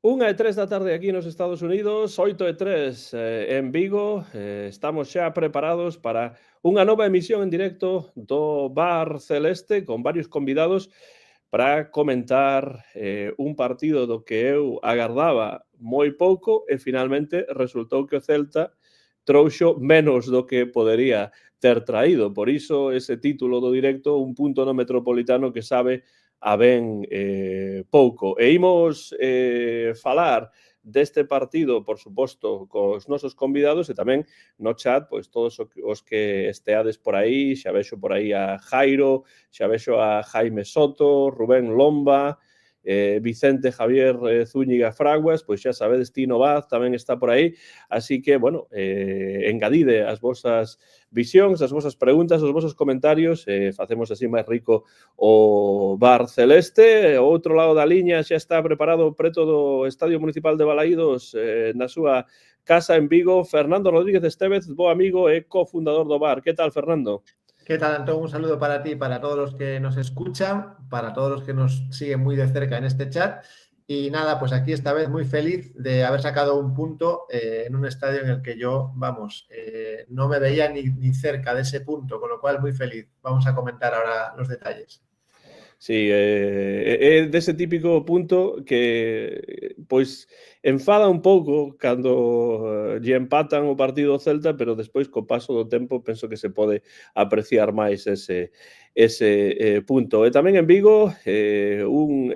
1:03 da tarde aquí nos Estados Unidos, 8:03 en Vigo. Estamos xa preparados para unha nova emisión en directo do Bar Celeste con varios convidados para comentar un partido do que eu agardaba moi pouco e finalmente resultou que o Celta trouxo menos do que podería ter traído. Por iso ese título do directo, un punto no Metropolitano que sabe a ben pouco. E imos falar deste partido, por suposto, cos nosos convidados e tamén no chat, pois todos os que esteades por aí, xa vexo por aí a Jairo, xa vexo a Jaime Soto, Rubén Lomba, Vicente Javier Zúñiga Fraguas, pois xa sabedes, Tino Vaz tamén está por aí, así que, bueno, engadide as vosas visións, as vosas preguntas, os vosos comentarios, facemos así máis rico o Bar Celeste. O outro lado da liña xa está preparado preto do Estadio Municipal de Balaídos, na súa casa en Vigo, Fernando Rodríguez Estévez, bo amigo e cofundador do Bar. Que tal, Fernando? ¿Qué tal, Antón? Un saludo para ti, para todos los que nos escuchan, para todos los que nos siguen muy de cerca en este chat. Y nada, pues aquí esta vez muy feliz de haber sacado un punto en un estadio en el que yo, vamos, no me veía ni cerca de ese punto, con lo cual muy feliz. Vamos a comentar ahora los detalles. Sí, é dese típico punto que, pois, enfada un pouco cando lle empatan o partido ao Celta, pero despois, co paso do tempo, penso que se pode apreciar máis ese punto. E tamén en Vigo, un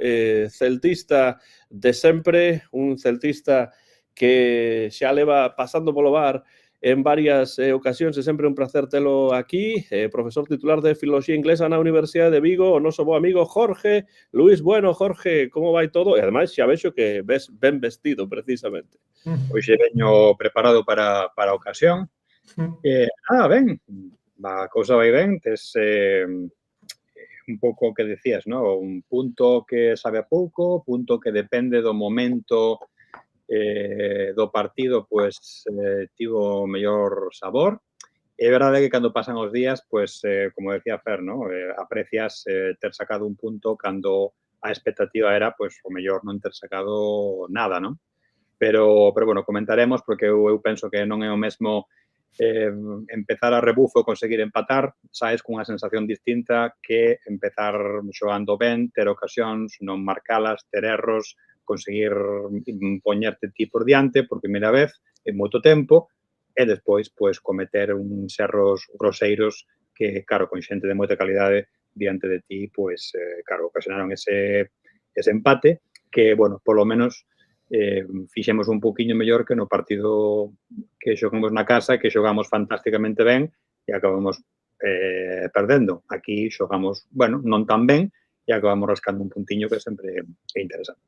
celtista de sempre, un celtista que xa leva pasando polo Bar en varias ocasións, é sempre un placer telo aquí, profesor titular de Filoloxía Inglesa na Universidade de Vigo, o noso bo amigo Jorge Luis Bueno. Jorge, como vai todo? E ademais xa vexo que ves ben vestido, precisamente. Hoxe veño preparado para a ocasión. Ben, a cousa vai ben, tes un pouco o que decías, ¿no? Un punto que sabe a pouco, punto que depende do momento do partido, pues tivo mellor sabor. É verdade que cando pasan os días, pues como decía Fer, ¿no? Aprecias ter sacado un punto cando a expectativa era, pues, o mellor non ter sacado nada, ¿no? Pero bueno, comentaremos, porque eu penso que non é o mesmo empezar a rebufo e conseguir empatar, saes cunha sensación distinta que empezar xogando ben, ter ocasións, non marcalas, ter erros, conseguir poñerte ti por diante por primeira vez en moito tempo e despois, pois, cometer uns erros groseiros que, claro, con xente de moita calidade diante de ti, pois, claro, ocasionaron ese empate que, bueno, polo menos fixemos un pouquiño mellor que no partido que xogamos na casa, que xogamos fantásticamente ben e acabamos perdendo. Aquí xogamos, bueno, non tan ben e acabamos rascando un puntiño que sempre é interesante.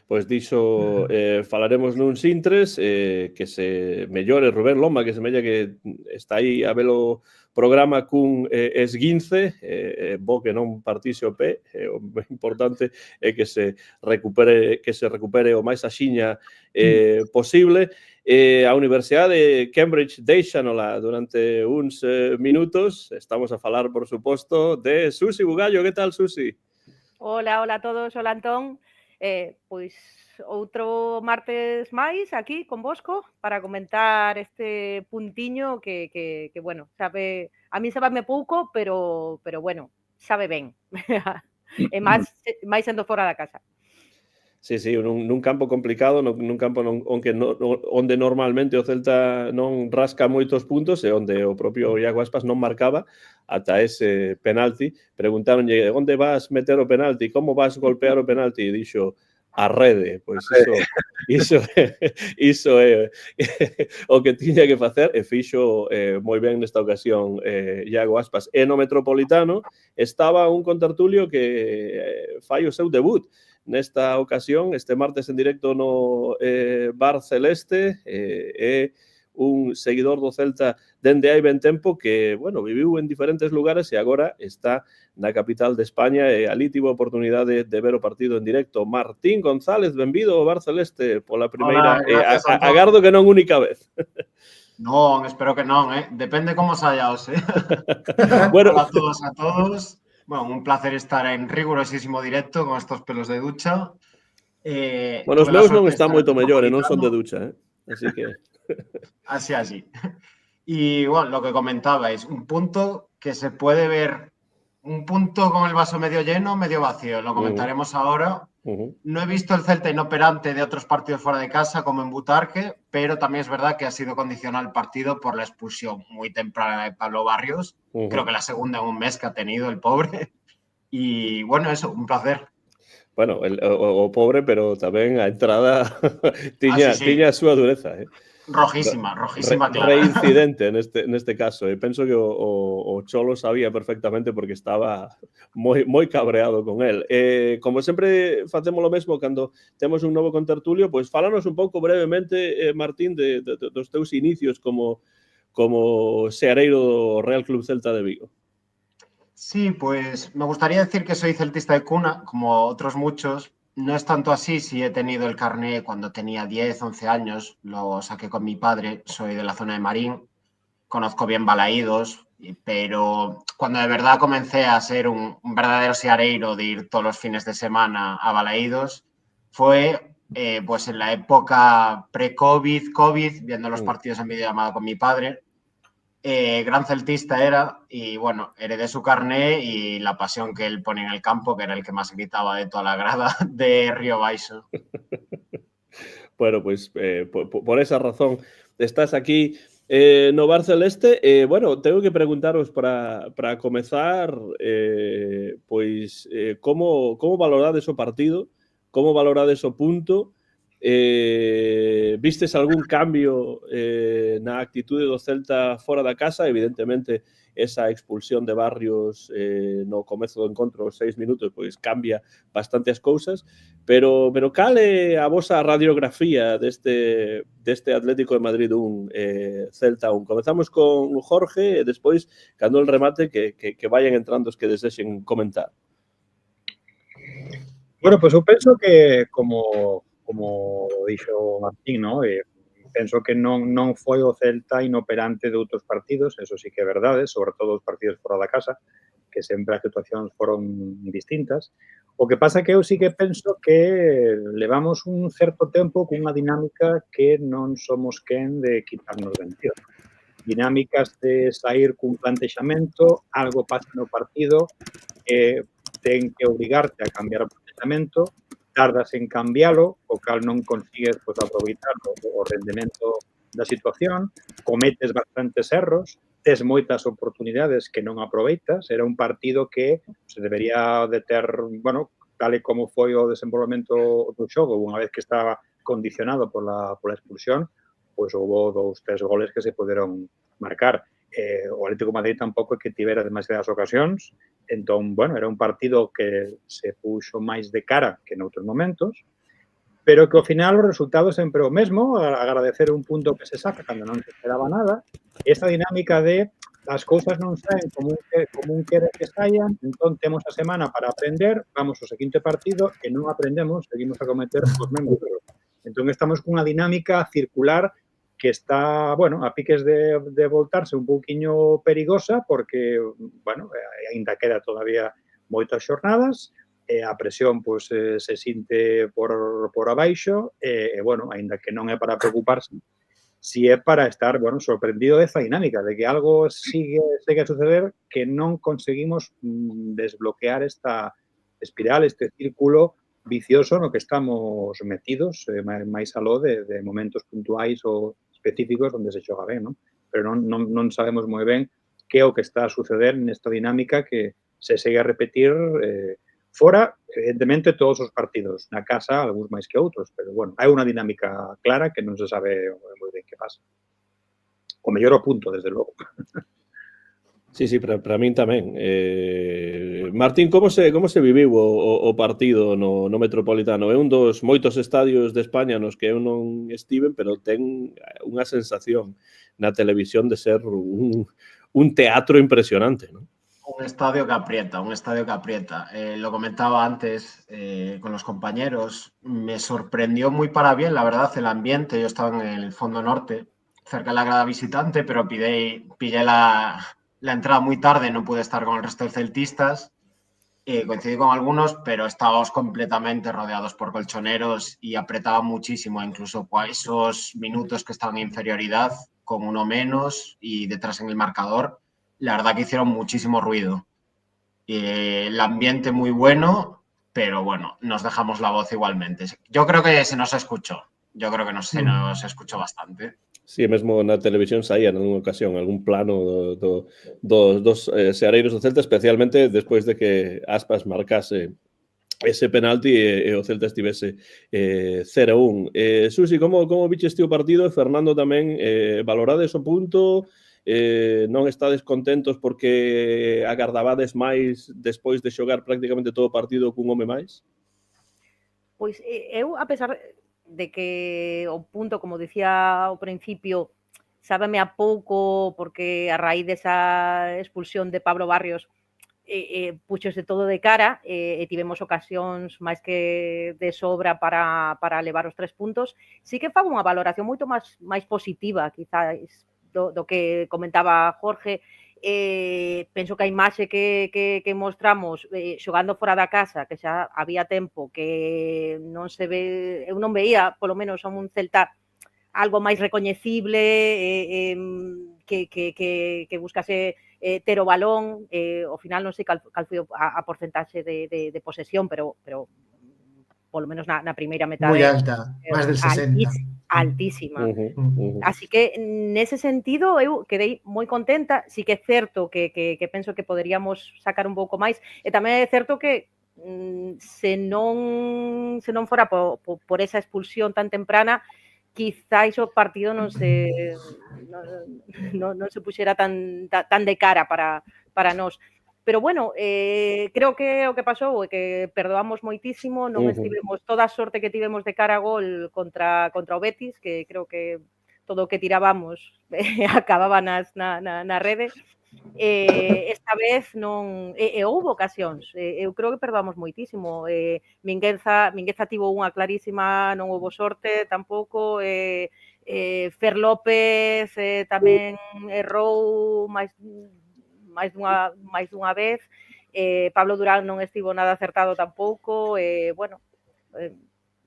Pois diso falaremos nuns intres, que se mellore Rubén Lomba, que semella que está aí a ver o programa cun esguince, bo que non partise o pé, o importante é que se recupere o máis axiña posible. A Universidade de Cambridge deixanola durante uns minutos. Estamos a falar, por suposto, de Susi Bugallo. Que tal, Susi? Hola a todos, hola Antón. Pois outro martes máis aquí convosco para comentar este puntiño que bueno, sabe, a mí sábame pouco, pero bueno, sabe ben. E máis sendo fora da casa. Sí, nun campo complicado, nun campo onde normalmente o Celta non rasca moitos puntos e onde o propio Iago Aspas non marcaba ata ese penalti. Preguntáronlle, onde vas meter o penalti? Como vas golpear o penalti? E dixo, a rede. Pois iso é o que tiña que facer e fixo moi ben nesta ocasión Iago Aspas. E no Metropolitano estaba un contertulio que fai o seu debut nesta ocasión, este martes en directo no Bar Celeste, é un seguidor do Celta dende hai ben tempo que, bueno, viviu en diferentes lugares e agora está na capital de España e ali tivo a oportunidade de ver o partido en directo. Martín González, benvido ao Bar Celeste pola primeira, agardo que non única vez. Non, espero que non, depende como saia hoxe. Bueno, hola a todos. Bueno, un placer estar en rigurosísimo directo con estos pelos de ducha. Bueno, os tuve la meus suerte non de están estar moito en el mellores, non son de Metropolitano. ducha, así que... Así. Y bueno, lo que comentabais, un punto que se puede ver, un punto con el vaso medio lleno, medio vacío, lo comentaremos ahora. No he visto el Celta inoperante de otros partidos fuera de casa, como en Butarque, pero también es verdad que ha sido condicional el partido por la expulsión muy temprana de Pablo Barrios. Creo que la segunda en un mes que ha tenido el pobre. Y bueno, eso, un placer. Bueno, o pobre, pero tamén a entrada tiña sí. a súa dureza. Rojísima clara. Reincidente neste caso. E penso que o Cholo sabía perfectamente porque estaba moi cabreado con el. Como sempre facemos o mesmo cando temos un novo contertulio, pois fálanos un pouco brevemente, Martín, dos teus inicios como seareiro do Real Club Celta de Vigo. Sí, pues me gustaría decir que soy celtista de cuna, como otros muchos. No es tanto así, sí he tenido el carné cuando tenía 10, 11 años, lo saqué con mi padre, soy de la zona de Marín, conozco bien Balaídos, pero cuando de verdad comencé a ser un verdadero seareiro de ir todos los fines de semana a Balaídos, fue pues en la época pre-COVID, viendo los partidos en videollamada con mi padre. Gran celtista era y bueno, heredé su carné y la pasión que él pone en el campo, que era el que más gritaba de toda la grada de Río Baixo. Bueno, pues por esa razón estás aquí no Bar Celeste. Bueno, tengo que preguntaros para comezar pois como valorades o partido, como valorades o punto, vistes algún cambio na actitude do Celta fora da casa? Evidentemente, esa expulsión de Barrios no comezo do encontro, os 6 minutos, pois cambia bastante as cousas, pero cal é a vosa radiografía deste Atlético de Madrid 1, Celta 1? Comezamos con Jorge e despois, cando el remate, que vayan entrando os que desexen comentar. Bueno, pues eu penso que, como dixo Martín, ¿no? Penso que non foi o Celta inoperante de outros partidos, eso sí que é verdade, sobre todo os partidos fora da casa, que sempre as situacións foron distintas. O que pasa que eu sí que penso que levamos un certo tempo cunha dinámica que non somos quen de quitarnos de encima. Dinámicas de sair cun plantexamento, algo pasa no partido, ten que obrigarte a cambiar o plantexamento, tardas en cambialo, o cal non consigues pues, aproveitar o rendemento da situación, cometes bastantes erros, tes moitas oportunidades que non aproveitas, era un partido que se debería de ter, bueno, tal e como foi o desenvolvemento do xogo, unha vez que estaba condicionado pola expulsión, pois houve 2-3 goles que se poderon marcar. O Atlético de Madrid tampouco é que tivera demasiadas ocasións, entón, bueno, era un partido que se puxo máis de cara que noutros momentos, pero que ao final o resultado sempre o mesmo, agradecer un punto que se saca cando non se esperaba nada, esta dinámica de as cousas non saen como un quere que saian, entón temos a semana para aprender, vamos ao seguinte partido e non aprendemos, seguimos a cometer os mesmos erros. Entón estamos cunha dinámica circular que está, bueno, a piques de voltarse un pouquiño perigosa porque, bueno, aínda queda todavía moitas xornadas, a presión pois, se sinte por abaixo e, bueno, aínda que non é para preocuparse, si é para estar, bueno, sorprendido desa dinámica, de que algo sigue a suceder que non conseguimos desbloquear esta espiral, este círculo vicioso no que estamos metidos, máis aló de momentos puntuais ou específicos onde se xoga ben, non? Pero non sabemos moi ben que é o que está a suceder nesta dinámica que se segue a repetir fora, evidentemente, todos os partidos. Na casa, algúns máis que outros, pero, bueno, hai unha dinámica clara que non se sabe moi ben que pasa. O mellor o punto, desde logo. Sí, para min tamén. Martín, como se viviu o partido no Metropolitano? É un dos moitos estadios de España nos que eu non estiven, pero ten unha sensación na televisión de ser un teatro impresionante, non? Un estadio que aprieta. Lo comentaba antes con los compañeros. Me sorprendió muy para bien, la verdad, el ambiente. Yo estaba en el fondo norte, cerca de la grada visitante, pero pillé la entrada muy tarde, no pude estar con el resto de celtistas. Coincidí con algunos, pero estábamos completamente rodeados por colchoneros y apretaba muchísimo, incluso esos minutos que estaban en inferioridad, con uno menos y detrás en el marcador, la verdad que hicieron muchísimo ruido. El ambiente muy bueno, pero bueno, nos dejamos la voz igualmente. Yo creo que se nos escuchó. Yo creo que se nos escuchó bastante. Sí, mesmo na televisión saía nunha ocasión algún plano dos seareiros do Celta, especialmente despois de que Aspas marcase ese penalti e o Celta estivese 0-1. Susi, como viches ti o partido? Fernando tamén, valorades o punto? Non estades contentos porque agardabades máis despois de xogar prácticamente todo o partido cun home máis? Pois eu, a pesar de que o punto, como dicía ao principio, sábame a pouco porque a raíz desa expulsión de Pablo Barrios puxose todo de cara e tivemos ocasións máis que de sobra para levar os 3 puntos. Sí que fago unha valoración moito máis positiva, quizáis, do que comentaba Jorge. Penso que a imaxe que mostramos xogando fora da casa, que xa había tempo que non se ve, eu non veía, polo menos a un Celta algo máis recoñecible, que buscase ter o balón. Ao final non sei cal foi a porcentaxe de posesión, pero polo menos na primeira metade. Moi alta, máis del 60. Altísima. Así que nese sentido eu quedei moi contenta. Sí que é certo que penso que poderíamos sacar un pouco máis, e tamén é certo que se non fora por esa expulsión tan temprana, quizáis o partido non se puxera tan de cara para nós. Pero bueno, creo que o que pasou é que perdoamos moitísimo, non estivemos toda a sorte que tivemos de cara a gol contra o Betis, que creo que todo o que tirábamos acababa na rede. Esta vez non, houve ocasións, eu creo que perdoamos moitísimo. Mingueza tivo unha clarísima, non houve sorte tampouco. Fer López tamén errou máis dunha vez. Pablo Durán non estivo nada acertado tampouco. Bueno,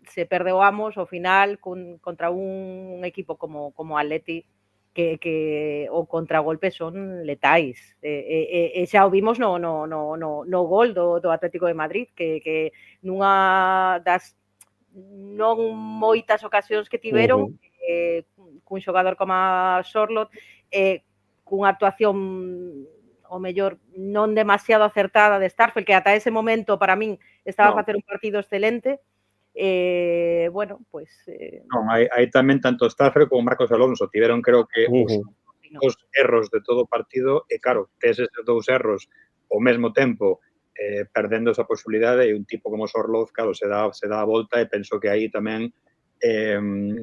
se perdoamos ao final contra un equipo como Atleti, que o contragolpes son letais. Xa o vimos no gol do Atlético de Madrid, que nunha das non moitas ocasións que tiveron, cun xogador como a Sorloth, cunha actuación o mellor non demasiado acertada de Starfel, que ata ese momento para min estaba a facer un partido excelente. Bueno, pois... Non, hai tamén tanto Starfel como Marcos Alonso tiveron, creo que, os erros de todo o partido, e claro, tes esos dous erros ao mesmo tempo, perdendo esa posibilidade, e un tipo como Sorloth, claro, se dá a volta, e penso que aí tamén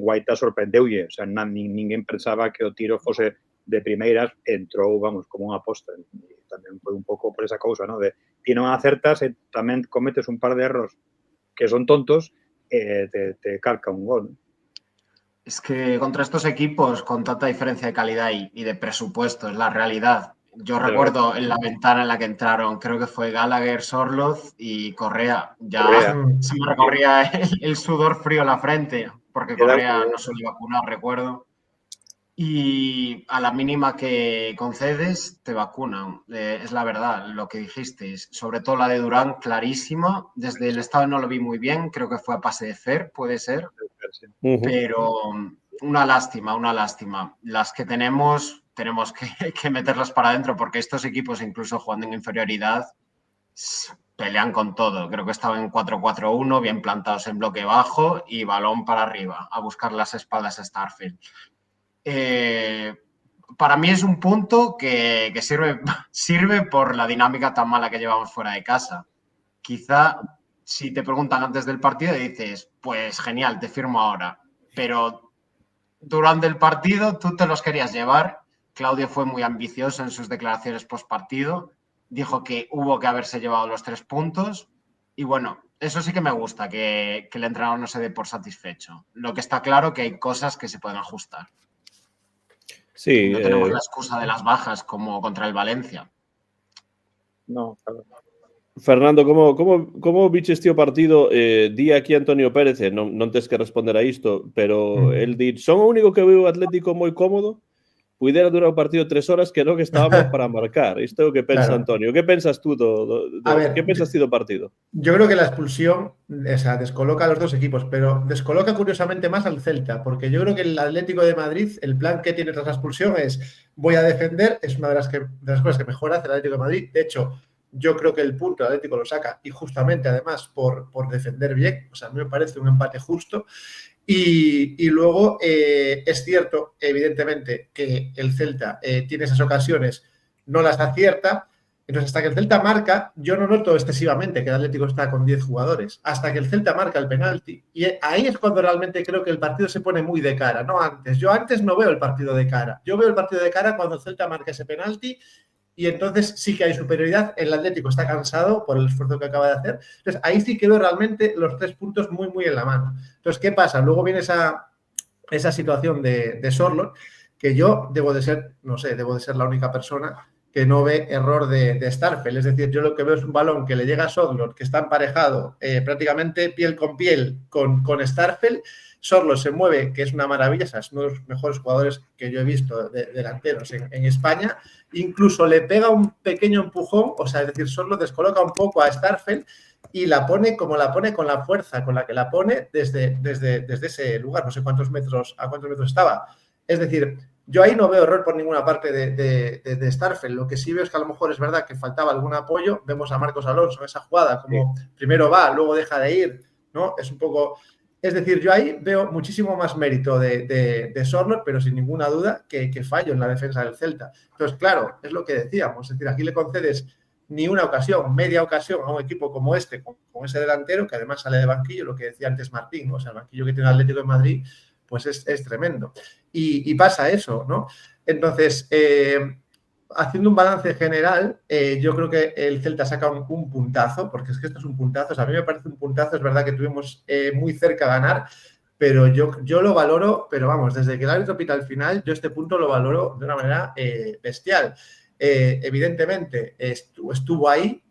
Guaita sorprendeulle, o sea, ninguén pensaba que o tiro fose de primeiras, entrou, vamos, como unha aposta. E tamén foi un pouco por esa cousa, ¿no? De ti non acertas e tamén cometes un par de erros que son tontos e te calca un gol, ¿no? Es que contra estos equipos con tanta diferencia de calidad y de presupuesto, es la realidad. Yo recuerdo en la ventana en la que entraron, creo que fue Gallagher, Sorloth y Correa. Ya se me recorría el sudor frío en la frente, porque Correa no se lo iba a vacunar, recuerdo. Y a la mínima que concedes, te vacunan. Es la verdad, lo que dijisteis. Sobre todo la de Durán, clarísima. Desde el estado no lo vi muy bien. Creo que fue a pase de Fer, puede ser. Pero una lástima, una lástima. Las que tenemos que meterlas para adentro, porque estos equipos, incluso jugando en inferioridad, pelean con todo. Creo que estaban en 4-4-1, bien plantados en bloque bajo y balón para arriba, a buscar las espaldas a Starfield. Para mí es un punto que sirve por la dinámica tan mala que llevamos fuera de casa. Quizá si te preguntan antes del partido dices, pues genial, te firmo ahora. Pero durante el partido tú te los querías llevar. Claudio fue muy ambicioso en sus declaraciones post partido. Dijo que hubo que haberse llevado los 3 puntos. Y bueno, eso sí que me gusta, que el entrenador no se dé por satisfecho. Lo que está claro que hay cosas que se pueden ajustar. Sí, no tenemos la excusa de las bajas como contra el Valencia. No, claro. Fernando, como viches ti o partido? Di aquí Antonio Pérez, non tes que responder a isto, pero el di, son o único que veo o Atlético moi cómodo, puidera durar o partido 3 horas que non estábamos para marcar. Isto é o que pensa Claro. Antonio. Que pensas tú A ver, que pensas ti do partido? yo creo que la expulsión, o sea, descoloca a los dos equipos, pero descoloca curiosamente más al Celta, porque yo creo que el Atlético de Madrid, el plan que tiene tras la expulsión es voy a defender, es una de las cosas que mejor hace el Atlético de Madrid. De hecho, yo creo que el punto el Atlético lo saca y justamente además por defender bien, o sea, a mí me parece un empate justo. Y luego es cierto, evidentemente, que el Celta tiene esas ocasiones, no las acierta. Entonces, hasta que el Celta marca, yo no noto excesivamente que el Atlético está con 10 jugadores. Hasta que el Celta marca el penalti. Y ahí es cuando realmente creo que el partido se pone muy de cara, no antes. Yo antes no veo el partido de cara. Yo veo el partido de cara cuando el Celta marca ese penalti y entonces sí que hay superioridad. El Atlético está cansado por el esfuerzo que acaba de hacer. Entonces, ahí sí quedó realmente los 3 puntos muy, muy en la mano. Entonces, ¿qué pasa? Luego viene esa situación de Sorloth, que yo debo de ser, no sé, debo de ser la única persona que no ve error de Starfel. Es decir, yo lo que veo es un balón que le llega a Sorloth, que está emparejado prácticamente piel con Starfel. Sorloth se mueve, que es una maravilla, o sea, es uno de los mejores jugadores que yo he visto delanteros en España. Incluso le pega un pequeño empujón, o sea, es decir, Sorloth descoloca un poco a Starfel y la pone como la pone, con la fuerza con la que la pone desde ese lugar, no sé a cuántos metros estaba. Es decir, yo ahí no veo error por ninguna parte de Starfel. Lo que sí veo es que a lo mejor es verdad que faltaba algún apoyo. Vemos a Marcos Alonso en esa jugada, como primero va, luego deja de ir, ¿no? Es un poco... Es decir, yo ahí veo muchísimo más mérito de Sorloth, pero sin ninguna duda que fallo en la defensa del Celta. Entonces, claro, es lo que decíamos. Es decir, aquí le concedes ni una ocasión, media ocasión a un equipo como este, con ese delantero, que además sale de banquillo, lo que decía antes Martín, ¿no? O sea, el banquillo que tiene el Atlético de Madrid, pues es tremendo. Y pasa eso, ¿no? Entonces, haciendo un balance general, yo creo que el Celta saca un puntazo, porque es que esto es un puntazo. O sea, a mí me parece un puntazo. Es verdad que tuvimos muy cerca de ganar, pero yo lo valoro, pero vamos, desde que el árbitro pita al final, yo este punto lo valoro de una manera bestial. Evidentemente, estuvo ahí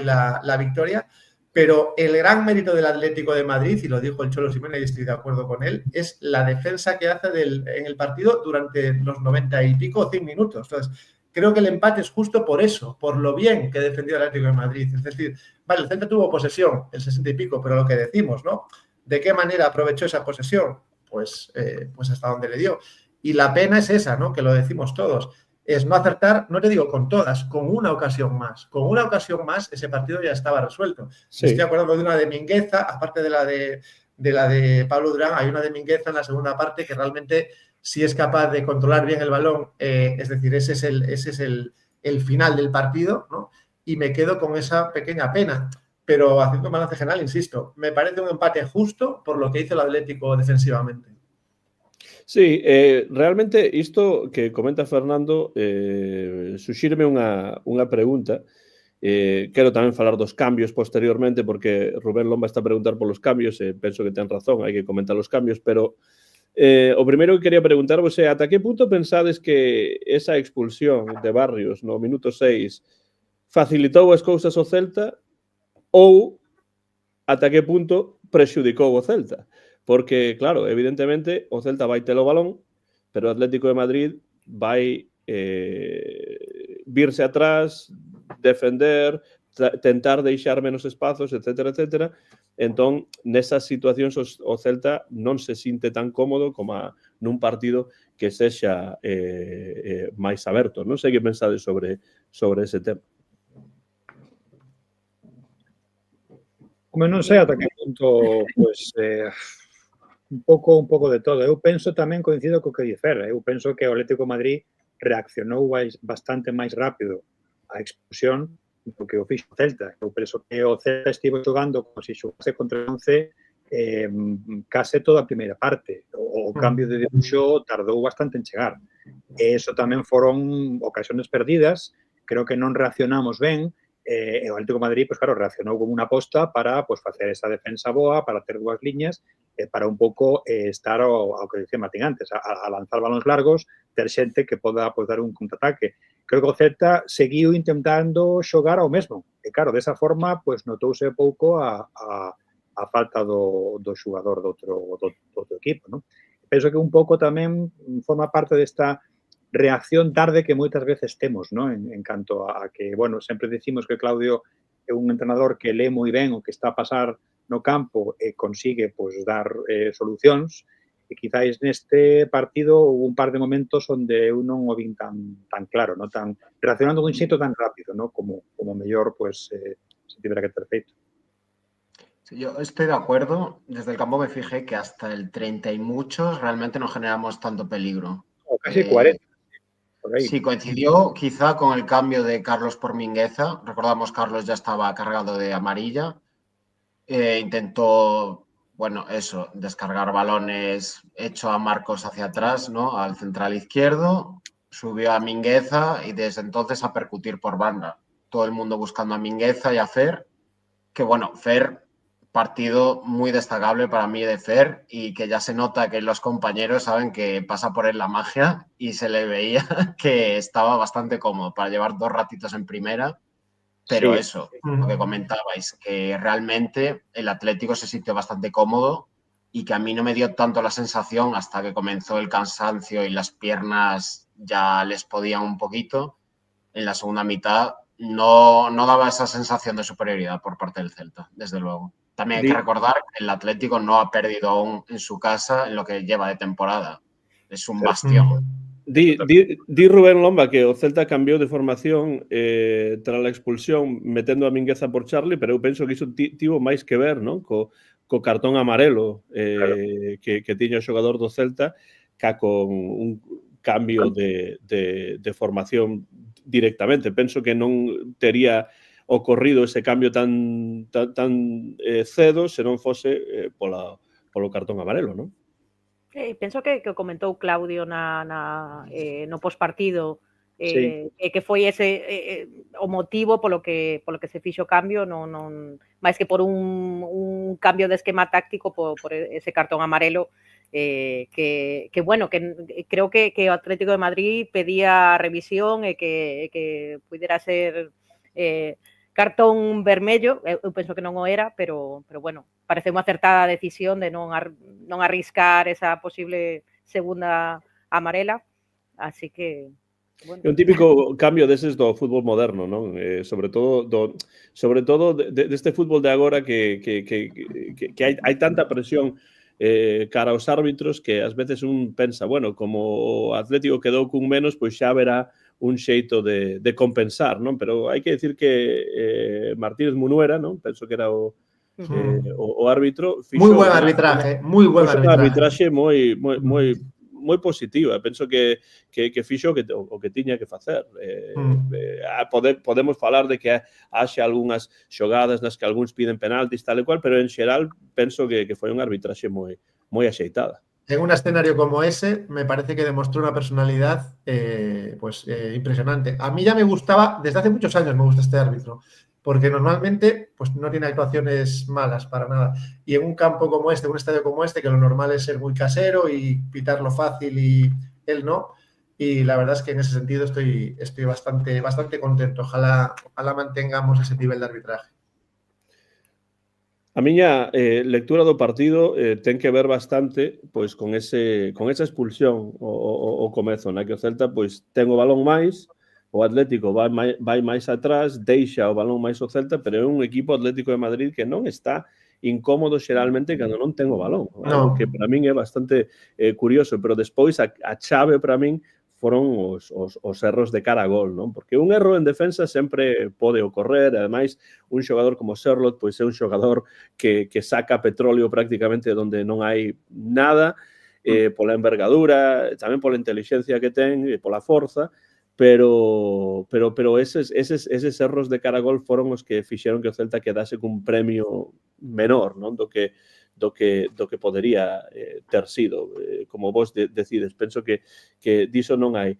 la victoria, pero el gran mérito del Atlético de Madrid, y lo dijo el Cholo Simeone y estoy de acuerdo con él, es la defensa que hace en el partido durante los 90 y pico, 100 minutos. Entonces, creo que el empate es justo por eso, por lo bien que defendió el Atlético de Madrid. Es decir, vale, el Celta tuvo posesión, el 60 y pico, pero lo que decimos, ¿no? ¿De qué manera aprovechó esa posesión? Pues hasta donde le dio. Y la pena es esa, ¿no? Que lo decimos todos. Es no acertar, no te digo con todas, con una ocasión más. Con una ocasión más, ese partido ya estaba resuelto. Sí. Estoy acordando de una de Mingueza, aparte de la de Pablo Durán, hay una de Mingueza en la segunda parte que realmente sí es capaz de controlar bien el balón. Es decir, ese es el final del partido, ¿no? Y me quedo con esa pequeña pena. Pero haciendo un balance general, insisto, me parece un empate justo por lo que hizo el Atlético defensivamente. Sí, realmente isto que comenta Fernando suxíreme unha pregunta. Quero tamén falar dos cambios posteriormente, porque Rubén Lomba está a preguntar polos cambios e penso que ten razón, hai que comentar os cambios, pero o primeiro que quería preguntarvos é ata que punto pensades que esa expulsión de Barrios no minuto 6 facilitou as cousas ao Celta ou ata que punto prexudicou o Celta? Porque, claro, evidentemente, o Celta vai ter o balón, pero o Atlético de Madrid vai virse atrás, defender, tentar deixar menos espazos, etcétera, etcétera. Entón, nesas situacións o Celta non se sinte tan cómodo como nun partido que sexa máis aberto. Non sei que pensades sobre ese tema. Como non sei ata que punto, pois, un pouco de todo. Eu penso tamén, coincido co que di Fer, eu penso que o Atlético de Madrid reaccionou bastante máis rápido á expulsión do que o fixo o Celta. Eu penso que o Celta estivo xogando como se xogase contra o 11 case toda a primeira parte. O cambio de dibuixo tardou bastante en chegar. E iso tamén foron ocasións perdidas. Creo que non reaccionamos ben. E o Atlético de Madrid, pues claro, reaccionou como unha aposta para pues, facer esa defensa boa, para ter dúas liñas, para un pouco estar ao que dicía Martín antes, a lanzar balóns largos, ter xente que poda pues, dar un contraataque. creo que o Celta seguiu intentando xogar ao mesmo. E claro, desa forma, pois notouse pouco a falta do xogador do outro equipo, non? Penso que un pouco tamén forma parte desta reacción tarde que moitas veces temos, non? En canto a que, bueno, sempre decimos que Claudio é un entrenador que lee moi ben o que está a pasar no campo e consigue, pois, dar solucións. E quizáis neste partido houve un par de momentos onde eu non o vin tan claro, non tan reaccionando dun xeito tan rápido, non? Como mellor, pois, se tivera que ter feito. Sí, yo estoy de acuerdo. Desde el campo me fijé que hasta el 30 y muchos realmente no generamos tanto peligro. O casi 40. Por ahí. Sí, coincidió quizá con el cambio de Carlos por Mingueza. Recordamos, Carlos ya estaba cargado de amarilla. Intentó, bueno, eso, descargar balones hecho a Marcos hacia atrás, ¿no? Al central izquierdo, subió a Mingueza y desde entonces a percutir por banda. Todo el mundo buscando a Mingueza y a Fer, que bueno, Fer, partido muy destacable para mí de Fer y que ya se nota que los compañeros saben que pasa por él la magia y se le veía que estaba bastante cómodo para llevar 2 ratitos en primera. Pero sí, eso, lo que comentabais, que realmente el Atlético se sintió bastante cómodo y que a mí no me dio tanto la sensación hasta que comenzó el cansancio y las piernas ya les podían un poquito. En la segunda mitad no daba esa sensación de superioridad por parte del Celta, desde luego. También hay que recordar que el Atlético no ha perdido aún en su casa en lo que lleva de temporada. Es un bastión. Di Rubén Lomba que o Celta cambiou de formación tras a expulsión metendo a Mingueza por Charlie, pero eu penso que iso tivo máis que ver, non? Co cartón amarelo claro. que tiña o xogador do Celta ca con un cambio de formación directamente. Penso que non tería ocorrido ese cambio tan cedo se non fose polo cartón amarelo, non? Penso que comentou Claudio no postpartido sí. Que foi ese o motivo polo que se fixo o cambio, non máis que por un cambio de esquema táctico por ese cartón amarelo que bueno, que creo que o Atlético de Madrid pedía revisión e que pudera ser cartón vermello, eu penso que non o era, pero bueno, parece unha acertada decisión de non arriscar esa posible segunda amarela, así que bueno. É un típico cambio deses do fútbol moderno, non? Sobre todo deste fútbol de agora que hai tanta presión cara aos árbitros que ás veces un pensa, bueno, como o Atlético quedou cun menos, pois xa verá un xeito de compensar, non? Pero hai que decir que Martínez Munuera, non? Penso que era o árbitro. Moi buen arbitraje, moi buen arbitraje. moi positiva. Penso que fixo o que tiña que facer. Podemos falar de que haxe algunhas xogadas nas que algúns piden penaltis, tal e cual, pero en xeral penso que foi un arbitraxe moi axeitada. En un escenario como ese, me parece que demostró una personalidad impresionante. A mí ya me gustaba, desde hace muchos años me gusta este árbitro, porque normalmente pues, no tiene actuaciones malas para nada. Y en un campo como este, un estadio como este, que lo normal es ser muy casero y pitarlo fácil y él no. Y la verdad es que en ese sentido estoy bastante contento. Ojalá mantengamos ese nivel de arbitraje. A miña lectura do partido ten que ver bastante pois con esa expulsión o comezo, na que o Celta pois ten o balón máis, o Atlético vai máis atrás, deixa o balón máis o Celta, pero é un equipo Atlético de Madrid que non está incómodo xeralmente cando non ten o balón, algo que para min é bastante curioso, pero despois a chave para min foron os erros de cara a gol, non? Porque un erro en defensa sempre pode ocorrer, ademais, un xogador como Sørloth pois é un xogador que saca petróleo prácticamente onde non hai nada, pola envergadura, tamén pola intelixencia que ten, pola forza, pero eses erros de cara a gol foron os que fixeron que o Celta quedase cun premio menor, non? Do que podería ter sido, como vos decides. Penso que diso non hai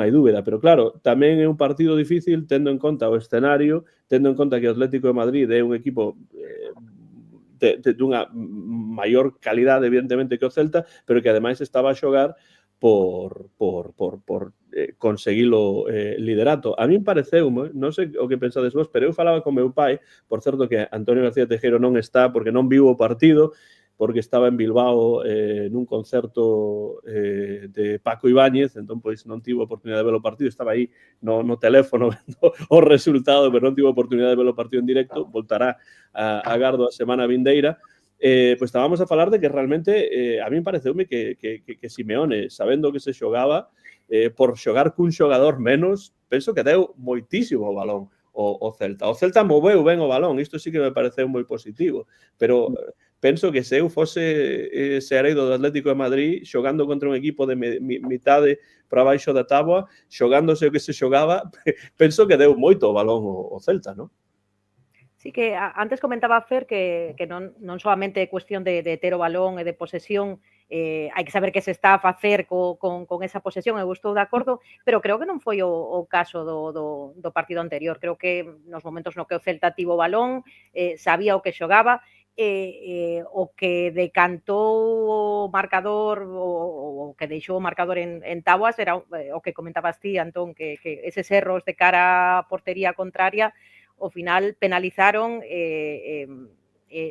dúbida, pero claro, tamén é un partido difícil tendo en conta o escenario, tendo en conta que o Atlético de Madrid é un equipo dunha maior calidade, evidentemente, que o Celta, pero que ademais estaba a xogar por conseguir o liderato. A min pareceume, non sei o que pensades vos, pero eu falaba con meu pai, por certo que Antonio García Tejero non está porque non viu o partido, porque estaba en Bilbao nun concerto de Paco Ibáñez, entón pois non tivo oportunidade de ver o partido, estaba aí no teléfono vendo o resultado, pero non tivo oportunidade de ver o partido en directo, voltará a Gardo a semana vindeira. Pois estábamos a falar de que realmente a min pareceume que Simeone, sabendo que se xogaba, por xogar cun xogador menos, penso que deu moitísimo o balón o Celta. O Celta moveu ben o balón, isto sí que me pareceu moi positivo, pero penso que se eu fose seareido do Atlético de Madrid xogando contra un equipo de mitade para baixo da táboa, xogándose o que se xogaba, penso que deu moito o balón o Celta, non? Sí que antes comentaba Fer que non solamente é cuestión de ter o balón e de posesión, hai que saber que se está a facer con esa posesión, eu estou de acordo, pero creo que non foi o caso do partido anterior. Creo que nos momentos no que o Celta tivo o balón, sabía o que xogaba, o que decantou o marcador, o que deixou o marcador en táboas era o que comentabas ti, Antón, que eses erros de cara á portería contraria ao final penalizaron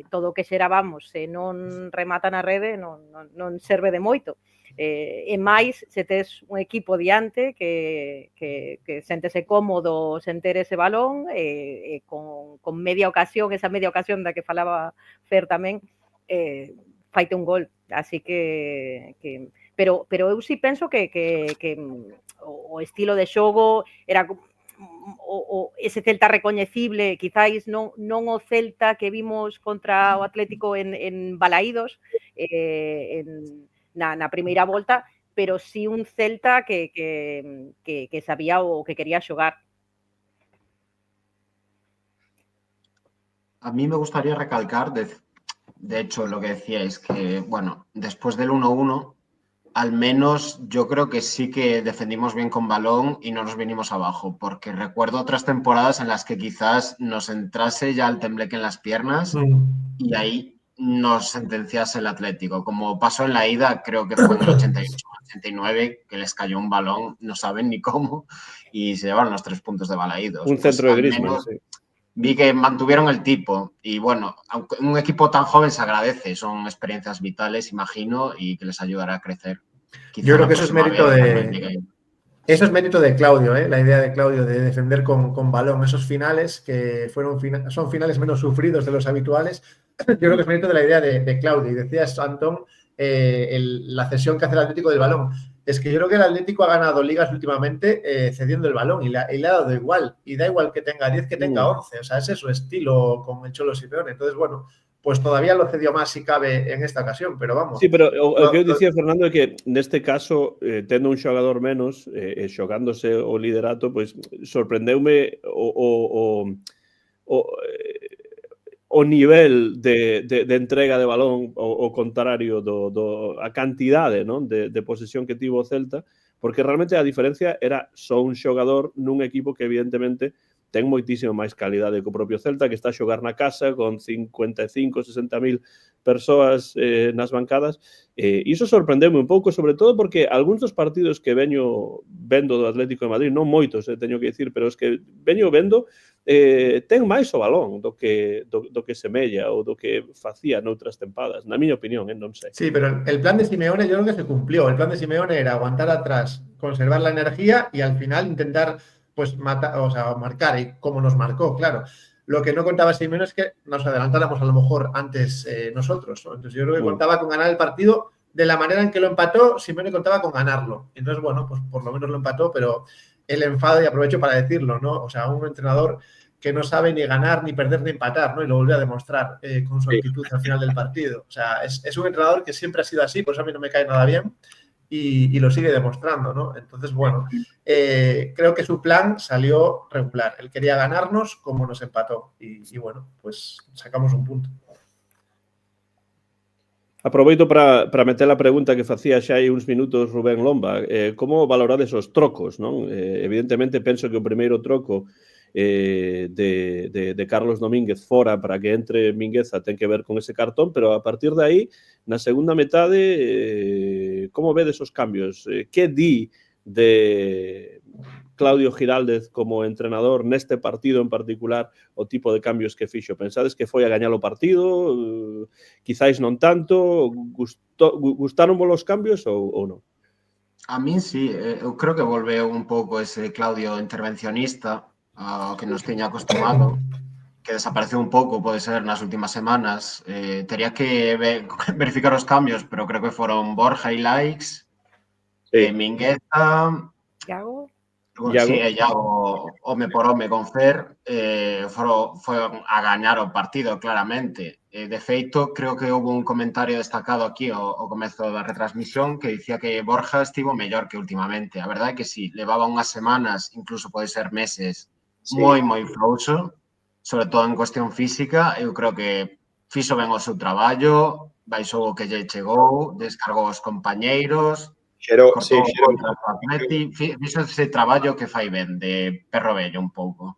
todo o que xera, vamos, se non remata na rede non serve de moito. E máis, se tes un equipo diante que séntese cómodo sen ter ese balón, con media ocasión, esa media ocasión da que falaba Fer tamén, faite un gol. Así que pero eu sí penso que o estilo de xogo era ese Celta recoñecible, quizáis non o Celta que vimos contra o Atlético en Balaídos na primeira volta, pero sí un Celta que sabía o que quería xogar. A mí me gustaría recalcar, de hecho, lo que decíais, que, bueno, después del 1-1, al menos yo creo que sí que defendimos bien con balón y no nos vinimos abajo, porque recuerdo otras temporadas en las que quizás nos entrase ya el tembleque en las piernas y ahí nos sentenciase el Atlético. Como pasó en la ida, creo que fue en el 88-89, que les cayó un balón, no saben ni cómo, y se llevaron los 3 puntos de Balaídos. Un centro de Griezmann, sí. Vi que mantuvieron el tipo y bueno, aunque un equipo tan joven se agradece, son experiencias vitales, imagino, y que les ayudará a crecer. Yo creo que eso es mérito de Claudio, la idea de Claudio de defender con balón esos finales que son finales menos sufridos de los habituales. Yo creo que es mérito de la idea de Claudio. Y decías, Antón, la cesión que hace el Atlético del balón. Es que yo creo que el Atlético ha ganado ligas últimamente cediendo el balón y le ha dado igual. Y da igual que tenga 10, que tenga 11. O sea, ese es su estilo con el Cholo Simeone. Entonces, bueno, pues todavía lo cedió más si cabe en esta ocasión, pero vamos. Sí, pero o que eu dicía, Fernando, é que neste caso, tendo un xogador menos, xogándose o liderato, pois sorprendeume o nivel de entrega de balón, o contrario a cantidade, non, de posesión que tivo o Celta, porque realmente a diferencia era só un xogador nun equipo que evidentemente ten moitísimo máis calidade que o propio Celta, que está a xogar na casa con 55, 60.000 persoas nas bancadas. Iso sorprendeume un pouco, sobre todo porque algúns dos partidos que veño vendo do Atlético de Madrid, non moitos, teño que dicir, pero os que veño vendo ten máis o balón do que semella ou do que facía noutras tempadas, na miña opinión, non sei. Sí, pero el plan de Simeone yo creo que se cumplió. El plan de Simeone era aguantar atrás, conservar la energía y al final intentar pues marcar, y como nos marcó, claro. Lo que no contaba Simeone es que nos adelantáramos a lo mejor antes nosotros, ¿no? Entonces yo creo que contaba con ganar el partido de la manera en que lo empató. Simeone contaba con ganarlo. Entonces, bueno, pues por lo menos lo empató, pero el enfado, y aprovecho para decirlo, ¿no? O sea, un entrenador que no sabe ni ganar, ni perder, ni empatar, ¿no? Y lo volvió a demostrar con su actitud al final del partido. O sea, es un entrenador que siempre ha sido así, por eso a mí no me cae nada bien. Y lo sigue demostrando, ¿no? Entonces, bueno, creo que su plan salió regular. Él quería ganarnos como nos empató. Y bueno, pues sacamos un punto. Aproveito para meter a pregunta que facía xa hai uns minutos Rubén Lomba. Como valorades os trocos, non? Evidentemente, penso que o primeiro troco de Carlos Domínguez fora para que entre Mingueza ten que ver con ese cartón, pero a partir de aí, na segunda metade, como vedes os cambios? Que di de Claudio Giraldez como entrenador neste partido en particular o tipo de cambios que fixo? Pensades que foi a gañar o partido? Quizáis non tanto? Gustaron vos os cambios ou non? A min sí, eu creo que volveu un pouco ese Claudio intervencionista ao que nos tiña acostumado, que desapareceu un pouco, pode ser, nas últimas semanas. Tería que verificar os cambios, pero creo que foron Borja e Likes, Mingueza, Iago. Sí, Iago, home por home con Fer, foron a gañar o partido, claramente. De feito, creo que houve un comentario destacado aquí ao comezo da retransmisión que dicía que Borja estivo mellor que últimamente. A verdade é que sí, levaba unhas semanas, incluso pode ser meses, moi frouxo, sobre todo en cuestión física. Eu creo que fixo ben o seu traballo, baixou o que lle chegou, descargou os compañeiros, fixo ese traballo que fai ben de perro vello un pouco.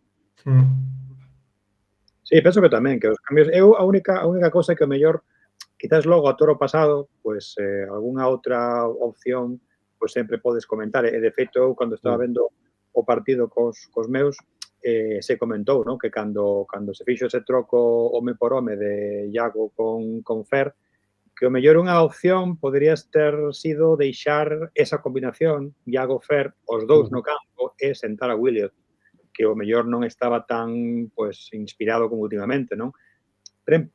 Sí, penso que tamén, que os cambios... Eu, a única cousa que o mellor, quizás logo a toro pasado, pois algunha outra opción, pois sempre podes comentar. E, de feito, eu, cando estaba vendo o partido cos meus, se comentou, non? Que cando se fixo ese troco home por home de Iago con Fer, que o mellor unha opción poderías ter sido deixar esa combinación, Iago-Fer, os dous no campo, e sentar a Williot, que o mellor non estaba tan inspirado como últimamente, non? Pero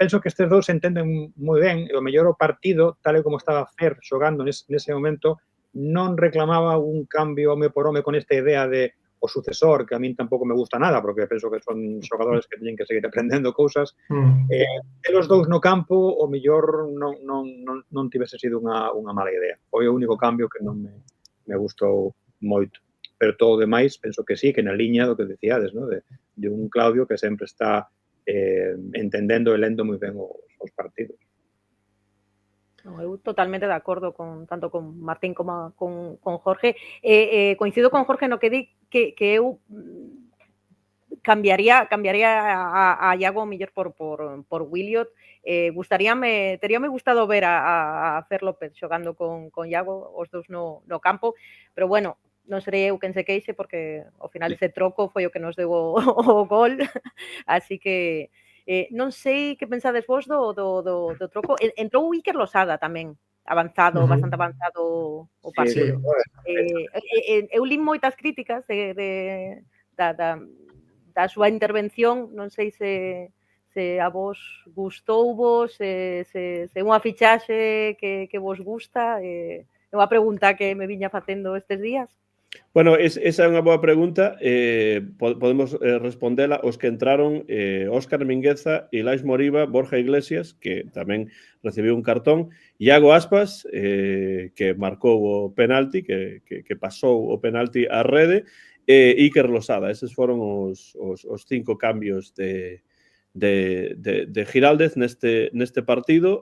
penso que estes dous se entenden moi ben, e o mellor o partido, tal e como estaba Fer xogando nese momento, non reclamaba un cambio home por home con esta idea de o sucesor, que a min tampouco me gusta nada, porque penso que son xogadores que teñen que seguir aprendendo cousas. Os dous no campo, o mellor non tivese sido unha mala idea. Foi o único cambio que non me gustou moito. Pero todo o demais, penso que sí, que na liña do que decíades, ¿no? De un Claudio que sempre está entendendo e lendo moi ben os partidos. Eu totalmente de acordo tanto con Martín como con Jorge. Coincido con Jorge no que di que eu cambiaría a Iago mellor por Williot. Teríame gustado ver a Fer López xogando con Iago, os dous no campo, pero bueno, non serei eu quen se queixe porque ao final ese troco foi o que nos deu o gol, así que non sei que pensades vos do troco. Entrou o Iker Losada tamén, bastante avanzado o partido. Eu li moitas críticas da súa intervención, non sei se a vos gustouvos, se é unha fichaxe que vos gusta. É unha pregunta que me viña facendo estes días. Bueno, esa é unha boa pregunta. Podemos respondela os que entraron: Óscar Mingueza, Ilais Moriba, Borja Iglesias, que tamén recibiu un cartón, Iago Aspas, que marcou o penalti, que pasou o penalti á rede, e Iker Losada. Eses foron os 5 cambios de Giraldez neste partido.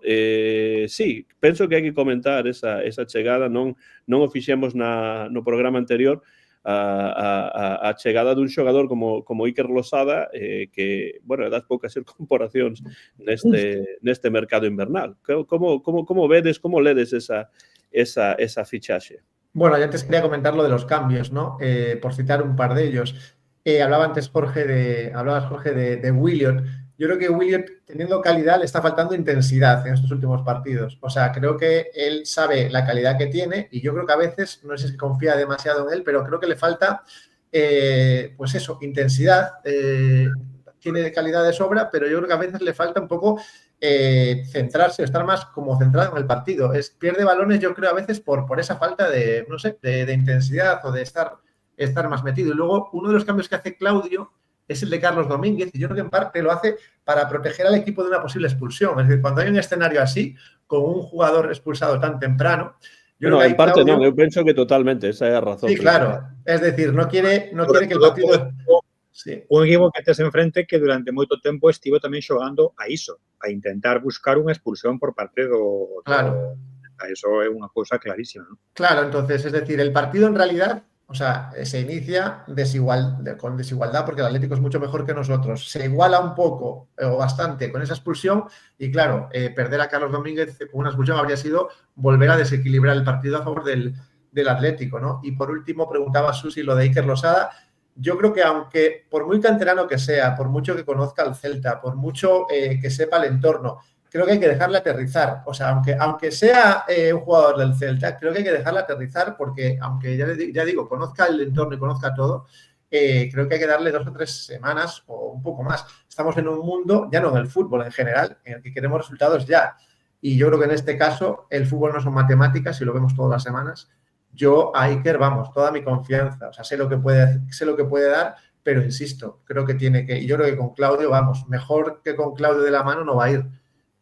Sí, penso que hai que comentar esa chegada. Non o fixemos no programa anterior, a chegada dun xogador como Iker Losada, que, bueno, das poucas incorporacións neste mercado invernal. Como vedes, como ledes esa fichaxe? Bueno, yo antes quería comentar lo de los cambios, ¿no? Por citar un par de ellos. Hablabas Jorge de Williot. Yo creo que Williot, teniendo calidad, le está faltando intensidad en estos últimos partidos. O sea, creo que él sabe la calidad que tiene y yo creo que a veces, no sé si confía demasiado en él, pero creo que le falta, pues eso, intensidad. Tiene calidad de sobra, pero yo creo que a veces le falta un poco centrarse, estar más como centrado en el partido. Pierde balones, yo creo, a veces por esa falta de, no sé, de intensidad o de estar más metido. Y luego, uno de los cambios que hace Claudio es el de Carlos Domínguez, y yo creo que en parte lo hace para proteger al equipo de una posible expulsión. Es decir, cuando hay un escenario así, con un jugador expulsado tan temprano... No, en parte Claudio... non, eu penso que totalmente, esa é a razón. Sí, claro. Es decir, no quiere que el partido... Sí. Un equipo que tes enfrente que durante moito tempo estivo tamén xogando a iso, a intentar buscar unha expulsión por parte do... Claro. Eso é unha cousa clarísima, ¿no? Claro, entonces, es decir, el partido en realidad O sea, se inicia con desigualdad porque el Atlético es mucho mejor que nosotros. Se iguala un poco o bastante con esa expulsión y claro, perder a Carlos Domínguez con una expulsión habría sido volver a desequilibrar el partido a favor del Atlético, ¿no? Y por último, preguntaba Susi lo de Iker Losada. Yo creo que aunque por muy canterano que sea, por mucho que conozca al Celta, por mucho que sepa el entorno, creo que hay que dejarle aterrizar. O sea, aunque sea un jugador del Celta, creo que hay que dejarle aterrizar porque, aunque ya digo, conozca el entorno y conozca todo, creo que hay que darle 2 o 3 semanas o un poco más. Estamos en un mundo, ya no en el fútbol en general, en el que queremos resultados ya. Y yo creo que en este caso el fútbol no son matemáticas y lo vemos todas las semanas. Yo a Iker, vamos, toda mi confianza. O sea, sé lo que puede dar, pero insisto, creo que tiene que, y yo creo que con Claudio, vamos, mejor que con Claudio de la mano no va a ir.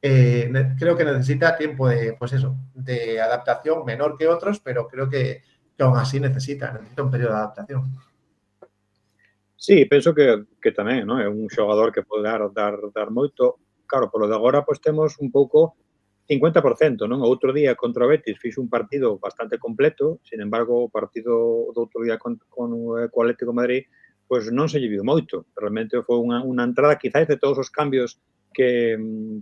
Creo que necesita tiempo de adaptación menor que otros, pero creo que aún así necesita un periodo de adaptación. Sí, penso que tamén, non? É un xogador que pode dar moito. Claro, polo de agora, pois temos un pouco 50%, non? O outro día contra o Betis fixo un partido bastante completo, sin embargo, o partido do outro día co Atlético de Madrid, pois non se lle viu moito. Realmente foi unha entrada, quizás de todos os cambios que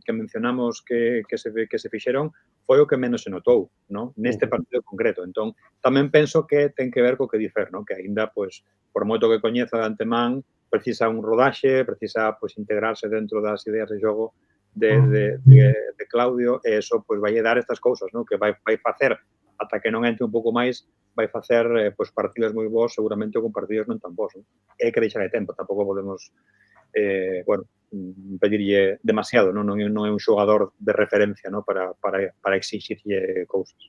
mencionamos que se fixeron, foi o que menos se notou, non? Neste partido concreto. Entón, tamén penso que ten que ver co que dicer, non? Que aínda, pois, por moito que coñeza de antemán, precisa un rodaxe, precisa, pois, integrarse dentro das ideas de xogo de Claudio, e eso, pois, vai dar estas cousas, non? Que vai facer, ata que non entre un pouco máis, vai facer, pois, partidos moi bons, seguramente con partidos non tan bons, non? E hai que deixar de tempo, tampouco podemos pedirlle demasiado, non é un xogador de referencia, non? Para exixirlle cousas.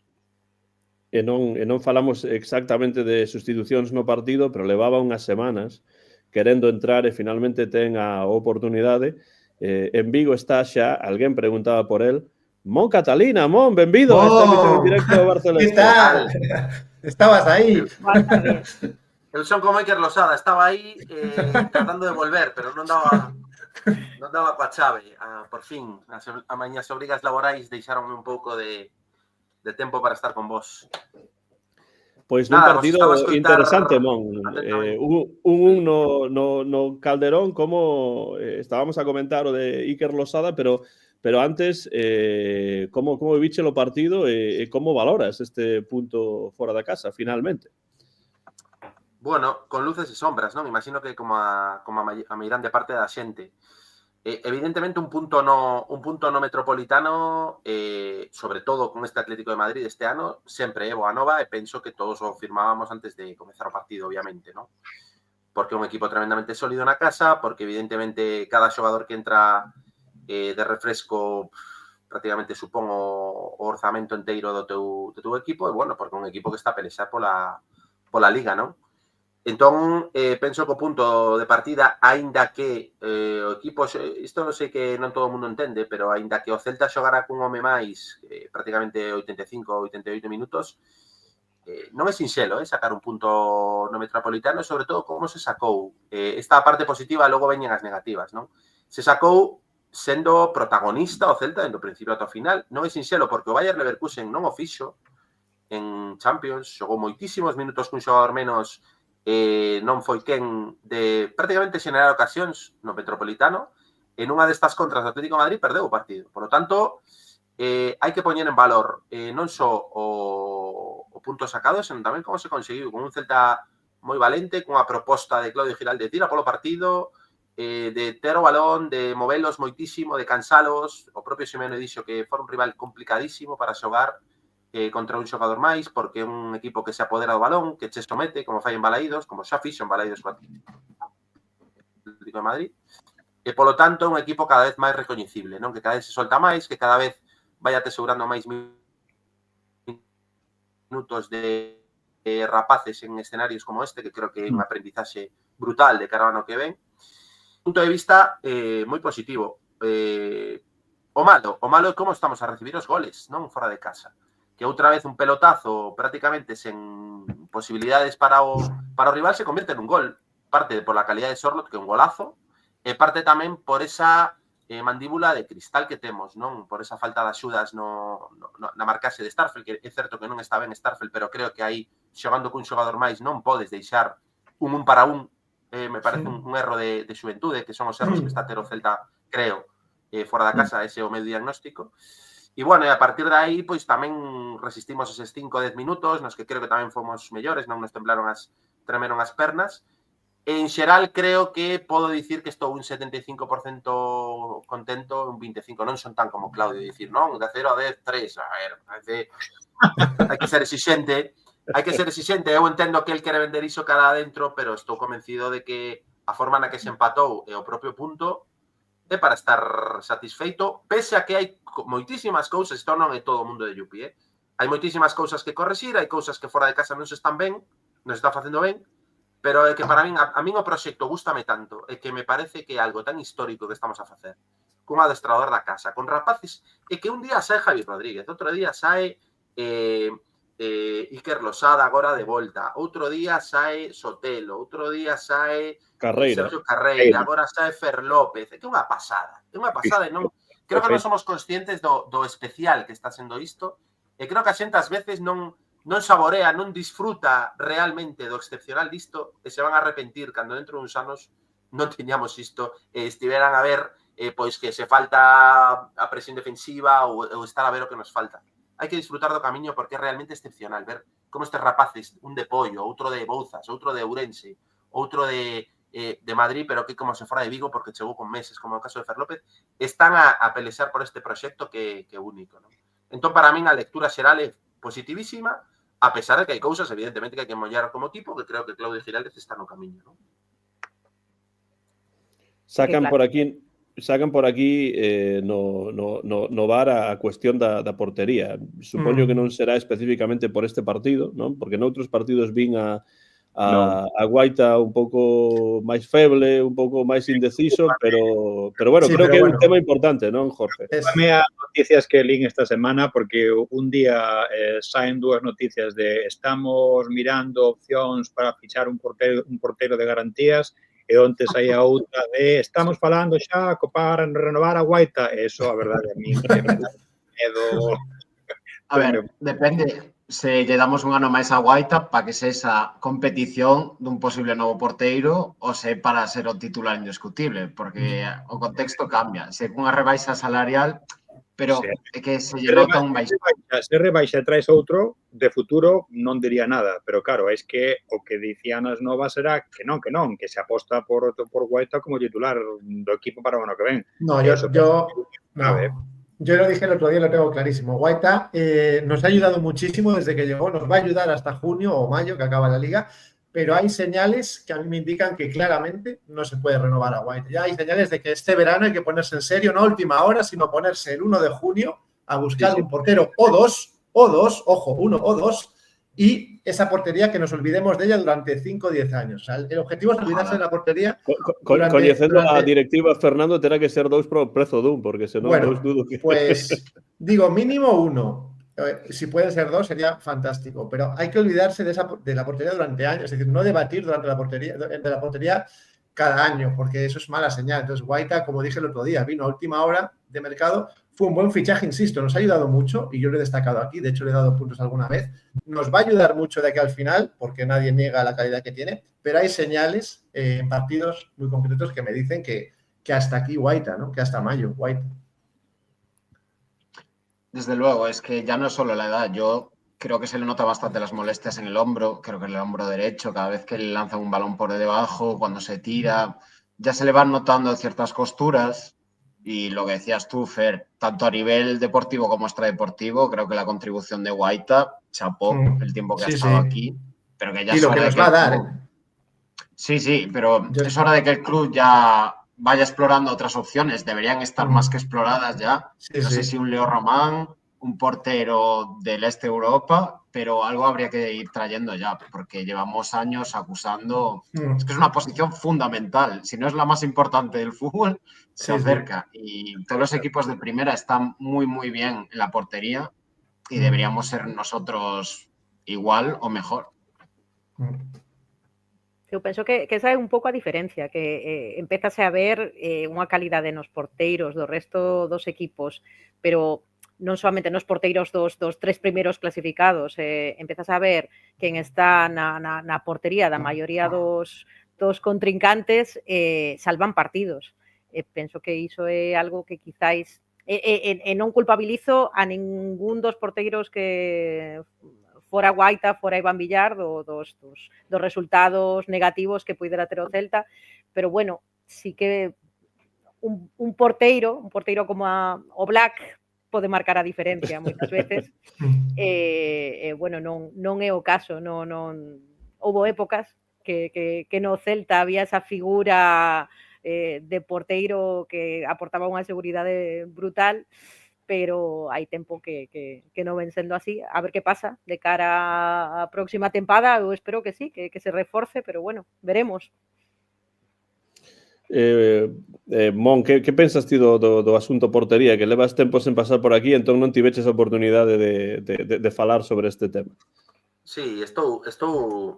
E non falamos exactamente de sustitucións no partido, pero levaba unhas semanas querendo entrar e finalmente ten a oportunidade. En Vigo está xa, alguén preguntaba por él. Mon Catalina, Mon, benvido a esta emisión en directo do Barcelona. Que tal? Estabas aí. Eu son como Iker Losada, estaba aí tratando de volver, pero non daba coa chave. Por fin, a mañas obrigas laborais deixaronme un pouco de tempo para estar con vos. Pois nun partido interesante, Mon. Un no Calderón, como estábamos a comentar o de Iker Losada, pero antes, como viche o partido e como valoras este punto fora da casa, finalmente? Bueno, con luces e sombras, non? Imagino que como a meirande parte da xente. Evidentemente un punto no Metropolitano, sobre todo con este Atlético de Madrid este ano, sempre é boa nova e penso que todos o firmábamos antes de comezar o partido, obviamente, non? Porque é un equipo tremendamente sólido na casa, porque evidentemente cada xogador que entra de refresco prácticamente supón o orzamento enteiro do teu equipo, e bueno, porque é un equipo que está a pelexar pola Liga, non? Entón, penso que o punto de partida, aínda que o equipo, isto non sei que non todo o mundo entende, pero aínda que o Celta xogara cun home máis prácticamente 85 ou 88 minutos, non é sinxelo sacar un punto no Metropolitano, sobre todo como se sacou. Esta parte positiva, logo veñen as negativas, non? Se sacou sendo protagonista o Celta dentro do principio ata o final. Non é sinxelo porque o Bayer Leverkusen non o fixo en Champions, xogou moitísimos minutos cun xogador menos, non foi quen de prácticamente xenerar ocasións no Metropolitano, en unha destas contras do Atlético de Madrid perdeu o partido. Por lo tanto, hai que poñer en valor non só o punto sacado, senón tamén como se conseguiu, con un Celta moi valente, con a proposta de Claudio Giralde de tira polo partido, de ter o balón, de movelos moitísimo, de cansalos. O propio Simeone dixo que foi un rival complicadísimo para xogar contra un xogador máis, porque é un equipo que se apodera do balón, que che somete, como fai en Balaídos, como xa fixo en Balaídos co Atlético de Madrid, e polo tanto é un equipo cada vez máis recoñecible, non? Que cada vez se solta máis, que cada vez vai atesourando máis minutos de rapaces en escenarios como este, que creo que é un aprendizaxe brutal de cara ao ano que ven. Punto de vista moi positivo. O malo é como estamos a recibir os goles, non? Fora de casa. Que outra vez un pelotazo prácticamente sen posibilidades para o rival se convierte nun gol. Parte por la calidad de Sorloth, que é un golazo, e parte tamén por esa mandíbula de cristal que temos, non? Por esa falta de axudas na marcase de Starfelt, que é certo que non está ben Starfelt, pero creo que aí xogando cun xogador máis non podes deixar un para un, me parece un erro de xuventude, que son os erros que está a ter o Celta, creo, fora da casa, ese é o meu diagnóstico. E, bueno, a partir de aí, pois tamén resistimos eses 5-10 minutos, nos que creo que tamén fomos mellores, non nos tremeron as pernas. En xeral, creo que podo dicir que estou un 75% contento, un 25%. Non son tan como Claudio, dicir, non, de 0 a 10, 3. A ver, hai que ser exixente. Eu entendo que el quere vender iso cara adentro, pero estou convencido de que a forma na que se empatou e o propio punto é para estar satisfeito, pese a que hai moitísimas cousas, isto non é todo o mundo de Yupi, hai moitísimas cousas que correxir, hai cousas que fora de casa non se están ben, non se está facendo ben, pero é que para min, a min o proxecto gústame tanto, é que me parece que é algo tan histórico que estamos a facer, cun adestrador da casa, con rapaces, e que un día sae Javi Rodríguez, outro día sae Iker Losada agora de volta, outro día sae Sotelo, outro día sae Sergio Carreira, agora sae Fer López, é que é unha pasada, e non, creo que non somos conscientes do especial que está sendo isto, e creo que a xente ás veces non saborea, non disfruta realmente do excepcional disto e se van a arrepentir cando dentro de uns anos non teñamos isto e estiveran a ver pois que se falta a presión defensiva ou estar a ver o que nos falta. Hai que disfrutar do camiño porque é realmente excepcional ver como estes rapaces, un de Pollo, outro de Bouzas, outro de Ourense, outro de Madrid, pero que como se fora de Vigo porque chegou con meses, como o caso de Fer López, están a pelexar por este proxecto que é único. Non? Entón, para min, a lectura xeral é positivísima, a pesar de que hai cousas, evidentemente, que hai que mollar como tipo, que creo que Claudio Giraldez está no camiño, non? Sacan por aquí no VAR a cuestión da portería. Supoño que non será especificamente por este partido, non? Porque noutros partidos vin a Guaita un pouco máis feble, un pouco máis indeciso, pero bueno, creo que é un tema importante, non, Jorge? Dame as noticias que lín esta semana, porque un día saen dúas noticias de estamos mirando opcións para fichar un portero de garantías, e onte saía outra de estamos falando xa para renovar a Guaita. Eso, a verdade, a mí me dá medo. A ver, depende. Se lle damos un ano máis a Guaita para que se esa competición dun posible novo porteiro ou se para ser o titular indiscutible, porque o contexto cambia. Se cunha rebaixa salarial, pero é que se lle nota un baixo. Se rebaixa e traes outro, de futuro non diría nada, pero claro, é que o que dicían as novas era que non, que se aposta por Guaita como titular do equipo para o ano que ven. No, yo lo dije el otro día, lo tengo clarísimo. Guaita nos ha ayudado muchísimo desde que llegó, nos va a ayudar hasta junio o mayo, que acaba la liga, pero hay señales que a mí me indican que claramente no se puede renovar a Guaita. Ya hay señales de que este verano hay que ponerse en serio, no a última hora, sino ponerse el 1 de junio a buscar un portero o dos, ojo, uno o dos, y esa portería que nos olvidemos de ella durante 5 o 10 años. O sea, el objetivo es olvidarse de la portería. Coñecendo a directiva, Fernando, terá que ser 2 pro prezo dun, porque senón bueno, dudo que... Pues digo, mínimo 1. Si pueden ser 2 sería fantástico, pero hay que olvidarse de la portería durante años, es decir, no debatir de la portería cada año, porque eso es mala señal. Entonces, Guaita, como dije el otro día, vino a última hora de mercado, fue un buen fichaje, insisto, nos ha ayudado mucho y yo lo he destacado aquí, de hecho le he dado puntos alguna vez, nos va a ayudar mucho de aquí al final, porque nadie niega la calidad que tiene, pero hay señales en partidos muy concretos que me dicen que hasta aquí Guaita, ¿no? Que hasta mayo Guaita. Desde luego, es que ya no es solo la edad, yo creo que se le nota bastante las molestias en el hombro, creo que en el hombro derecho, cada vez que le lanzan un balón por debajo, cuando se tira, ya se le van notando ciertas costuras y lo que decías tú, Fer, tanto a nivel deportivo como extradeportivo, creo que la contribución de Guaita, chapó el tiempo que ha estado aquí, pero que ya y es lo hora que de nos que va a dar. Sí, pero es hora de que el club ya vaya explorando otras opciones, deberían estar más que exploradas ya. No sé si un Leo Román, un portero del este de Europa, pero algo habría que ir trayendo ya, porque llevamos años acusando. Es que es una posición fundamental, si no es la más importante del fútbol, se acerca. Y todos los equipos de primera están muy, muy bien en la portería y deberíamos ser nosotros igual o mejor. Eu penso que esa é un pouco a diferencia, que empezase a ver unha calidade nos porteiros do resto dos equipos, pero non somente nos porteiros dos 3 primeiros clasificados, empezas a ver quen está na portería da maioría dos contrincantes, salvan partidos. Penso que iso é algo que quizáis non culpabilizo a ningún dos porteiros que fora Guaita, fora Iván Villar, dos resultados negativos que puidera ter o Celta, pero bueno, sí que un porteiro como o Black pode marcar a diferencia moitas veces. Bueno, non é o caso, non houbo épocas que no Celta había esa figura de porteiro que aportaba unha seguridade brutal, pero hai tempo que non ven sendo así. A ver que pasa de cara á próxima tempada. Eu espero que sí, que se reforce, pero bueno, veremos. Mon, que pensas ti do asunto portería? Que levas tempo sen pasar por aquí, entón non tiveches a oportunidade de falar sobre este tema. Sí, estou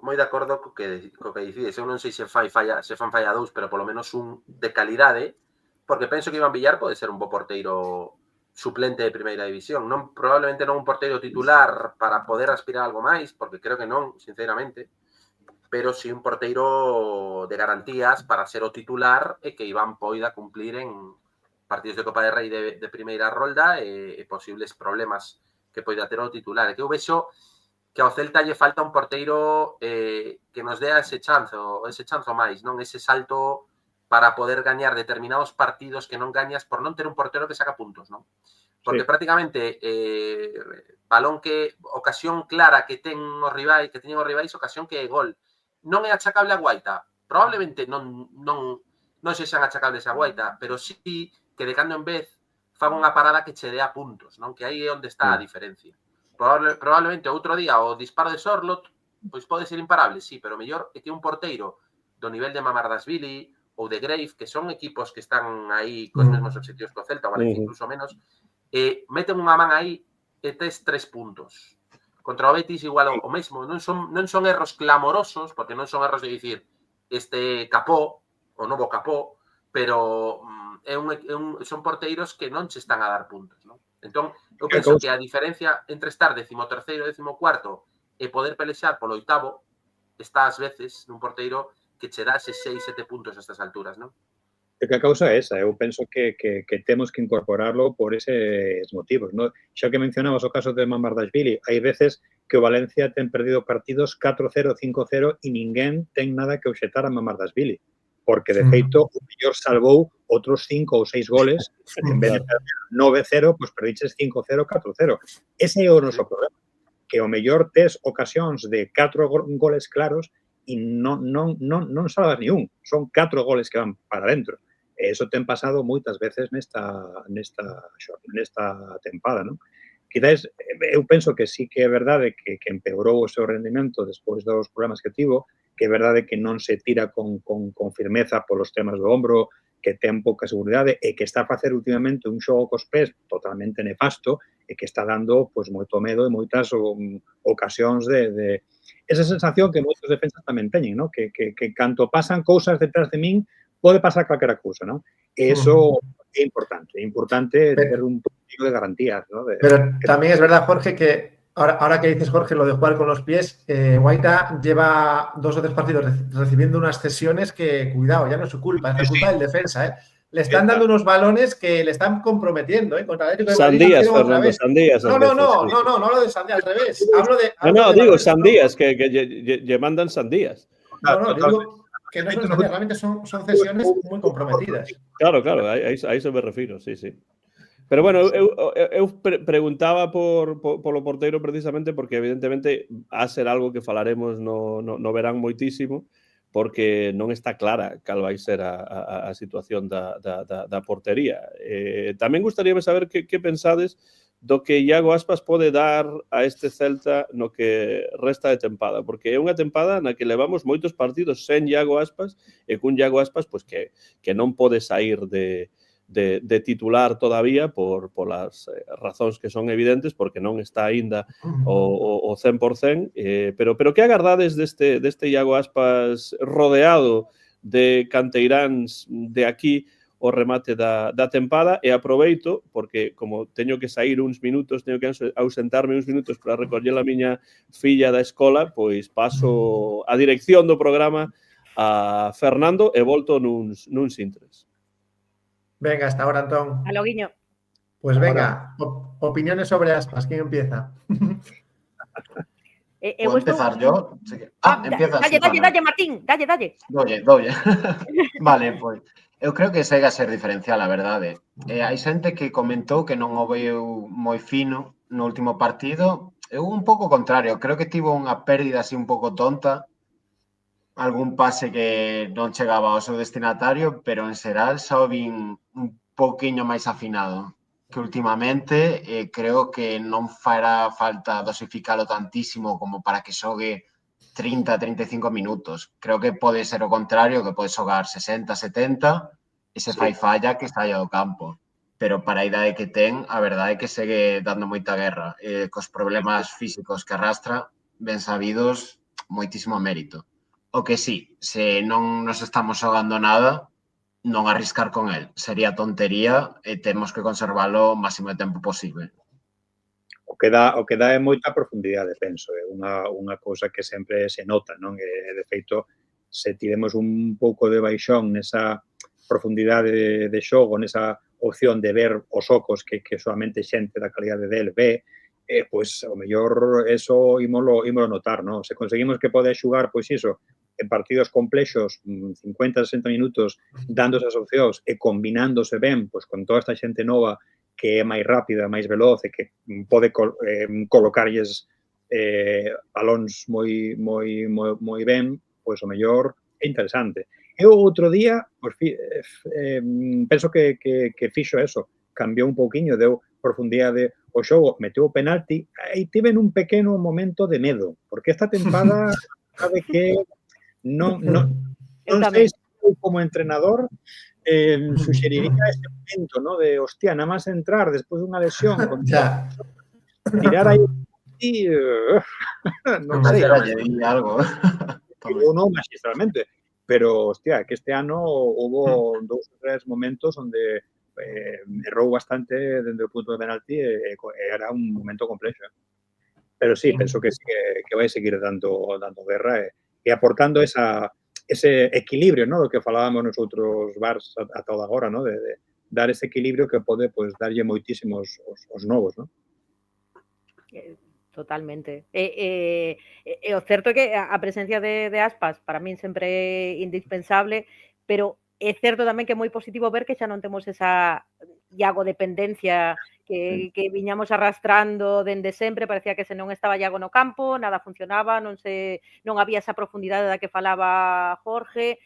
moi de acordo co que dicides. Eu non sei se fan falla 2, pero polo menos un de calidade, porque penso que Iván Villar pode ser un bo porteiro suplente de primeira división. Probablemente non un porteiro titular para poder aspirar a algo máis, porque creo que non, sinceramente, pero sí un porteiro de garantías para ser o titular e que Iván poida cumplir en partidos de Copa de Rei de primeira rolda e posibles problemas que poida ter o titular. E que eu vexo que ao Celta lle falta un porteiro que nos dea ese chanzo máis, non ese salto para poder gañar determinados partidos que non gañas por non ter un portero que saca puntos, non? Porque prácticamente balón que ocasión clara que teñen os rivais, ocasión que é gol. Non é achacable a Guaita. Probablemente non sexan achacables a Guaita, pero sí que de cando en vez faga unha parada que che dea puntos, non? Que aí é onde está a diferencia. Probablemente outro día o disparo de Sorloth pois pode ser imparable, sí, pero mellor é que un porteiro do nivel de Mamardashvili ou de Grave, que son equipos que están aí cos mesmos objetivos que o Celta, ou incluso menos, meten unha man aí e tes 3 puntos. Contra o Betis igual o mesmo, non son erros clamorosos, porque non son erros de dicir este capó, o novo capó, pero son porteiros que non se están a dar puntos, non? Entón, eu penso que a diferencia entre estar 13º e 14º e poder pelexar polo 8º está ás veces nun porteiro que che dá eses 6-7 puntos a estas alturas, non? Que a causa é esa, eu penso que temos que incorporarlo por eses motivos, non? Xa que mencionabas o caso de Mamardashvili, hai veces que o Valencia ten perdido partidos 4-0, 5-0 e ninguén ten nada que obxetar a Mamardashvili, porque de feito o mellor salvou outros 5 ou 6 goles, en vez de perder 9-0, pois perdiches 5-0, 4-0. Ese é o noso problema, que o mellor tes ocasións de 4 goles claros e non salvas ni un, son 4 goles que van para dentro. E iso ten pasado moitas veces nesta tempada, non? Quizás, eu penso que sí que é verdade que empeorou o seu rendimento despois dos problemas que tivo, que é verdade que non se tira con firmeza polos temas do ombro, que ten pouca seguridade e que está a facer últimamente un xogo cos pés totalmente nefasto e que está dando pois moito medo e moitas ocasións de esa sensación que moitos defensas tamén teñen, non? Que canto pasan cousas detrás de min pode pasar calquera cousa, non? E iso é importante ter un poquito de garantías, ¿no? Pero también es verdad, Jorge, que ahora que dices, Jorge, lo de jugar con los pies, Guaita lleva 2 o 3 partidos recibiendo unas cesiones que, cuidado, ya no es su culpa, es la culpa del defensa, ¿eh? Le están dando unos balones que le están comprometiendo, ¿eh? Contra el Atlético de Madrid. Sandías, Fernando, sandías. No hablo de sandías, al revés. Digo sandías, que le mandan sandías. Digo que no son sandías, realmente son cesiones muy comprometidas. Claro, a eso me refiro, sí. Pero bueno, eu preguntaba por lo porteiro precisamente porque evidentemente a ser algo que falaremos no verán moitísimo, porque non está clara cal vai ser a situación da portería. Tamén gustaríame saber que pensades do que Iago Aspas pode dar a este Celta no que resta de tempada, porque é unha tempada na que levamos moitos partidos sen Iago Aspas e cun Iago Aspas pois que non pode sair de titular todavía por las razóns que son evidentes, porque non está aínda o 100%, pero que agardades deste Iago Aspas rodeado de canteiráns de aquí o remate da tempada e aproveito, porque como teño que sair uns minutos, teño que ausentarme uns minutos para recoller a miña filla da escola, pois paso a dirección do programa a Fernando e volto nuns intres. Venga, hasta ahora, Antón. A Loguiño. Pues venga, opiniones sobre Aspas. ¿Quién empieza? ¿Puedo empezar yo? Empieza. Dalle, Martín, dalle. Dolle. Vale, pois. Eu creo que segue a ser diferencial, a verdade. Hai xente que comentou que non o veu moi fino no último partido. Eu un pouco contrario. Creo que tivo unha pérdida así un pouco tonta. Algún pase que non chegaba ao seu destinatario, pero en xeral xa o vin un pouquiño máis afinado que últimamente. Creo que non fará falta dosificalo tantísimo como para que xogue 30-35 minutos. Creo que pode ser o contrario, que pode xogar 60-70 e se fai falla que saia do campo. Pero para a idade que ten, a verdade é que segue dando moita guerra. Cos problemas físicos que arrastra, ben sabidos, moitísimo mérito. O que sí, se non nos estamos xogando nada, non arriscar con el. Sería tontería e temos que conservalo o máximo de tempo posible. O que dá é moita profundidade, penso. É unha cousa que sempre se nota, non? De feito, se tivemos un pouco de baixón nesa profundidade de xogo, nesa opción de ver os ocos que solamente xente da calidade del ve, pois, ao mellor, eso ímolo notar, non? Se conseguimos que pode xugar, pois iso, en partidos complexos, 50-60 minutos, dando esas opcións e combinándose ben, pois, con toda esta xente nova que é máis rápida, máis veloz e que pode colocarlles balóns moi ben, pois, o mellor, é interesante. Eu, outro día, penso que fixo eso, cambiou un pouquiño, deu profundidade o xogo, meteu o penalti, e tiven un pequeno momento de medo, porque esta tempada sabe que non sei se como entrenador suxeriría ese momento, ¿no? De, hostia, nada máis entrar despois dunha lesión, tirar aí non sei, algo. eu non magistralmente, pero, hostia, que este ano hubo 2 ou 3 momentos onde errou bastante dende o punto de penalti e era un momento complexo. Pero sí, penso que sí que vai seguir dando guerra e aportando ese equilibrio, ¿no? Do que falábamos nosotros Bars a toda agora, ¿no? De dar ese equilibrio que pode, pues, darlle moitísimos os novos, ¿no? Totalmente. O certo é que a presencia de Aspas para min sempre é indispensable, pero é certo tamén que é moi positivo ver que xa non temos esa Iago dependencia que viñamos arrastrando dende sempre. Parecía que se non estaba Iago no campo, nada funcionaba, non había esa profundidade da que falaba Jorge,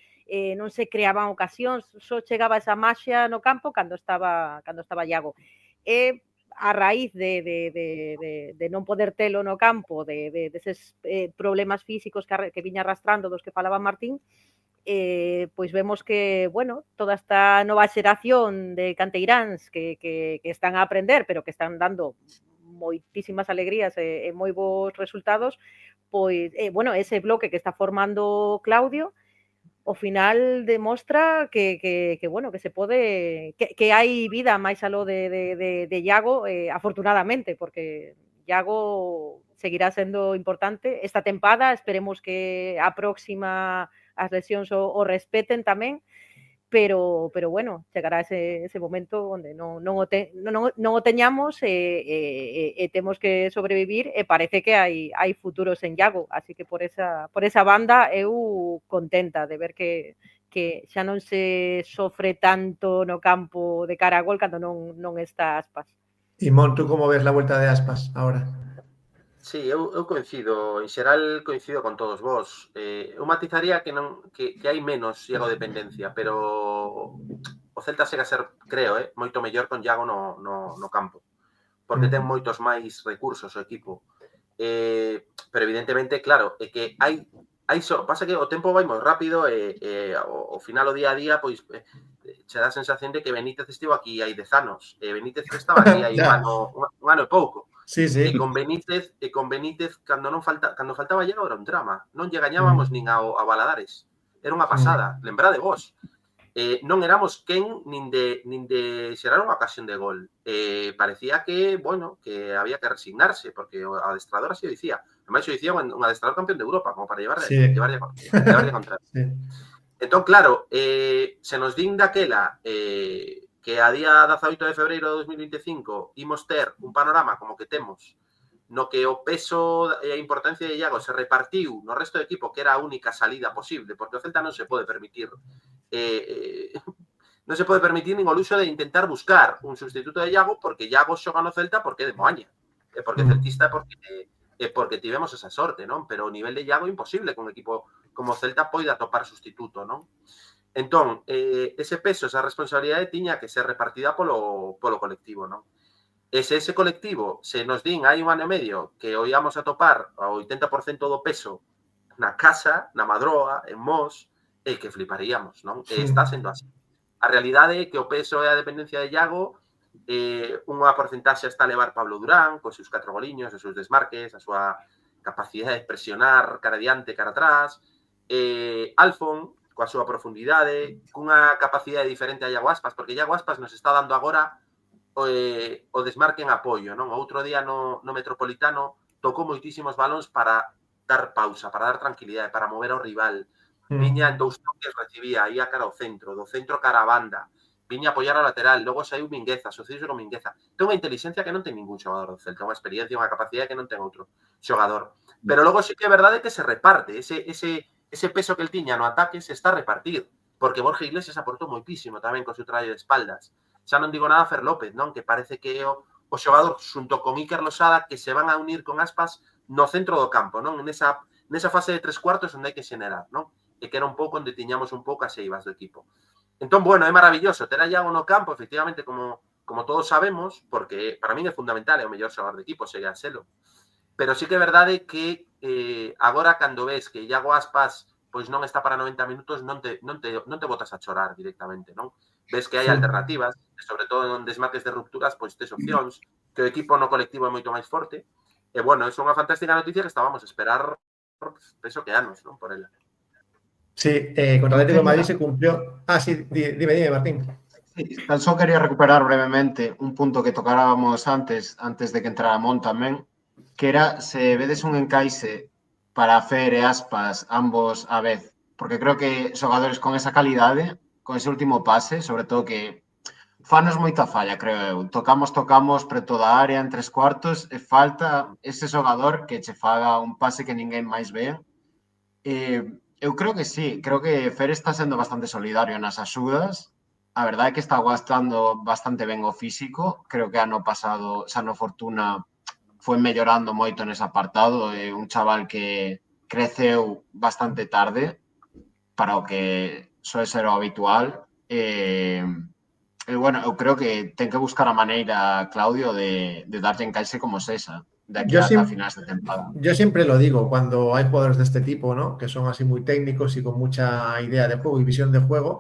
non se creaban ocasións, só chegaba esa maxia no campo cando estaba Iago. A raíz de non poder telo no campo, deses problemas físicos que viña arrastrando dos que falaba Martín, pois vemos que, bueno, toda esta nova xeración de canteiráns que están a aprender, pero que están dando moitísimas alegrías e moi bons resultados, pois, bueno, ese bloque que está formando Claudio, ao final demostra que bueno, que se pode, que hai vida máis aló de Iago, afortunadamente, porque Iago seguirá sendo importante esta tempada. Esperemos que a próxima as lesións o respeten tamén, pero bueno, chegará ese momento onde non o teñamos e temos que sobrevivir, e parece que hai futuros en Iago, así que por esa banda eu contenta de ver que xa non se sofre tanto no campo de cara a gol cando non está Aspas. Y Mon, ¿tú cómo ves la vuelta de Aspas ahora? Sí, eu coincido, en xeral coincido con todos vos. Eu matizaría que hai menos Iago dependencia, pero o Celta chega a ser, creo, moito mellor con Iago no campo, porque ten moitos máis recursos o equipo. Pero evidentemente, claro, é que pasa que o tempo vai moi rápido e ao final o día a día, pois, che dá a sensación de que Benítez estivo aquí hai 10 anos, e Benítez estaba aquí hai un ano e pouco. Sí. E con Benítez, cando faltaba Iago era un drama. Non lle gañábamos nin a Valadares. Era unha pasada, lembrade vos. non éramos quen nin de xerar unha ocasión de gol. Parecía que, bueno, que había que resignarse, porque o adestrador así o dicía. Ademais, o dicía un adestrador campeón de Europa, como para llevarlle contra. Sí. Entón, claro, se nos din daquela que a día 18 de febreiro de 2025 imos ter un panorama como que temos no que o peso e a importancia de Iago se repartiu no resto do equipo, que era a única salida posible, porque o Celta non se pode permitir non se pode permitir nin o luxo de intentar buscar un sustituto de Iago, porque Iago xoga no Celta porque é de Moaña, porque celtista porque tivemos esa sorte, non? Pero o nivel de Iago é imposible que un equipo como o Celta poida topar sustituto, non? Entón, ese peso, esa responsabilidade tiña que ser repartida polo colectivo, non? Ese colectivo, se nos din hai un ano e medio que o íamos a topar ao 80% do peso na casa, na Madroa, en Mos, e que fliparíamos, non? E está sendo así. A realidade é que o peso e a dependencia de Iago, unha porcentaxe está a levar Pablo Durán, cos seus 4 goliños, os seus desmarques, a súa capacidade de presionar cara adiante, cara atrás, Alfon, coa súa profundidade, cunha capacidade diferente a Iago Aspas, porque Iago Aspas nos está dando agora o desmarque en apoio, non? Outro día no Metropolitano tocou moitísimos balóns para dar pausa, para dar tranquilidade, para mover ao rival. Viña en 2 toques, recibía, ia cara ao centro, do centro cara a banda, viña a apoiar ao lateral, logo saiu Mingueza, asociou con Mingueza. Ten unha inteligencia que non ten ningún xogador do Celta, unha experiencia, unha capacidade que non ten outro xogador. Pero logo sí que é verdade que se reparte, ese peso que el tiña no ataque se está a repartir, porque Borja Iglesias aportou moitísimo tamén co seu traballo de espaldas. Xa non digo nada Fer López, non? Que parece que é o xogador xunto con Iker Losada que se van a unir con Aspas no centro do campo, non? Nesa fase de 3/4 onde hai que xenerar, non? E que era un pouco onde tiñamos un pouco as eivas do equipo. Entón, bueno, é maravilloso ter a Iago no campo, efectivamente, como todos sabemos, porque para min é fundamental, é o mellor xogador de equipo, sería Selo. Pero sí que é verdade que agora, cando ves que Iago Aspas pois non está para 90 minutos, non te botas a chorar directamente, non? Ves que hai alternativas, sobre todo en desmarques de rupturas, pois tes opcións, que o equipo no colectivo é moito máis forte. E, bueno, é unha fantástica noticia que estábamos a esperar, penso que anos, non? Por ela. Sí, contra el Atlético de Madrid se cumplió. Ah, sí, dime, Martín. Sí, tan só quería recuperar brevemente un punto que tocábamos antes de que entrara Mon tamén, que era se vedes un encaixe para Fer e Aspas ambos a vez, porque creo que xogadores con esa calidade, con ese último pase, sobre todo que fanos moita falla, creo eu. Tocamos preto da área en 3/4 e falta ese xogador que che faga un pase que ninguén máis ve. Eu creo que sí, creo que Fer está sendo bastante solidario nas axudas. A verdade é que está aguantando bastante ben o físico. Creo que ano pasado Sano Fortuna foi mellorando moito nese apartado. É un chaval que creceu bastante tarde para o que soe ser o habitual. Bueno, eu creo que ten que buscar a maneira, Claudio, de darlle encaixe como Sesa, de aquí hasta finales de temporada. Yo siempre lo digo, cuando hay jugadores de este tipo, ¿no? Que son así muy técnicos y con mucha idea de juego y visión de juego,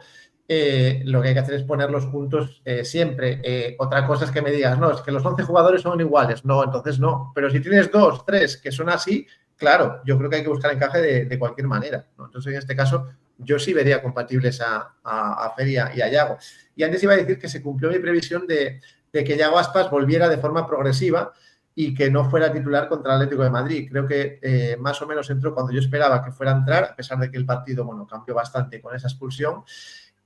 lo que hay que hacer es ponerlos juntos siempre. Otra cosa es que me digas, no, es que los 11 jugadores son iguales. No, entonces no. Pero si tienes 2, 3 que son así, claro, yo creo que hay que buscar encaje de cualquier manera, ¿no? Entonces, en este caso, yo sí vería compatibles a Fer y a Iago. Y antes iba a decir que se cumplió mi previsión de que Iago Aspas volviera de forma progresiva y que no fuera titular contra el Atlético de Madrid. Creo que más o menos entró cuando yo esperaba que fuera a entrar, a pesar de que el partido, bueno, cambió bastante con esa expulsión.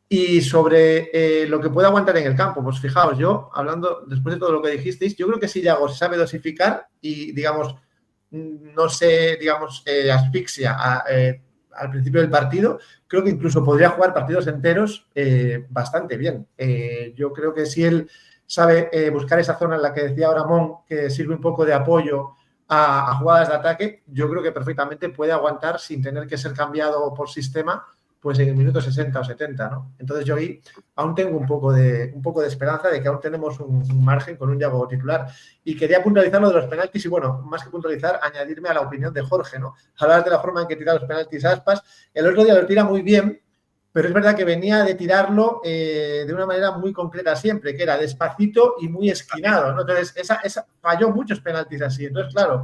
Y sobre lo que puede aguantar en el campo, pues fijaos, yo, hablando después de todo lo que dijisteis, yo creo que si Iago se sabe dosificar y, digamos, no se, digamos, asfixia al principio del partido, creo que incluso podría jugar partidos enteros bastante bien. Yo creo que si él sabe buscar esa zona en la que decía ahora Mon, que sirve un poco de apoyo a jugadas de ataque, yo creo que perfectamente puede aguantar sin tener que ser cambiado por sistema, pues en el minuto 60 o 70, ¿no? Entonces yo ahí aún tengo un poco de esperanza de que aún tenemos un margen con un Iago titular. Y quería puntualizar lo de los penaltis y, bueno, más que puntualizar, añadirme a la opinión de Jorge, ¿no? Hablar de la forma en que tira los penaltis a Aspas. El otro día lo tira muy bien, pero es verdad que venía de tirarlo de una manera muy concreta siempre, que era despacito y muy esquinado, ¿no? Entonces, esa falló muchos penaltis así. Entonces, claro,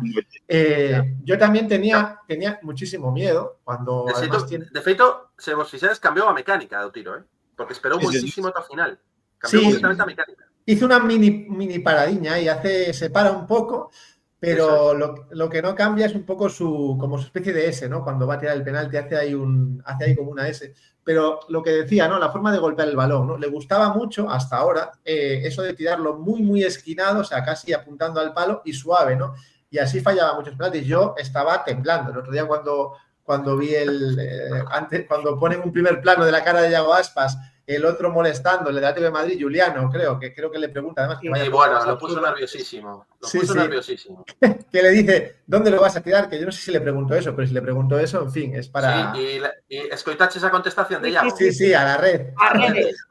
yo también tenía muchísimo miedo cuando... De feito, se vos fixedes, cambiou a mecánica do tiro, porque esperou moitísimo ata o final. Sí. Cambiou completamente a mecánica. Hizo una mini paradiña y se para un poco, pero lo que no cambia es un poco como su especie de S, ¿no? Cuando va a tirar el penalti hace ahí como una S. Pero lo que decía, ¿no? La forma de golpear el balón, ¿no? Le gustaba mucho hasta ahora eso de tirarlo muy, muy esquinado, o sea, casi apuntando al palo y suave, ¿no? Y así fallaba muchos penaltis. Yo estaba temblando. El otro día cuando vi cuando ponen un primer plano de la cara de Iago Aspas, el otro molestándole de Atlético de Madrid, Juliano, creo que le pregunta además que vaya y bueno, lo puso nerviosísimo. Nerviosísimo. Que le dice, ¿dónde lo vas a tirar? Que yo no sé si le preguntó eso, pero si le preguntó eso, en fin, es para... Sí, y escoitache esa contestación de Iago. Sí, a la red. A redes.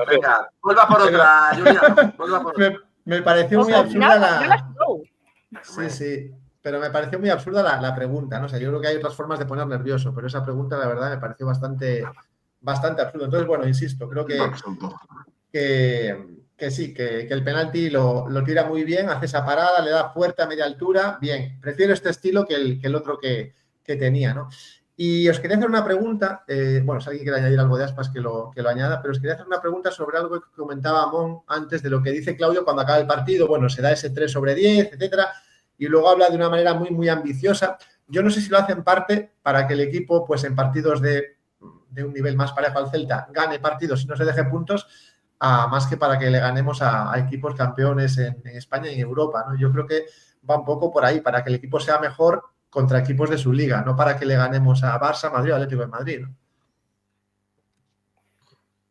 Venga, vuelva por otra, Juliano. Vuelva por otra. Me pareció muy absurda la... Sí. Sí, pero me pareció muy absurda la pregunta, ¿no? O sea, yo creo que hay otras formas de poner nervioso, pero esa pregunta, la verdad, me pareció bastante absurdo. Entonces, bueno, insisto, creo que sí, que el penalti lo tira muy bien, hace esa parada, le da fuerte a media altura, bien. Prefiero este estilo que el otro que tenía, ¿no? Y os quería hacer una pregunta, bueno, si alguien quiere añadir algo de Aspas que lo añada, pero os quería hacer una pregunta sobre algo que comentaba Amón antes de lo que dice Claudio cuando acaba el partido. Bueno, se da ese 3/10, etcétera, y luego habla de una manera muy, muy ambiciosa. Yo no sé si lo hace en parte para que el equipo, pues en partidos de un nivel más parejo al Celta, gane partidos y no se deje puntos, más que para que le ganemos a equipos campeones en España y en Europa, ¿no? Yo creo que va un poco por ahí, para que el equipo sea mejor contra equipos de su liga, no para que le ganemos a Barça, Madrid o Atlético de Madrid, ¿no?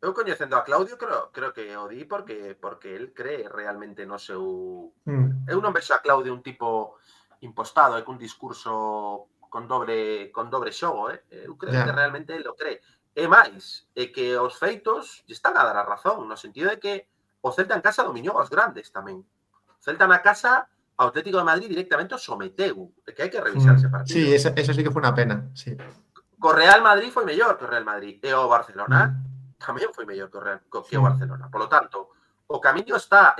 Eu coñecendo a Claudio creo que o di porque el cree realmente no seu... Eu non vexo a Claudio un tipo impostado e cun discurso con dobre xogo, Eu creo que realmente ele o cree. E máis, é que os feitos lle están a dar a razón, no sentido de que o Celta en casa dominou aos grandes tamén. O Celta na casa ao Atlético de Madrid directamente o someteu, é que hai que revisar ese partido. Sí, eso sí que foi unha pena, sí. Co Real Madrid foi mellor que o Real Madrid, e o Barcelona tamén foi mellor que o Barcelona. Por lo tanto, o camiño está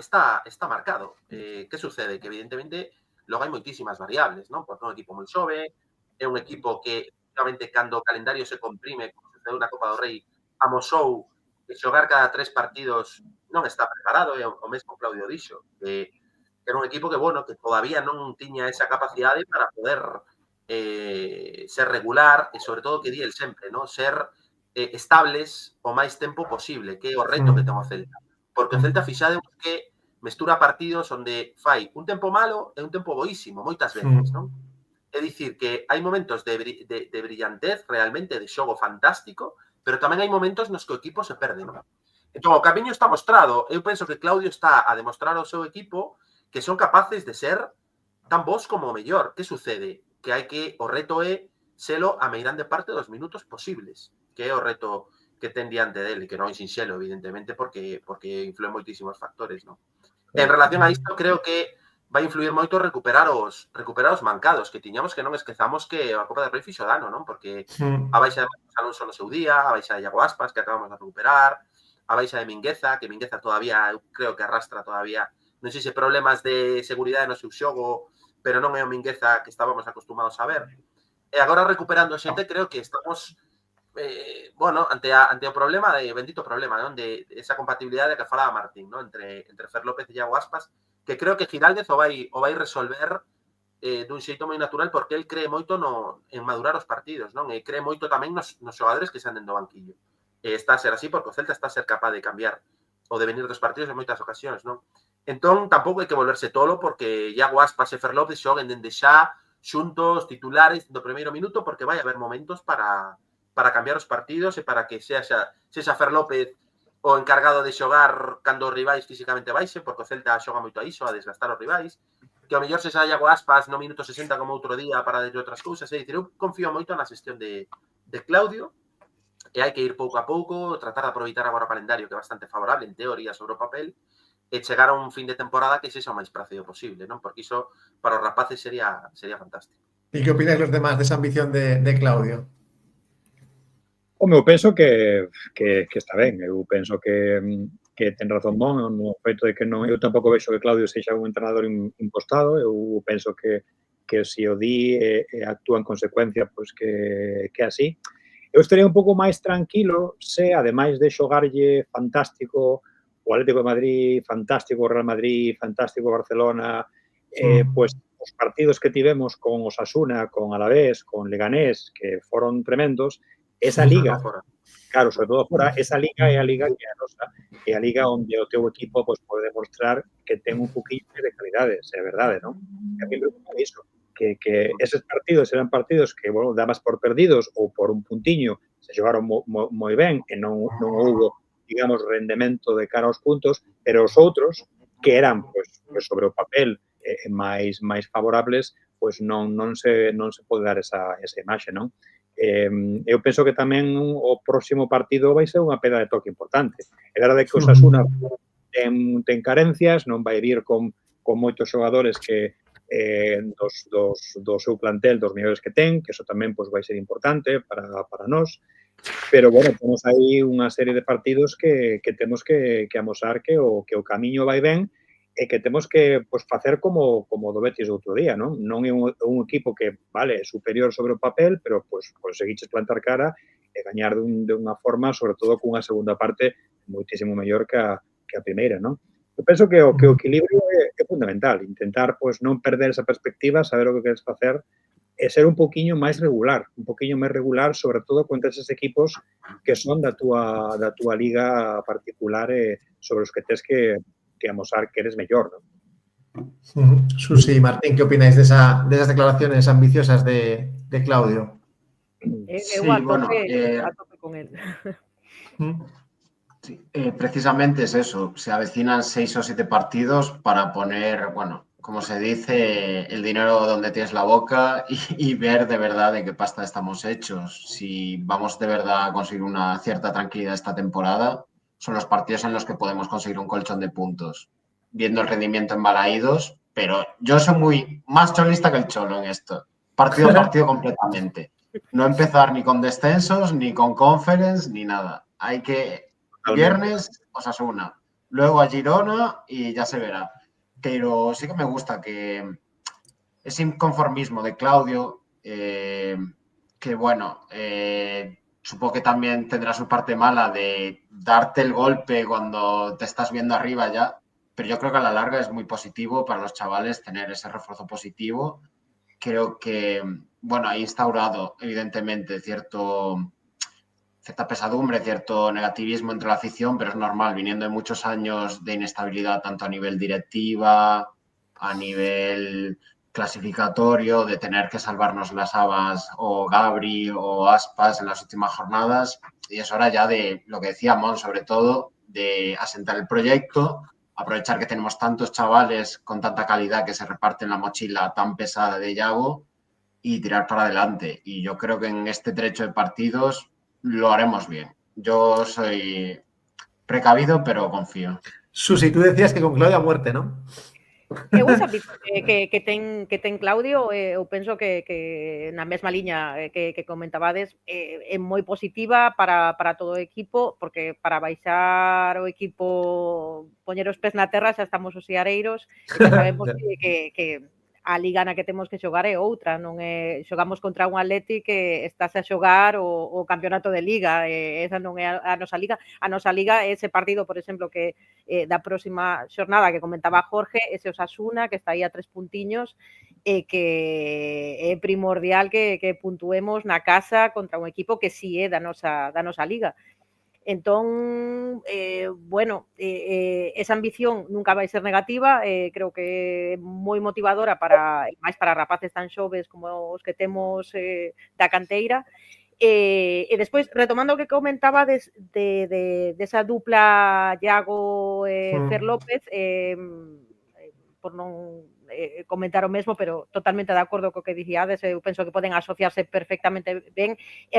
marcado. Que sucede? Que evidentemente logo hai moitísimas variables, non? Porque é un equipo moi xove, é un equipo que, efectivamente, cando o calendario se comprime, como sucedeu na Copa do Rei, amosou que xogar cada 3 partidos non está preparado, e o mesmo Claudio dixo, que era un equipo que, bueno, que todavía non tiña esa capacidade para poder ser regular e, sobre todo, que di el sempre, non? Ser estables o máis tempo posible, que é o reto que ten o Celta. Porque o Celta fixade que mestura partidos onde fai un tempo malo e un tempo boísimo, moitas veces, non? É dicir, que hai momentos de brillantez, realmente, de xogo fantástico, pero tamén hai momentos nos que o equipo se perde, non? Entón, o camiño está mostrado. Eu penso que Claudio está a demostrar ao seu equipo que son capaces de ser tan bons como o mellor. Que sucede? Que o reto é selo a meirande parte dos minutos posibles, que é o reto que ten diante dele, que non é sinxelo, evidentemente, porque influen moitísimos factores, non? En relación a isto, creo que vai influir moito recuperar os mancados que tiñamos, que non esquezamos que a Copa del Rei fixo dano, non? Porque a baixa de Alonso no seu día, a baixa de Iago Aspas, que acabamos de recuperar, a baixa de Mingueza, que Mingueza todavía, eu creo que arrastra todavía, non sei se problemas de seguridade no seu xogo, pero non é o Mingueza que estábamos acostumados a ver. E agora recuperando xente, creo que estamos ante o problema, bendito problema, non? De esa compatibilidade que falaba Martín, non? Entre Fer López e Iago Aspas, que creo que Giraldez o vai resolver dun xeito moi natural, porque el cree moito en madurar os partidos, non? E cree moito tamén nos xogadores que se anden do banquillo. Está a ser así porque o Celta está a ser capaz de cambiar o devenir dos partidos en moitas ocasións, non? Entón, tampouco hai que volverse tolo porque Iago Aspas e Fer López xoguen dende xa xuntos, titulares, do primeiro minuto, porque vai haber momentos para cambiar os partidos e para que sexa Fer López o encargado de xogar cando os rivais físicamente baixen, porque o Celta xoga moito a iso, a desgastar os rivais, que ao mellor sexa Iago Aspas no minuto 60 como outro día para decir outras cousas. É dicir, eu confío moito na xestión de Claudio, e hai que ir pouco a pouco, tratar de aproveitar agora o calendario, que é bastante favorable, en teoría, sobre o papel, e chegar a un fin de temporada que sexa o máis plácido posible, non? Porque iso para os rapaces sería fantástico. E que opináis los demás desa ambición de Claudio? Home, eu penso que está ben. Eu penso que ten razón Mon no feito de que non, eu tampouco vexo que Claudio sexa un entrenador impostado. Eu penso que se o di e actúa en consecuencia, pois que así. Eu estaría un pouco máis tranquilo se, ademais de xogarlle fantástico o Atlético de Madrid, fantástico o Real Madrid, fantástico o Barcelona, pois os partidos que tivemos con Osasuna, con Alavés, con Leganés, que foron tremendos, esa liga, claro, sobre todo fora, esa liga é a liga que é a nosa, é a liga onde o teu equipo pois, pode demostrar que ten un poquinho de calidade, se é verdade, non? E a mí me preocupa iso, que eses partidos eran partidos que, bueno, dabas por perdidos ou por un puntiño, se xogaron moi ben e non houbo, digamos, rendemento de cara aos puntos, pero os outros, que eran, pois sobre o papel, máis favorables, pois non se pode dar esa imaxe, non? Eu penso que tamén o próximo partido vai ser unha peda de toque importante. É verdade que o Osasuna ten carencias, non vai vir con moitos xogadores que do seu plantel, dos mellores que ten, que eso tamén pois, vai ser importante para nós, pero, bueno, temos aí unha serie de partidos que temos que amosar que o camiño vai ben e que temos que pois, facer como do Betis outro día, non? Non é un equipo que, vale, é superior sobre o papel, pero pois, conseguiches plantar cara e gañar de unha forma, sobre todo cunha segunda parte moitísimo mellor que a primeira, non? Eu penso que o equilibrio é fundamental, intentar pois, non perder esa perspectiva, saber o que queres facer e ser un poquinho máis regular, sobre todo contra eses equipos que son da túa liga particular sobre os que tes que amosar que eres mellor, ¿no? Susi y Martín, ¿qué opináis de esas declaraciones ambiciosas de Claudio? Sí, bueno, a tope con él. Sí, precisamente es eso, se avecinan 6 o 7 partidos para poner, bueno, como se dice, el dinero donde tienes la boca y ver de verdad de qué pasta estamos hechos. Si vamos de verdad a conseguir una cierta tranquilidad esta temporada, son los partidos en los que podemos conseguir un colchón de puntos, viendo el rendimiento en Balaídos, pero yo soy muy más cholista que el Cholo en esto, partido a partido completamente. No empezar ni con descensos, ni con conference, ni nada. Hay que... Viernes, Osasuna, luego a Girona y ya se verá. Pero sí que me gusta que ese inconformismo de Claudio, que bueno, supongo que también tendrá su parte mala de darte el golpe cuando te estás viendo arriba ya, pero yo creo que a la larga es muy positivo para los chavales tener ese refuerzo positivo. Creo que, bueno, ha instaurado evidentemente cierta pesadumbre, cierto negativismo entre la afición, pero es normal, viniendo de muchos años de inestabilidad, tanto a nivel directiva, a nivel clasificatorio, de tener que salvarnos las Habas o Gabri o Aspas en las últimas jornadas. Y es hora ya de, lo que decía Mon, sobre todo, de asentar el proyecto, aprovechar que tenemos tantos chavales con tanta calidad que se reparten la mochila tan pesada de Yago y tirar para adelante. Y yo creo que en este trecho de partidos lo haremos bien. Yo soy precavido, pero confío. Susi, tú decías que con Claudio a muerte, ¿no? Esa ambición que ten Claudio, eu penso que na mesma liña que comentabades, é moi positiva para todo o equipo, porque para baixar o equipo, poñer os pés na terra, xa estamos os seareiros, e xa sabemos que a liga na que temos que xogar é outra, non é, xogamos contra un Atleti que estás a xogar o campeonato de liga, esa non é a nosa liga é ese partido, por exemplo, que da próxima xornada que comentaba Jorge, ese Osasuna que está aí a 3 puntiños e que é primordial que puntuemos na casa contra un equipo que si é da nosa liga. Entón, bueno, esa ambición nunca vai ser negativa, creo que é moi motivadora máis para rapaces tan xoves como os que temos da canteira. E despois, retomando o que comentaba desa dupla Yago Fer López, por non comentar o mesmo, pero totalmente de acordo co que dicíades, eu penso que poden asociarse perfectamente ben, e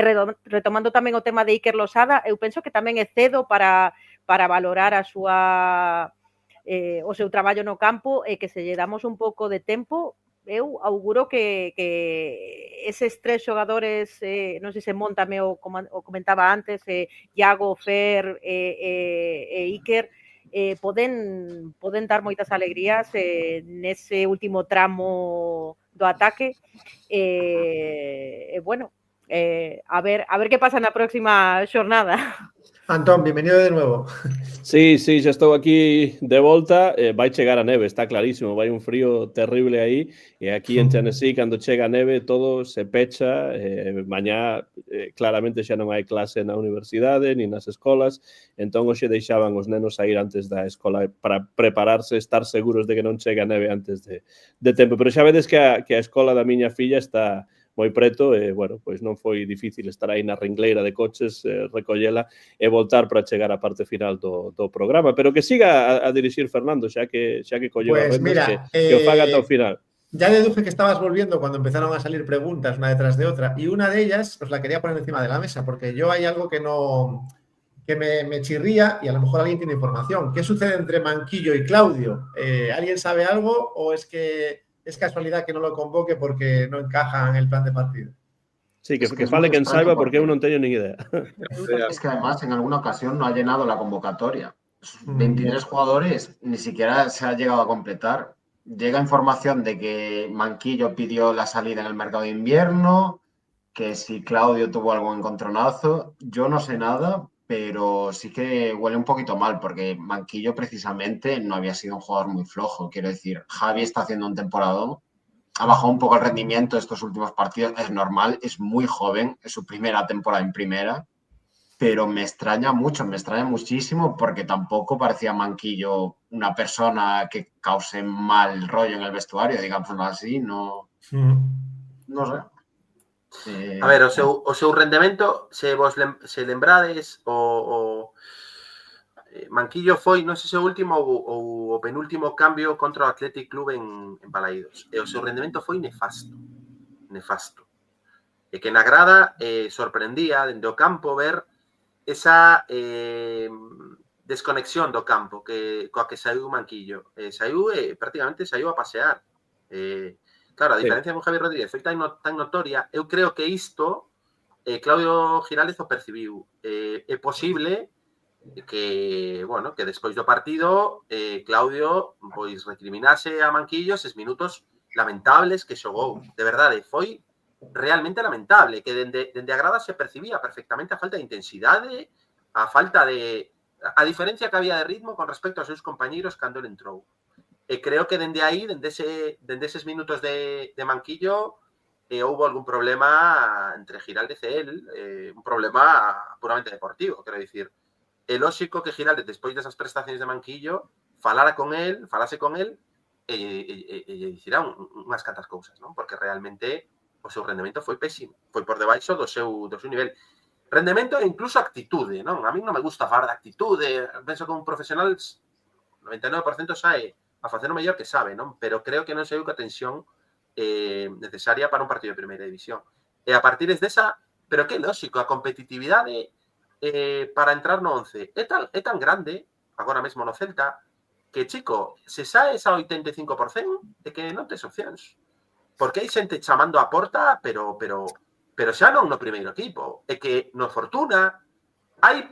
retomando tamén o tema de Iker Losada, eu penso que tamén é cedo para valorar a súa o seu traballo no campo e que se lle damos un pouco de tempo, eu auguro que eses 3 xogadores, non sei se Montame o comentaba antes, Iago, Fer e Iker, poden dar moitas alegrías nese último tramo do ataque. Bueno, a ver que pasa na próxima xornada. Antón, bienvenido de nuevo. Sí, xa estou aquí de volta, vai chegar a neve, está clarísimo, vai un frío terrible aí, e aquí en Tennessee, cando chega a neve, todo se pecha, mañá claramente xa non hai clase na universidade, nin nas escolas, entón hoxe deixaban os nenos a ir antes da escola para prepararse, estar seguros de que non chega a neve antes de tempo, pero xa vedes que a escola da miña filla está moi preto, e, bueno, pois non foi difícil estar aí na ringleira de coches, recollela e voltar para chegar á parte final do programa. Pero que siga a dirixir Fernando, xa que colleu Pues as rendas, mira, que o faga ata o final. Ya deduje que estabas volviendo cuando empezaron a salir preguntas una detrás de otra, y una de ellas os la quería poner encima de la mesa, porque yo hay algo que me chirría y a lo mejor alguien tiene información. ¿Qué sucede entre Manquillo y Claudio? ¿Alguien sabe algo o es que es casualidad que no lo convoque porque no encaja en el plan de partido? Sí, que fale quen saiba porque eu non teño nin idea. Es que además en alguna ocasión no ha llenado la convocatoria. 23 jugadores ni siquiera se ha llegado a completar. Llega información de que Manquillo pidió la salida en el mercado de invierno, que si Claudio tuvo algún encontronazo. Yo no sé nada, pero sí que huele un poquito mal porque Manquillo precisamente no había sido un jugador muy flojo. Quiero decir, Javi está haciendo un temporadón. Ha bajado un poco el rendimiento estos últimos partidos, es normal, es muy joven, es su primera temporada en primera, pero me extraña muchísimo porque tampoco parecía Manquillo una persona que cause mal rollo en el vestuario, digámoslo así, no sé. A ver, o seu rendemento, se lembrades, Manquillo foi, non sei se o último ou o penúltimo cambio contra o Athletic Club en Balaídos. E o seu rendemento foi nefasto. E que na grada sorprendía dende o campo ver esa desconexión do campo coa que saiu Manquillo. Prácticamente saiu a pasear. Claro, a diferencia con Javi Rodríguez foi tan notoria. Eu creo que isto Claudio Giraldez o percibiu. É posible que despois do partido Claudio pois recriminase a Manquillo eses minutos lamentables que xogou. De verdade, foi realmente lamentable, que dende a grada se percibía perfectamente a falta de intensidade, a falta de... a diferencia que había de ritmo con respecto aos seus compañeiros cando ele entrou. E creo que dende aí, dende eses minutos de Manquillo, houve algún problema entre Giraldez e el, un problema puramente deportivo, quero dicir. É lógico que Giraldez, despois desas prestacións de Manquillo, falase con el e dicirá unhas cantas cousas, non? Porque realmente o seu rendemento foi pésimo, foi por debaixo do seu nivel. Rendemento e incluso actitude, non? A mí non me gusta falar de actitude, penso que un profesional 99% sae a facer o mellor que sabe, non? Pero creo que non saiu coa tensión necesaria para un partido de primeira división. E a partir desa, pero que lógico, a competitividade para entrar no 11 é tan grande, agora mesmo no Celta, que, chico, se saes a 85% é que non tes opcións. Porque hai xente chamando a porta, pero xa non no primeiro equipo. É que no Fortuna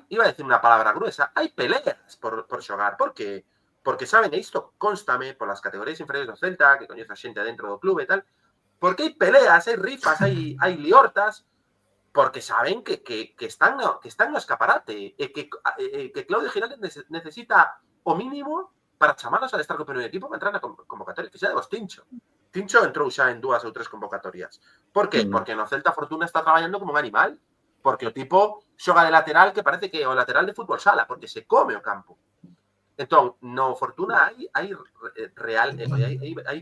iba a decir unha palabra gruesa, hai peleas por xogar. Por que? Porque saben, e isto constame polas categorías inferiores do Celta, que coñece a xente dentro do clube e tal, porque hai peleas, hai rifas, hai liortas, porque saben que están no escaparate e que Claudio Giraldez necesita o mínimo para chamalos a estar co primeiro equipo para entrar na convocatoria. Fixadevos, Tincho entrou xa en 2 ou 3 convocatorias. Por que? Porque no Celta Fortuna está traballando como un animal, porque o tipo xoga de lateral que parece que o lateral de fútbol sala, porque se come o campo. Entón, no Fortuna hai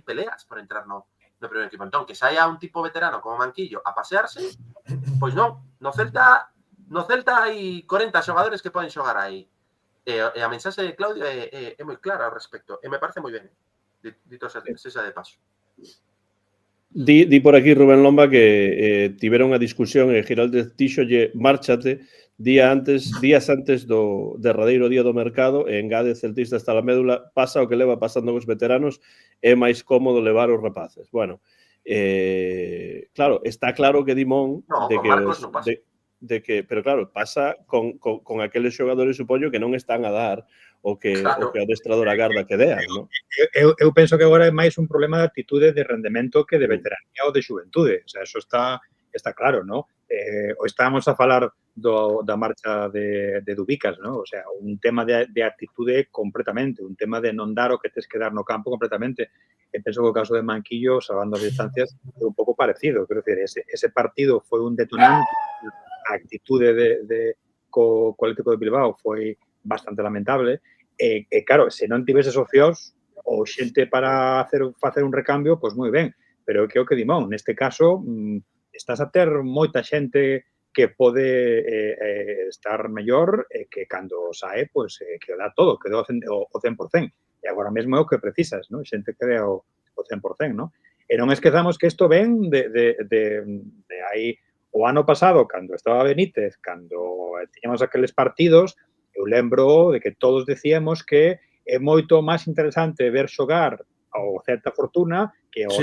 peleas por entrar no primeiro equipo. Entón, que saia un tipo veterano como Manquillo a pasearse, pois non. No Celta hai 40 xogadores que poden xogar aí. E a mensaxe de Claudio é moi clara ao respecto. E me parece moi ben. Dito xa de paso. Di por aquí Rubén Lomba que tiveron a discusión e Giraldez díxolle márchate días antes do derradeiro día do mercado e engade celtista hasta la médula, pasa o que leva pasando cos veteranos, é máis cómodo levar os rapaces. Bueno, claro, está claro que Dimón pero claro, pasa con aqueles xogadores, supoño, que non están a dar o que o adestrador agarda que dean, non? Eu penso que agora é máis un problema de actitude de rendemento que de veteranía ou de xuventude. O sea, eso está está claro, ¿no? O estábamos a falar da marcha de Dubicas, ¿no? O sea, un tema de actitude completamente, un tema de non dar o que tes que dar no campo completamente. E penso que o caso de Manquillo, salvando as distancias, é un pouco parecido. Quero decir, ese partido foi un detonante, a actitude co Atlético de Bilbao foi bastante lamentable. E claro, se non tiveses opcións ou xente para facer un recambio, pois moi ben. Pero que o que dimón, neste caso, estás a ter moita xente que pode estar mellor e que cando sae, pois, que o dá todo, que dá o 100%. E agora mesmo é o que precisas, ¿no? Xente que dá o 100%, ¿no? E non esquezamos que isto ven de aí o ano pasado, cando estaba Benítez, cando tiñamos aqueles partidos, eu lembro de que todos decíamos que é moito máis interesante ver xogar ao Celta Fortuna que o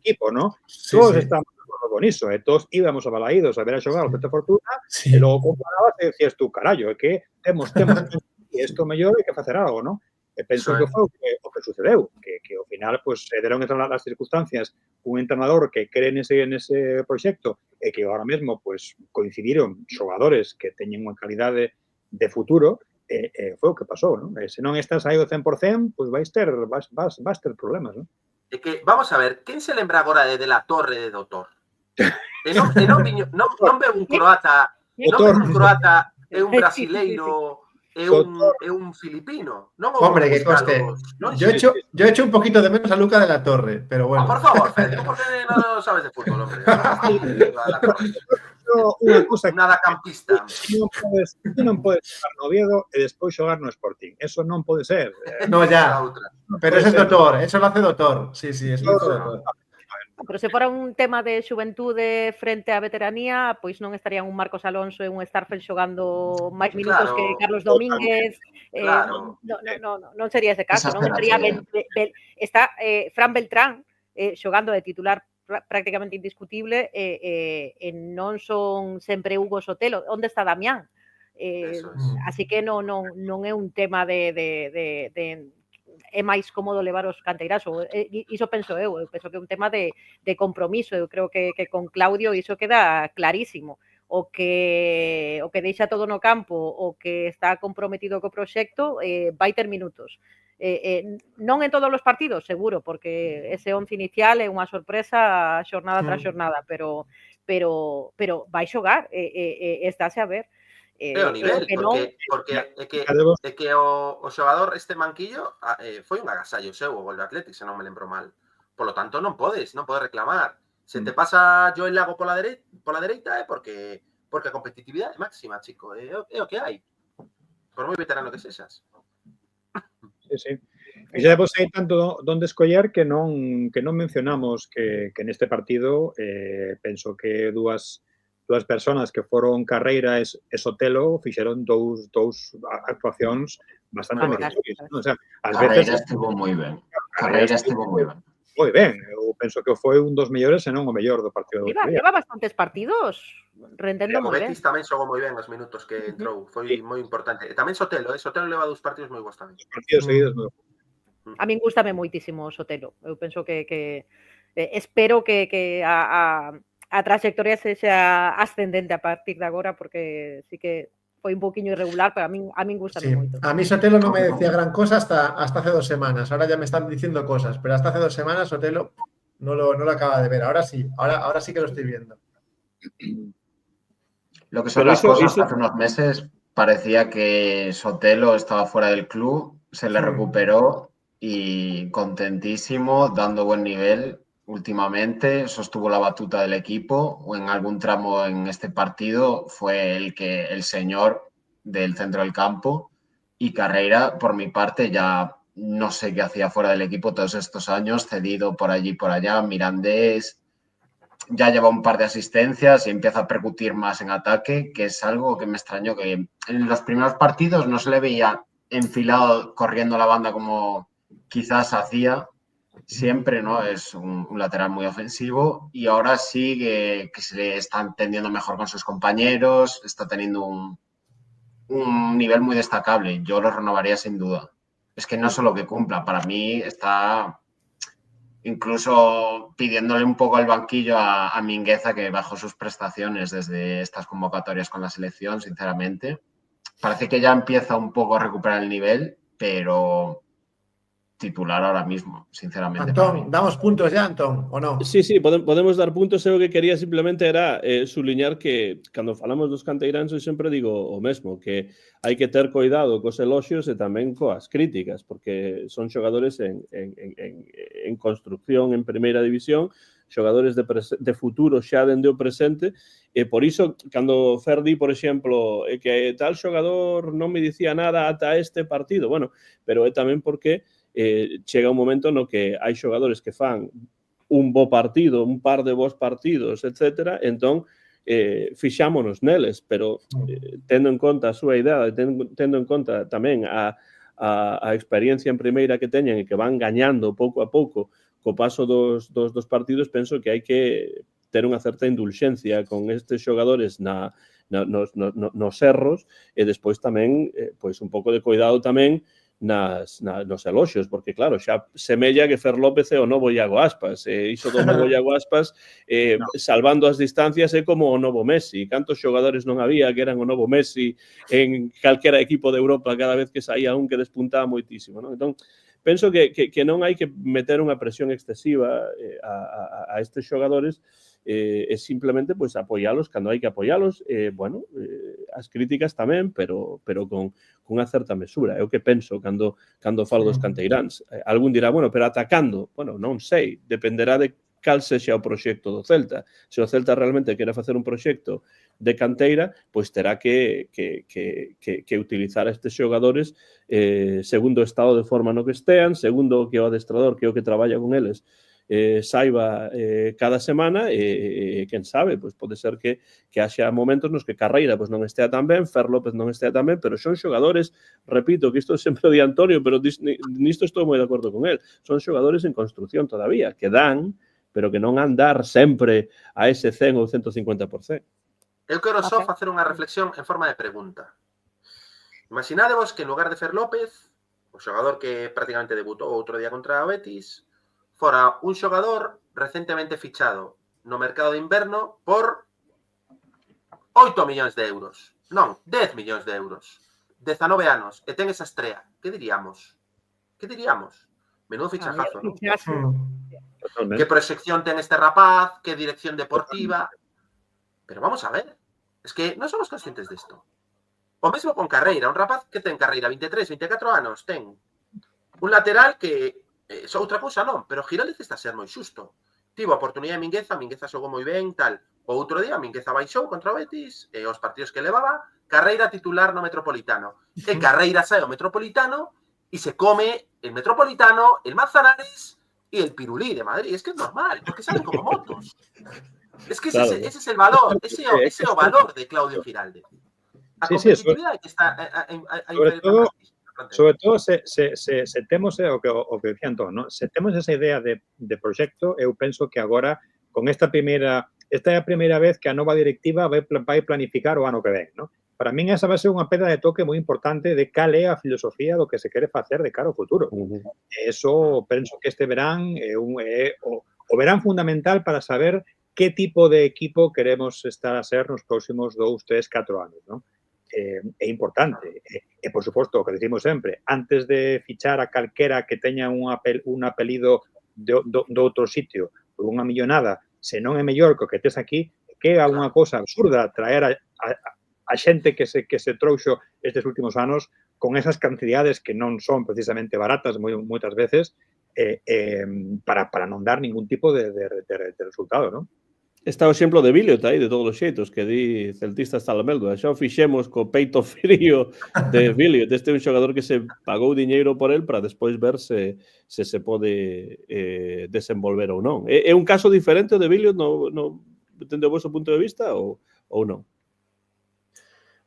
equipo, ¿no? Sí, todos estamos de acordo con iso, e todos íbamos a Balaídos a ver a xogar ao Celta Fortuna e logo comparabas e decías tú, carallo, é que temos isto mellor hai que facer algo, ¿no? E penso que foi o que sucedeu, que ao final pues, se deron as circunstancias un entrenador que cree nese proxecto e que agora mesmo pues, coincidiron xogadores que teñen unha calidade de futuro, foi o que pasou, ¿no? Se non estás aí ao 100%, pues vas ter problemas, ¿no? É que, vamos a ver, quen se lembra agora de la Torre de Doutor? Non veo un croata, é un brasileiro, é un filipino. Hombre, que coste. Yo he hecho un poquito de menos a Luca de la Torre, pero bueno. Por favor, Fede, tú por qué no sabes de fútbol, hombre. Nada campista. Ti non podes xogar no Oviedo e despois xogar no Sporting. Eso non pode ser. No, ya. Pero eso es Doutor, eso lo hace Doutor. Sí, eso lo hace Doutor. Pero se fora un tema de xuventude frente á veteranía, pois non estarían un Marcos Alonso e un Starfel xogando máis minutos que Carlos Domínguez. Non sería ese caso, non estaría está Fran Beltrán xogando de titular prácticamente indiscutible e non son sempre Hugo Sotelo. Onde está Damián? Así que non é un tema de é máis cómodo levar os canteiras, iso penso eu penso que é un tema de compromiso. Eu creo que con Claudio iso queda clarísimo. O que deixa todo no campo, o que está comprometido co proxecto, vai ter minutos. Non en todos os partidos, seguro, porque ese 11 inicial é unha sorpresa xornada tras xornada, pero vai xogar, estáse a ver. É o nivel, porque é que o xogador Manquillo foi un agasallo seu o gol do Athletic, se non me lembro mal. Por lo tanto, non podes reclamar. Se te pasa Joel Lago pola dereita é porque a competitividade é máxima, chico. É o que hai. Por moi veterano que sexas. Sí. E xa vos hai tanto donde escoller que non mencionamos que neste partido penso que dúas persoas que foron Carreira e Sotelo fixeron dous actuacións bastante meritorias. O sea, Carreira estivo moi ben. Moi ben. Eu penso que foi un dos mellores, se non o mellor do partido do día. Leva bastantes partidos rendendo moi ben. Betis tamén xogou moi ben os minutos que entrou. Foi moi importante. E tamén Sotelo leva 2 partidos moi bons tamén. Partidos seguidos moi bons. A min gústame moitísimo Sotelo. Eu penso que espero que a trayectoria sexa ascendente a partir de agora, porque sí que foi un poquinho irregular, pero a min gustame moito. A mí Sotelo non me decía gran cosa hasta hace 2 semanas. Ahora ya me están diciendo cosas, pero hasta hace 2 semanas Sotelo no lo acaba de ver. Ahora sí que lo estoy viendo. Lo que son las cosas, hace unos meses parecía que Sotelo estaba fuera del club, se le recuperó y contentísimo, dando buen nivel. Últimamente sostuvo la batuta del equipo o en algún tramo en este partido fue el señor del centro del campo, y Carreira, por mi parte, ya no sé qué hacía fuera del equipo todos estos años, cedido por allí y por allá. Mirandés ya lleva un par de asistencias y empieza a percutir más en ataque, que es algo que me extrañó, que en los primeros partidos no se le veía enfilado corriendo la banda como quizás hacía siempre, ¿no? Es un lateral muy ofensivo y ahora sí que se le está entendiendo mejor con sus compañeros, está teniendo un nivel muy destacable. Yo lo renovaría sin duda. Es que no solo que cumpla, para mí está incluso pidiéndole un poco al banquillo a Mingueza, que bajó sus prestaciones desde estas convocatorias con la selección, sinceramente. Parece que ya empieza un poco a recuperar el nivel, pero titular ahora mismo, sinceramente. Antón, ¿damos puntos ya, Antón, o no? Sí, podemos dar puntos. Eu que quería simplemente era subliñar que cando falamos dos canteiráns eu sempre digo o mesmo, que hai que ter cuidado cos eloxios e tamén coas críticas, porque son xogadores en construcción en primeira división, xogadores de futuro xa dende o presente, e por iso, cando Ferdi, por exemplo, que tal xogador non me dicía nada ata este partido, bueno, pero é tamén porque chega un momento no que hai xogadores que fan un bo partido, un par de bons partidos, etc. Entón, fixámonos neles, pero tendo en conta a súa idea, tendo en conta tamén a experiencia en primeira que teñen e que van gañando pouco a pouco co paso dos partidos, penso que hai que ter unha certa indulxencia con estes xogadores nos erros e despois tamén pois un pouco de cuidado tamén nos eloxios, porque claro, xa semella que Fer López é o novo Iago Aspas, iso do novo Iago Aspas, salvando as distancias, é como o novo Messi. Cantos xogadores non había que eran o novo Messi en calquera equipo de Europa cada vez que saía un que despuntaba moitísimo, non? Entón, penso que non hai que meter unha presión excesiva a estes xogadores, e simplemente pois apoialos cando hai que apoialos, bueno, as críticas tamén, pero con unha certa mesura. É o que penso cando falo dos canteiráns. Algún dirá, bueno, pero atacando, bueno, non sei, dependerá de cal sexa o proxecto do Celta. Se o Celta realmente quere facer un proxecto de canteira, pois terá que utilizar estes xogadores segundo o estado de forma no que estean, segundo o que o adestrador, que é o que traballa con eles, saiba cada semana e quen sabe, pois pode ser que haxa momentos nos que Carreira pois non estea tan ben, Fer López non estea tan ben, pero son xogadores, repito, que isto sempre o di Antonio, pero nisto estou moi de acordo con él, son xogadores en construcción todavía, que dan, pero que non andar sempre a ese 100 ou 150%. Eu quero só facer unha reflexión en forma de pregunta. Imaginadevos que en lugar de Fer López, o xogador que prácticamente debutou outro día contra o Betis, fora un xogador recentemente fichado no mercado de inverno por 8 millóns de euros. Non, 10 millóns de euros. 19 anos e ten esa estrea. Que diríamos? Que diríamos? Menudo fichajazo, non? Que proxección ten este rapaz? Que dirección deportiva? Pero vamos a ver. Es que non somos conscientes disto. O mesmo con Carreira. Un rapaz que ten Carreira 23, 24 anos. Ten un lateral que outra cousa non, pero Giraldez está a ser moi xusto. Tivo a oportunidade de Mingueza xogou moi ben, tal. O outro día Mingueza baixou contra o Betis, e os partidos que levaba, Carreira titular no Metropolitano. E Carreira sae ao Metropolitano e se come el Metropolitano, el Manzanares e el Pirulí de Madrid. Es que é normal, porque salen como motos. Es que ese es el valor, ese é o valor de Claudio Giraldez. A competitividade que está sobre todo se temos o que decía Antón, ¿no? Se temos esa idea de proxecto, eu penso que agora con esta é a primeira vez que a nova directiva vai planificar o ano que ven, ¿no? Para min esa vai ser unha pedra de toque moi importante de cal é a filosofía do que se quere facer de cara ao futuro. Eso penso que este verán é o verán fundamental para saber que tipo de equipo queremos estar a ser nos próximos 2, 3, 4 anos, ¿no? É importante. E, por suposto, o que decimos sempre, antes de fichar a calquera que teña un apelido do outro sitio por unha millonada, se non é mellor que o que tes aquí, que é unha cousa absurda traer a xente que se trouxo estes últimos anos con esas cantidades que non son precisamente baratas moitas veces para non dar ningún tipo de resultado, non? Está o exemplo de Biliot aí, de todos os xeitos, que di celtista hasta la melda. Xa o fixemos co peito frío de Biliot. Este é un xogador que se pagou diñeiro por el para despois ver se pode desenvolver ou non. É un caso diferente de Biliot, dende o vosso punto de vista, ou non?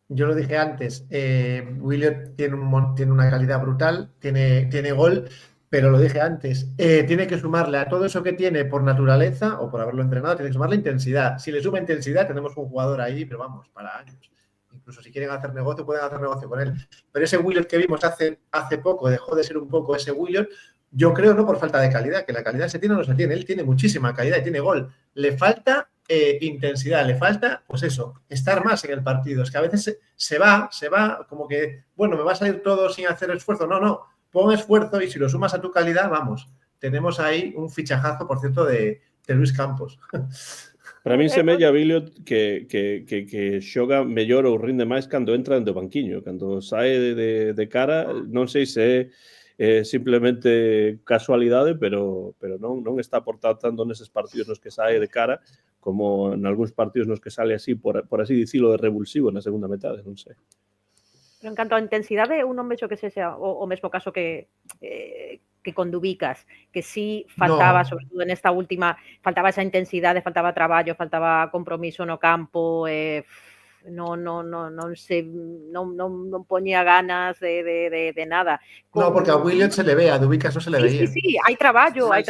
Yo lo dije antes, Biliot tiene una calidad brutal, tiene gol, pero lo dije antes, tiene que sumarle a todo eso que tiene por naturaleza o por haberlo entrenado, tiene que sumarle intensidad. Si le suma intensidad, tenemos un jugador ahí, pero vamos, para años. Incluso si quieren hacer negocio, pueden hacer negocio con él. Pero ese Williot que vimos hace poco, dejó de ser un poco ese Williot. Yo creo no por falta de calidad, que la calidad se tiene o no se tiene. Él tiene muchísima calidad y tiene gol. Le falta intensidad, le falta, pues eso, estar más en el partido. Es que a veces se va como que, bueno, me va a salir todo sin hacer esfuerzo. No, pon esfuerzo y si lo sumas a tu calidad, vamos. Tenemos ahí un fichajazo, por cierto, de Luis Campos. Para min semella, Bilio, que xoga mellor ou rinde máis cando entra do banquiño, cando sae de cara, non sei se é simplemente casualidade, pero non está aportando neses partidos nos que sae de cara, como en algúns partidos nos que sale así, por así dicilo, de revulsivo na segunda metade, non sei. Pero en canto a intensidade, eu non vexo que sexa o mesmo caso que con Dubicas, que sí faltaba, sobre todo nesta última, faltaba esa intensidade, faltaba traballo, faltaba compromiso no campo, non poñía ganas de nada. No, porque a Williot se le ve, a Dubicas non se le veía. Sí, hai traballo, hai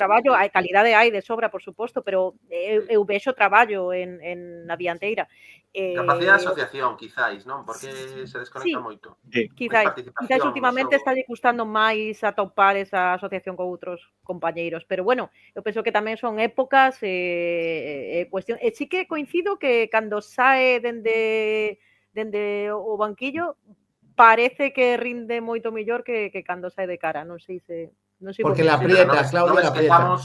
calidade hai de sobra, por suposto, pero eu vexo traballo na dianteira. Capacidade de asociación, quizáis, non? Porque se desconecta moito. Quizáis últimamente está gustando máis atopar esa asociación con outros compañeiros, pero bueno, eu penso que tamén son épocas cuestión. E sí que coincido que cando sae dende o banquillo parece que rinde moito mellor que cando sae de cara, non sei se... Porque la aprieta, Claudia, la aprieta.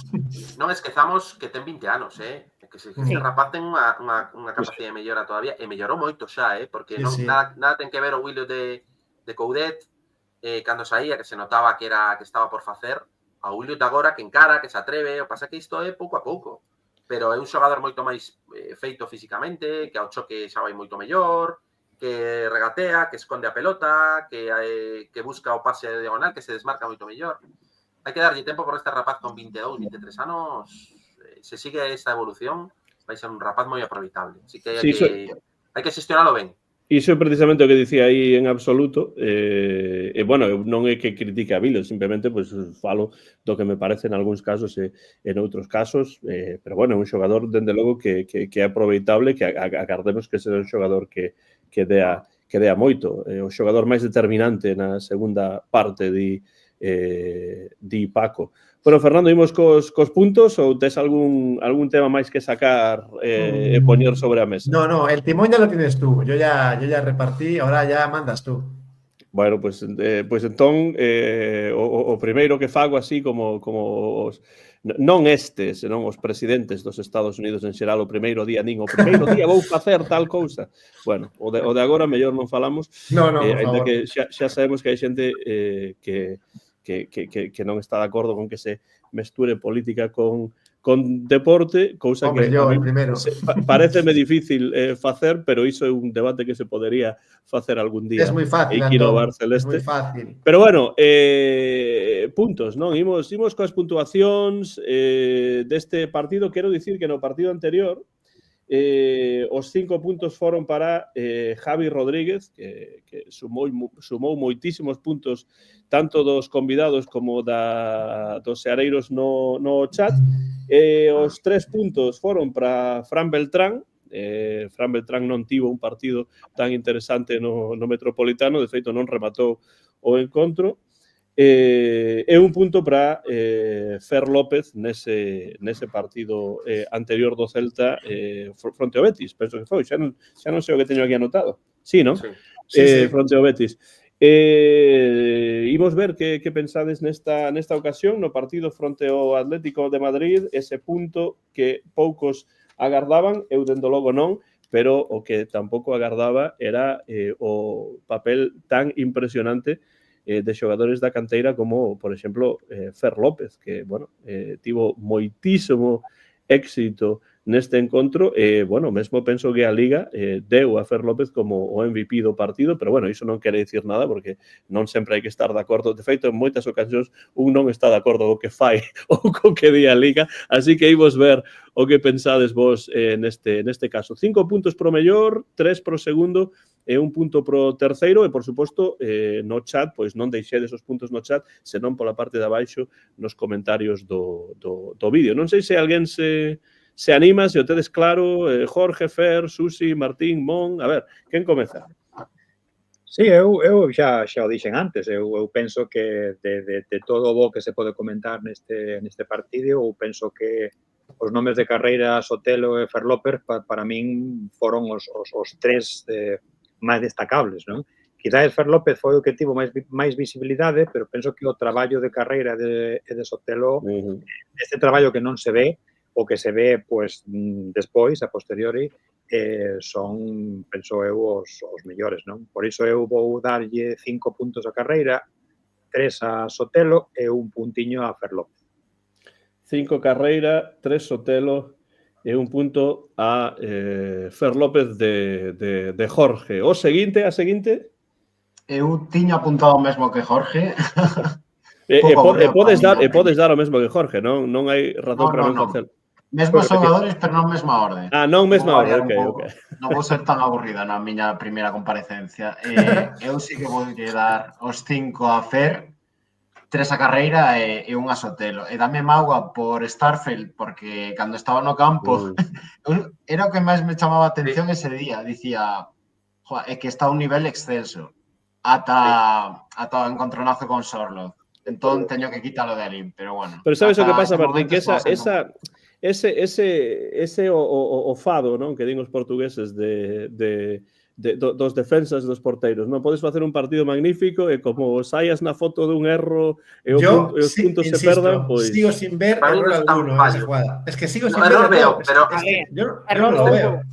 Non esquezamos que ten 20 anos, que ese rapaz ten unha capacidade de mellora todavía, e mellorou moito xa, porque nada ten que ver o Williot de Coudet, cando saía, que se notaba que estaba por facer, a Williot agora que encara, que se atreve, o pasa que isto é pouco a pouco, pero é un xogador moito máis feito físicamente, que ao choque xa vai moito mellor, que regatea, que esconde a pelota, que busca o pase diagonal, que se desmarca moito mellor. Hai que darlle tempo por este rapaz con 22, 23 anos. Se sigue esta evolución, vai ser un rapaz moi aproveitable. Así que hai que xestionalo ben. Iso é precisamente o que dicía aí en absoluto. Bueno, non é que critique a Bilio, simplemente pues, falo do que me parece en algúns casos e en outros casos, pero bueno, é un xogador, dende logo, que é aproveitable, que agardemos que seja un xogador que dea moito. O xogador máis determinante na segunda parte di Paco. Bueno, Fernando, imos cos puntos ou tes algún tema máis que sacar e poñer sobre a mesa? No, el timón ya lo tienes tú. Yo ya repartí, ahora ya mandas tú. Bueno, pues entón o primeiro que fago así como os non estes, senón os presidentes dos Estados Unidos en xeral, o primeiro día vou facer tal cousa. Bueno, o de agora mellor non falamos. No, ainda que xa sabemos que hai xente que non está de acordo con que se mesture política con deporte, cousa que yo, el primero. Pareceme difícil facer, pero iso é un debate que se podería facer algún día. É moi fácil, Antón, Celeste. É moi fácil. Pero bueno, puntos, non? Imos coas puntuacións deste partido. Quero dicir que no partido anterior os 5 puntos foron para Javi Rodríguez, que sumou moitísimos puntos tanto dos convidados como dos seareiros no chat. Os 3 puntos foron para Fran Beltrán. Fran Beltrán non tivo un partido tan interesante no Metropolitano, de feito non rematou o encontro. E un punto para Fer López nese partido anterior do Celta fronte ao Betis, penso que foi, xa non sei o que teño aquí anotado. Sí, non? Sí. Fronte ao Betis. Imos ver que pensades nesta ocasión no partido fronte ao Atlético de Madrid, ese punto que poucos agardaban, eu dende logo non, pero o que tampouco agardaba era o papel tan impresionante de xogadores da canteira como, por exemplo, Fer López, que, bueno, tivo moitísimo éxito neste encontro, bueno, mesmo penso que a Liga deu a Fer López como o MVP do partido, pero, bueno, iso non quere dicir nada, porque non sempre hai que estar de acordo. De feito, en moitas ocasións, un non está de acordo co que fai ou co que di a Liga, así que imos ver o que pensades vos neste caso. 5 puntos pro mellor, 3 pro segundo, e un punto pro terceiro, e, por suposto, no chat, pois non deixedes os puntos no chat, senón pola parte de abaixo nos comentarios do vídeo. Non sei se alguén se anima, se o tedes claro, Jorge, Fer, Susi, Martín, Mon... A ver, quen comeza? Sí, eu xa o dixen antes, eu penso que de todo o bo que se pode comentar neste partido, eu penso que os nomes de carreira Sotelo e Ferlópez para min foron os tres máis destacables, non? Quizás Ferlópez foi o que tivo máis visibilidade, pero penso que o traballo de carreira de Sotelo, este traballo que non se ve, o que se ve pues, despois, a posteriori, son, penso eu, os mellores, non? Por iso eu vou darlle 5 puntos a carreira, 3 a Sotelo e un puntiño a Ferlópez. 5 carreira, 3 Sotelo e un punto a Ferlópez de Jorge. O seguinte, a seguinte? Eu tiño apuntado o mesmo que Jorge. Podes dar o mesmo que Jorge, non hai razón para non facer. Mesmos xogadores, pero non mesma orde. Non mesma orde, ok. Non vou ser tan aburrida na miña primeira comparecencia. Eu sí que vou dar os 5 a Fer, 3 a carreira e 1 a Sotelo. E dame mágoa por Starfelt, porque cando estaba no campo, era o que máis me chamaba a atención ese día. Dicía, é que está a un nivel excelso. Ata o encontronazo con Sorloth. Entón, teño que quítalo de ali, pero bueno. Pero sabes o que pasa, Martín? Que ese o fado, non, que din os portugueses dos defensas dos porteiros, non? Podes facer un partido magnífico e como saias na foto dun erro e os puntos se perdan, pois... Sigo sin ver error alguno en esa jugada. Es que sigo sin ver error veo, pero... Yo no lo veo.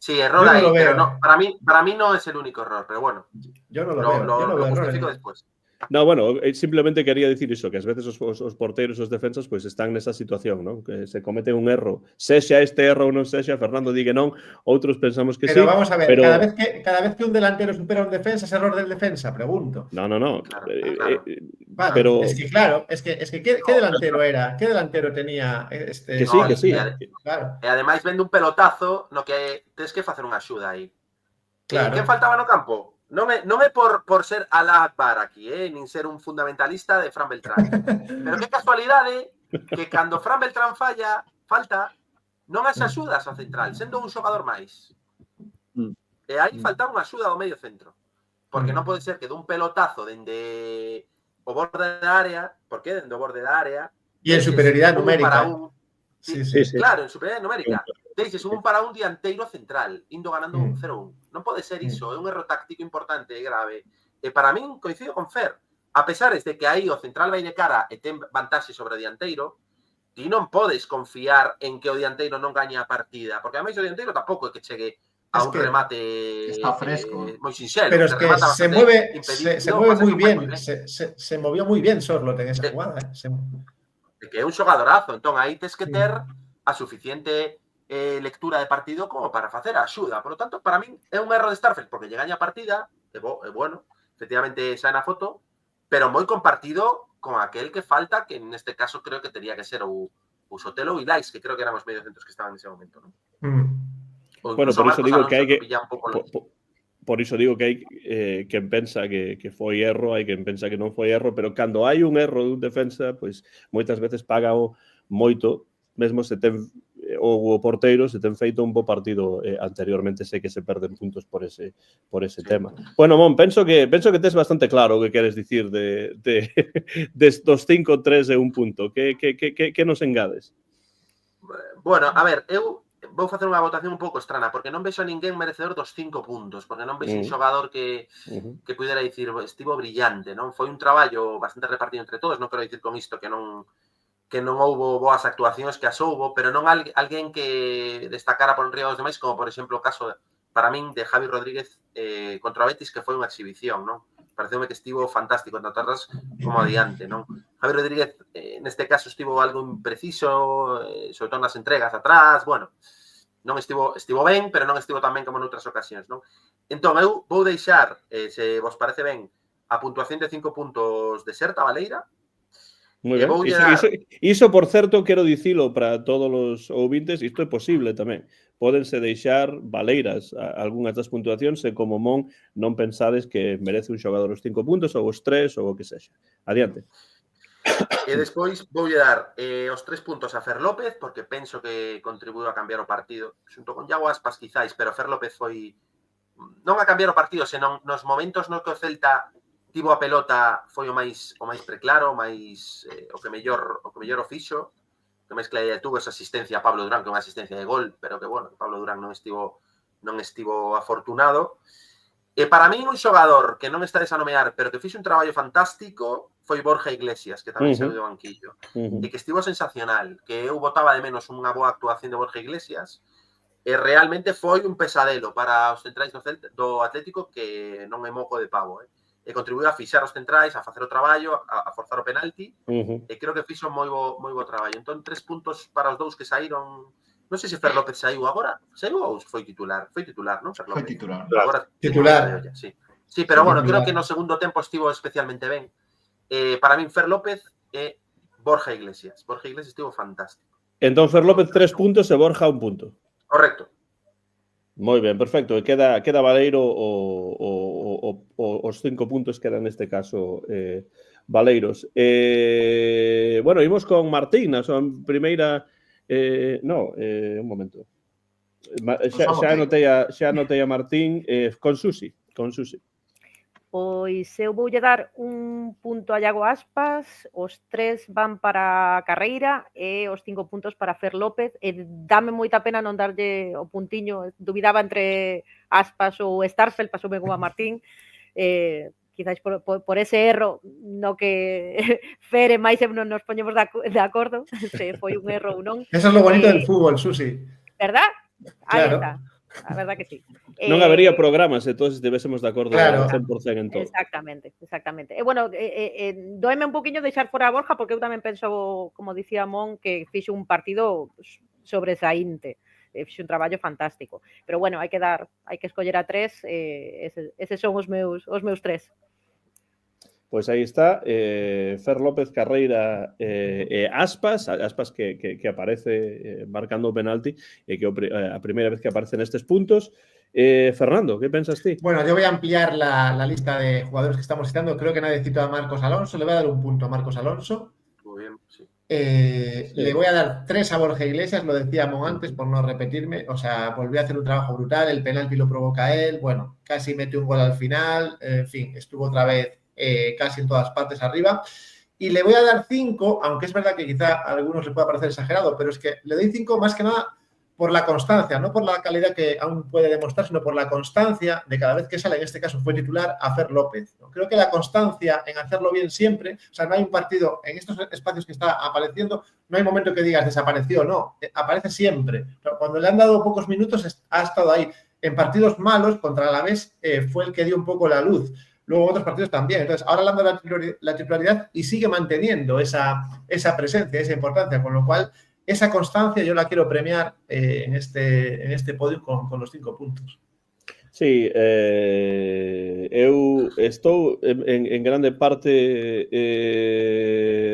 Sí, error ahí, pero no, para mí no es el único error, pero bueno. Yo no lo veo. Lo justifico después. No, bueno, simplemente quería dicir iso, que ás veces os porteiros e os defensas pois están nesa situación, non? Que se comete un erro, sexa este erro ou non sexa, Fernando di que non, outros pensamos que sí. Pero vamos a ver, cada vez que un delantero supera un defensa, es error del defensa, pregunto. No. Claro. Vale, pero... Es que claro, ¿qué delantero era? ¿Qué delantero tenía este? Que sí. Claro. E ademais vende un pelotazo no que tens que facer unha axuda aí. Claro. Que faltaba no campo? Non é por ser Alá Akbar aquí, nin ser un fundamentalista de Fran Beltrán. Pero que casualidade que cando Fran Beltrán falta, non as axudas ao central, sendo un xogador máis. E aí faltaba unha axuda ao medio centro. Porque non pode ser que dun pelotazo dende o borde da área, porque dende o borde da área... E en superioridade numérica. Sí. Claro, en superioridade numérica. Deixes un para un dianteiro central, indo ganando un 0-1. Non pode ser iso, é un erro táctico importante e grave. E para min, coincido con Fer, a pesar de que aí o central vai de cara e ten vantaxe sobre o dianteiro, ti non podes confiar en que o dianteiro non gañe a partida, porque ademais o dianteiro tampouco é que chegue a un remate está fresco, moi sinxelo. Pero es que se mueve muy bien, se movió muy bien Sorloth en esa jugada. Que é un xogadorazo, entón aí tes que ter a suficiente lectura de partido como para facer a axuda. Por lo tanto, para min é un erro de Starfelt porque lle gaña a partida, é bueno, efectivamente xa na foto, pero moi compartido con aquel que falta, que neste caso creo que tería que ser o Sotelo ou Ilais, que creo que eran os mediocentros que estaban nese momento, non? Bueno, por iso digo que hai que por iso digo que hai quen pensa que foi erro, hai quen pensa que non foi erro, pero cando hai un erro dun defensa, pois moitas veces paga moito, mesmo se ten o porteiro se ten feito un bo partido anteriormente, sei que se perden puntos por ese tema. Bueno, Mon, penso que tes bastante claro o que queres dicir dos 5-3 e un punto. Que nos engades? Bueno, a ver, eu vou facer unha votación un pouco estrana, porque non vexo a ninguén merecedor dos 5 puntos, porque non vexo un xogador que pudera dicir estivo brillante, non? Foi un traballo bastante repartido entre todos, non quero dicir con isto que non houbo boas actuacións, que as houbo, pero non alguén que destacara por enriba dos demais, como por exemplo o caso, para min, de Javi Rodríguez contra o Betis, que foi unha exhibición, non? Pareceume que estivo fantástico, tanto atrás como adiante, non? Javi Rodríguez, neste caso, estivo algo impreciso, sobre todo nas entregas atrás, bueno, non estivo ben, pero non estivo tan ben como noutras ocasións, non? Entón, eu vou deixar, se vos parece ben, a puntuación de 5 puntos de Serta Valeira. Moi ben. Iso, por certo, quero dicilo para todos os ouvintes, isto é posible tamén. Pódense deixar valeiras algunhas das puntuacións e como Mon non pensades que merece un xogador os 5 puntos ou os 3 ou o que sexa. Adiante. E despois voulle dar os 3 puntos a Fer López, porque penso que contribuiu a cambiar o partido, xunto con Iago Aspas quizáis, pero Fer López foi non a cambiar o partido, senón nos momentos no que o Celta tivo a pelota foi o máis preclaro, máis o que mellor o fixo, que máis claridade tuvo esa asistencia a Pablo Durán, que é unha asistencia de gol, pero que, bueno, Pablo Durán non estivo afortunado. E para min un xogador que non está desanomear, pero que fixo un traballo fantástico, foi Borja Iglesias, que tamén saiu do banquillo. E que estivo sensacional, que eu botaba de menos unha boa actuación de Borja Iglesias, e realmente foi un pesadelo para os centrais do Atlético que non é moco de pavo, e contribuiu a fixar os centrais, a facer o traballo, a forzar o penalti, e creo que fixo moi bo traballo. Entón, 3 puntos para os dous que saíron. Non sei se Fer López saiu agora. Saiu ou foi titular? Foi titular, non, Fer López? Foi titular. Agora, Titular. Sí, pero bueno, creo que no segundo tempo estivo especialmente ben. Para min, Fer López e Borja Iglesias. Borja Iglesias estivo fantástico. Entón, Fer López 3 puntos e Borja 1 punto. Correcto. Moi ben, perfecto. E queda Valeiro os 5 puntos quedan neste caso Valeiros. Bueno, imos con Martín na súa primeira... un momento. Xa anotei a Martín con Susi. Pois eu voulle dar un punto a Iago Aspas, os 3 van para Carreira e os 5 puntos para Fer López, e dame moita pena non darlle o puntiño, dubidaba entre Aspas ou Starfelt, pasoume como a Martín, quizáis por ese erro no que Fer e máis non nos poñemos de acordo, se foi un erro ou non. Eso é lo bonito del fútbol, Susi. ¿Verdad? Aí Claro. está. A verdad que sí. Non habería programas se todos estivésemos de acordo Claro. 100% en todo. Exactamente. E bueno, doeme un poquinho deixar fora a Borja, porque eu tamén penso, como dicía Mon, que fixo un partido sobresaínte. Fixo un traballo fantástico. Pero bueno, hai que escoller a 3, eses son os meus 3. Pois aí está, Fer López, Carreira e Aspas que aparece marcando o penalti e que a primeira vez que aparece nestes puntos. Fernando, que pensas ti? Bueno, yo voy a ampliar la lista de jugadores que estamos citando. Creo que nadie citó a Marcos Alonso. Le voy a dar un punto a Marcos Alonso. Muy bien, sí. Le voy a dar 3 a Borja Iglesias, lo decíamos antes por no repetirme, o sea, volvió a hacer un trabajo brutal, el penalti lo provoca él, bueno, casi mete un gol al final, en fin, estuvo otra vez casi en todas partes arriba. Y le voy a dar 5, aunque es verdad que quizá a algunos les pueda parecer exagerado, pero es que le doy 5 más que nada por la constancia, no por la calidad que aún puede demostrar, sino por la constancia de cada vez que sale, en este caso fue titular, a Fer López. Creo que la constancia en hacerlo bien siempre, o sea, no hay un partido, en estos espacios que está apareciendo, no hay momento que digas desapareció, no, aparece siempre. Cuando le han dado pocos minutos ha estado ahí. En partidos malos, contra el Alavés, fue el que dio un poco la luz. Luego otros partidos también. Entonces, ahora le han dado la titularidad y sigue manteniendo esa presencia, esa importancia, con lo cual esa constancia yo la quiero premiar en este podio con los 5 puntos. Sí, eu estou en grande parte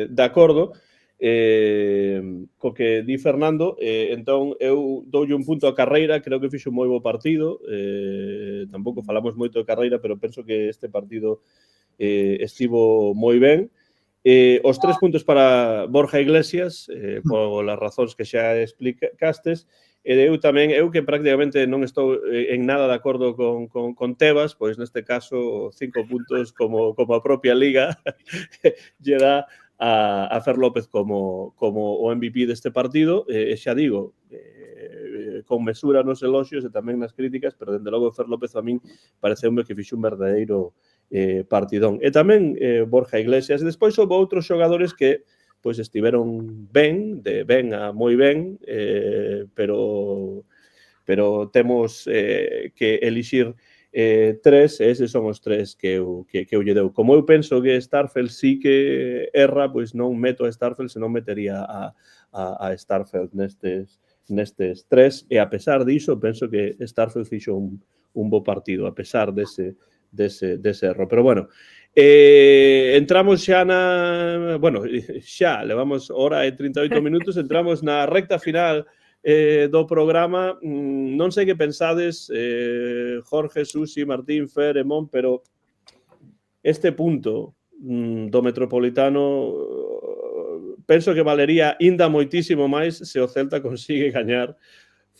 de acordo co que di Fernando, entón eu doulle un punto a Carreira, creo que fixo un moi bo partido, tampouco falamos moito de Carreira, pero penso que este partido estivo moi ben. Os 3 puntos para Borja Iglesias, polas razóns que xa explicastes, e eu tamén, eu que prácticamente non estou en nada de acordo con Tebas, pois neste caso 5 puntos como a propia Liga lle dá a Fer López como o MVP deste partido, e xa digo, con mesura nos eloxios e tamén nas críticas, pero dende logo Fer López a min pareceume que fixo un verdadeiro partidón. E tamén Borja Iglesias. E despois houve outros xogadores que pois estiveron ben, de ben a moi ben, pero temos que elixir 3, e eses son os 3 que eu lle deu. Como eu penso que Starfelt sí que erra, pois non meto a Starfelt, senón metería a Starfelt nestes 3, e a pesar diso, penso que Starfelt fixo un bo partido, a pesar dese erro. Pero bueno, entramos xa xa levamos hora e 38 minutos, entramos na recta final do programa. Non sei que pensades, Jorge, Susi, Martín, Fer e Mon, pero este punto do Metropolitano penso que valería inda moitísimo máis se o Celta consigue gañar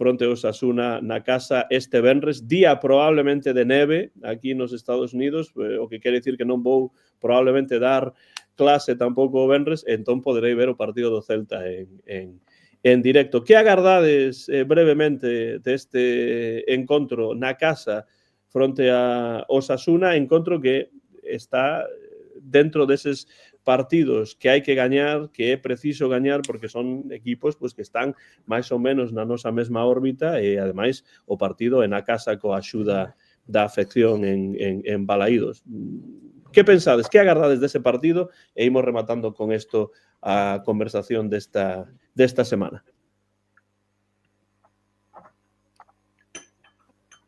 fronte ao Osasuna na casa este venres, día probablemente de neve aquí nos Estados Unidos, o que quere dicir que non vou probablemente dar clase tampouco o venres, entón poderei ver o partido do Celta en directo. Que agardades brevemente deste encontro na casa fronte a Osasuna, encontro que está dentro deses partidos que hai que gañar, que é preciso gañar porque son equipos pues, que están máis ou menos na nosa mesma órbita e, ademais, o partido é na casa coa axuda da afección en Balaídos. Que pensades? Que agardades dese partido? E imos rematando con isto a conversación desta semana.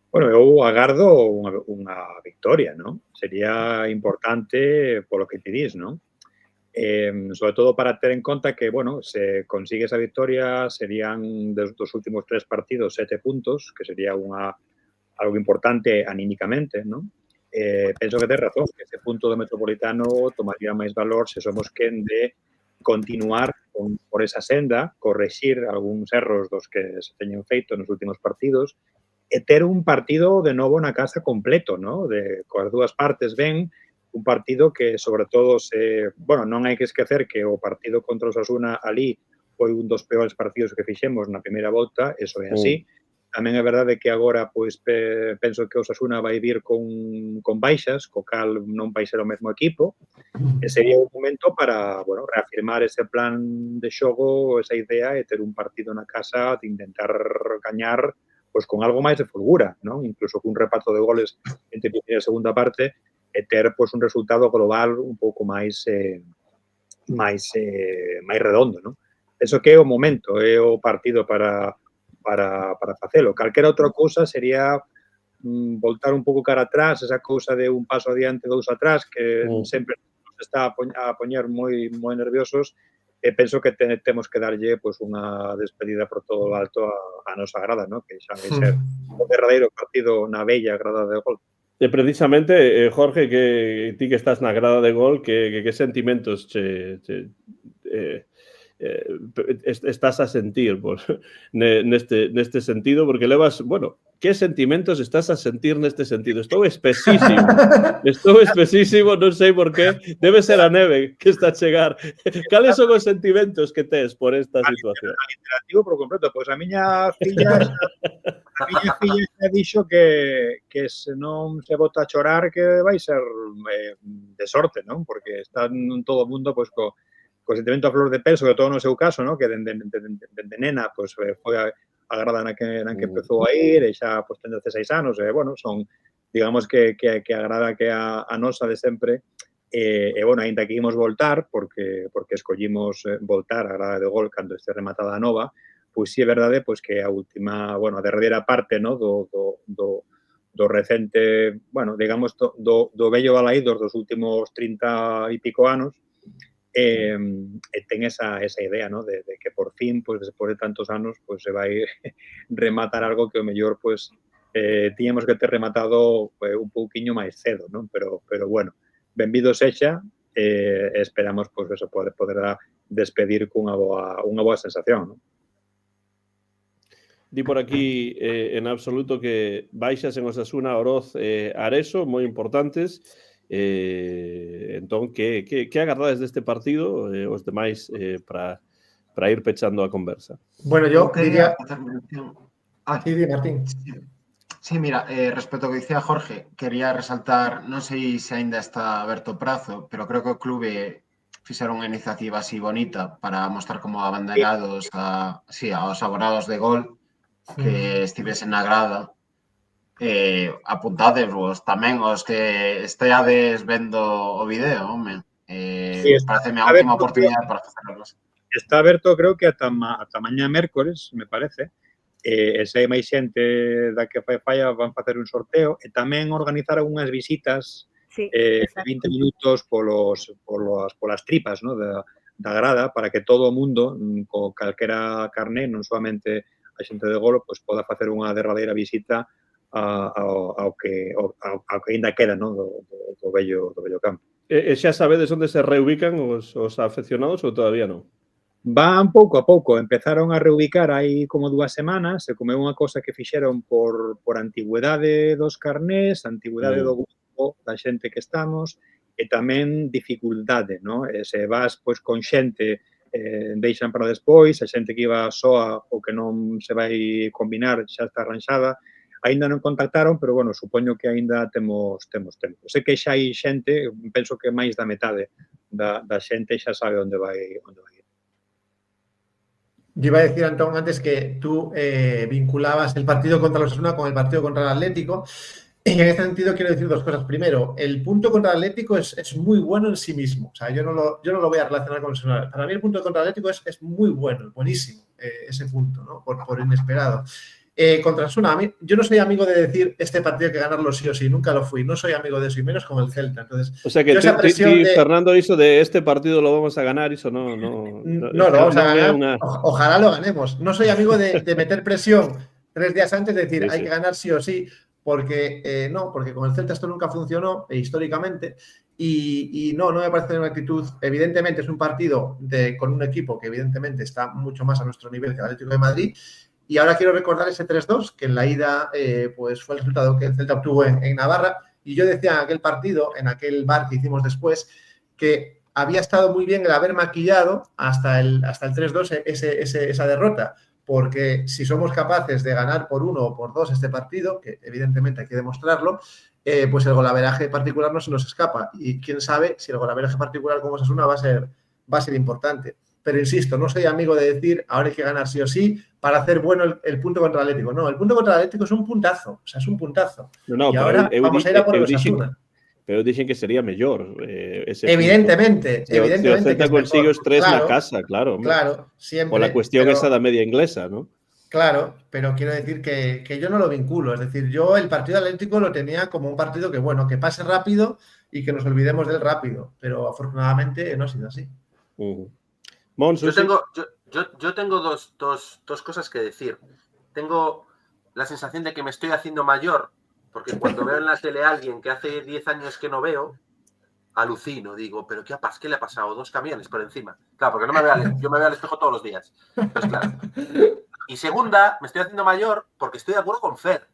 Bueno, eu agardo unha victoria, non? Sería importante polo que ti dis, non? Sobre todo para ter en conta que, bueno, se consigue esa victoria serían dos últimos 3 partidos 7 puntos, que sería algo importante anímicamente, non? Penso que tes razón, que ese punto do Metropolitano tomaría máis valor se somos quen de continuar por esa senda, correxir algúns erros dos que se teñen feito nos últimos partidos e ter un partido de novo na casa completo, ¿no? Coas dúas partes ben, un partido que, sobre todo, bueno, non hai que esquecer que o partido contra o Osasuna ali foi un dos peores partidos que fixemos na primeira volta, eso é así. Tamén é verdade que agora, pois, penso que o Osasuna vai vir con baixas, co cal non vai ser o mesmo equipo, e sería un momento para, bueno, reafirmar ese plan de xogo, esa idea, e ter un partido na casa de intentar gañar pois con algo máis de fulgura, non? Incluso cun reparto de goles entre a primeira e a segunda parte e ter pois un resultado global un pouco máis redondo, non? Eso que é o momento, é o partido para facelo. Calquera outra cousa sería voltar un pouco cara atrás, esa cousa de un paso adiante, 2 atrás, que sempre nos está a poñer moi nerviosos. E penso que temos que darlle pois, unha despedida por todo o alto a nosa grada, ¿no? Que xa vai ser o derradeiro partido na bella grada de gol. E precisamente, Jorge, que ti que estás na grada de gol, que sentimentos estás a sentir neste sentido, porque levas, bueno, que sentimentos estás a sentir neste sentido? Estou espesísimo, non sei por qué, debe ser a neve que está a chegar. Cales son os sentimentos que tes por esta situación? Interactivo por completo, pois a miña filla xa dixo que se non se bota a chorar que vai ser de sorte, non? Porque está todo o mundo pois co sentimento a flor de pel, sobre todo no seu caso, ¿no? Que dende nena pues, foi a grada na que empezou a ir, e xa pues, ten 16 anos, e, bueno, son, digamos que a grada que a nosa de sempre, e, bueno, ainda que imos voltar, porque escollimos voltar a grada de gol cando este rematada a nova, pois si é verdade pois, que a última, bueno, a derradeira parte, ¿no? do recente, bueno, digamos, do vello Balaídos dos últimos 30 e pico anos, e ten esa idea, ¿no? De que por fin, pues, despois de tantos anos, pues, se vai rematar algo que o mellor pues, tiñamos que ter rematado un pouquiño máis cedo, ¿no? Pero bueno, benvido sexa, esperamos pues, eso, poder despedir cunha boa sensación, ¿no? Di por aquí en absoluto que baixas en Osasuna, Oroz, Areso, moi importantes. Entón, que agardades deste partido os demais para ir pechando a conversa? Bueno, yo diría... Aquí, Martín. Sí, mira, respecto ao que dicía Jorge, quería resaltar, non sei se aínda está aberto o prazo, pero creo que o clube fixeron unha iniciativa así bonita para mostrar como abanderados aos abonados de gol que estivesen na grada. Apuntadevos tamén os que esteades vendo o vídeo, home. Pareceme a última oportunidade para facerlo. Está aberto, creo que ata mañá mércores, me parece. E se hai máis xente da que falla van facer un sorteo e tamén organizar algunhas visitas de 20 minutos polas tripas, ¿no? da grada para que todo o mundo, co calquera carné, non solamente a xente de golo, pues, poda facer unha derradeira visita ao que ainda queda, ¿no? do bello campo. E xa sabedes onde se reubican os afeccionados ou todavía non? Van pouco a pouco, empezaron a reubicar hai como 2 semanas, e como é unha cosa que fixeron por antigüedade dos carnés, antigüedade do grupo, da xente que estamos, e tamén dificultade, non? Se vas pois con xente, deixan para despois, a xente que iba soa ou que non se vai combinar xa está arranxada. Aínda non contactaron, pero, bueno, supoño que aínda temos tempo. Sei que xa hai xente, penso que máis da metade da xente xa sabe onde vai ir. Yo iba a decir, Antón, antes que tú vinculabas el partido contra los Osasuna con el partido contra el Atlético. Y en este sentido quiero decir dos cosas. Primero, el punto contra el Atlético es muy bueno en sí mismo. O sea, yo no lo voy a relacionar con el Osasuna. Para mí el punto contra el Atlético es muy bueno, buenísimo, ese punto, ¿no? Por inesperado. Contra Osasuna, yo no soy amigo de decir este partido hay que ganarlo sí o sí, nunca lo fui. No soy amigo de eso, y menos con el Celta. Entonces, o sea que Fernando hizo de este partido lo vamos a ganar, eso no lo vamos a ganar. Ojalá lo ganemos. No soy amigo de meter presión 3 días antes, de decir hay que ganar sí o sí, porque porque con el Celta esto nunca funcionó históricamente, y no me parece una actitud. Evidentemente es un partido con un equipo que evidentemente está mucho más a nuestro nivel que el Atlético de Madrid. Y ahora quiero recordar ese 3-2, que en la ida pues fue el resultado que el Celta obtuvo en Navarra. Y yo decía en aquel partido, en aquel bar que hicimos después, que había estado muy bien el haber maquillado hasta el 3-2 esa derrota. Porque si somos capaces de ganar por 1 o por 2 este partido, que evidentemente hay que demostrarlo, pues el golaveraje particular no se nos escapa. Y quién sabe si el golaveraje particular como Osasuna va a ser importante. Pero insisto, no soy amigo de decir ahora hay que ganar sí o sí para hacer bueno el punto contra el Atlético. No, el punto contra el Atlético es un puntazo. O sea, es un puntazo. Y ahora vamos a ir a por el Osasuna. Pero dicen que sería mellor. Evidentemente. Se o Celta consigue os 3 na casa, claro. Claro, siempre. O la cuestión esa da media inglesa, ¿no? Claro, pero quiero decir que yo no lo vinculo. Es decir, yo el partido Atlético lo tenía como un partido que, bueno, que pase rápido y que nos olvidemos del rápido. Pero afortunadamente no ha sido así. Yo tengo dos cosas que decir. Tengo la sensación de que me estoy haciendo mayor, porque cuando veo en la tele a alguien que hace 10 años que no veo, alucino, digo, pero ¿qué le ha pasado? 2 camiones por encima. Claro, porque yo me veo al espejo todos los días. Entonces, claro. Y segunda, me estoy haciendo mayor porque estoy de acuerdo con Fer.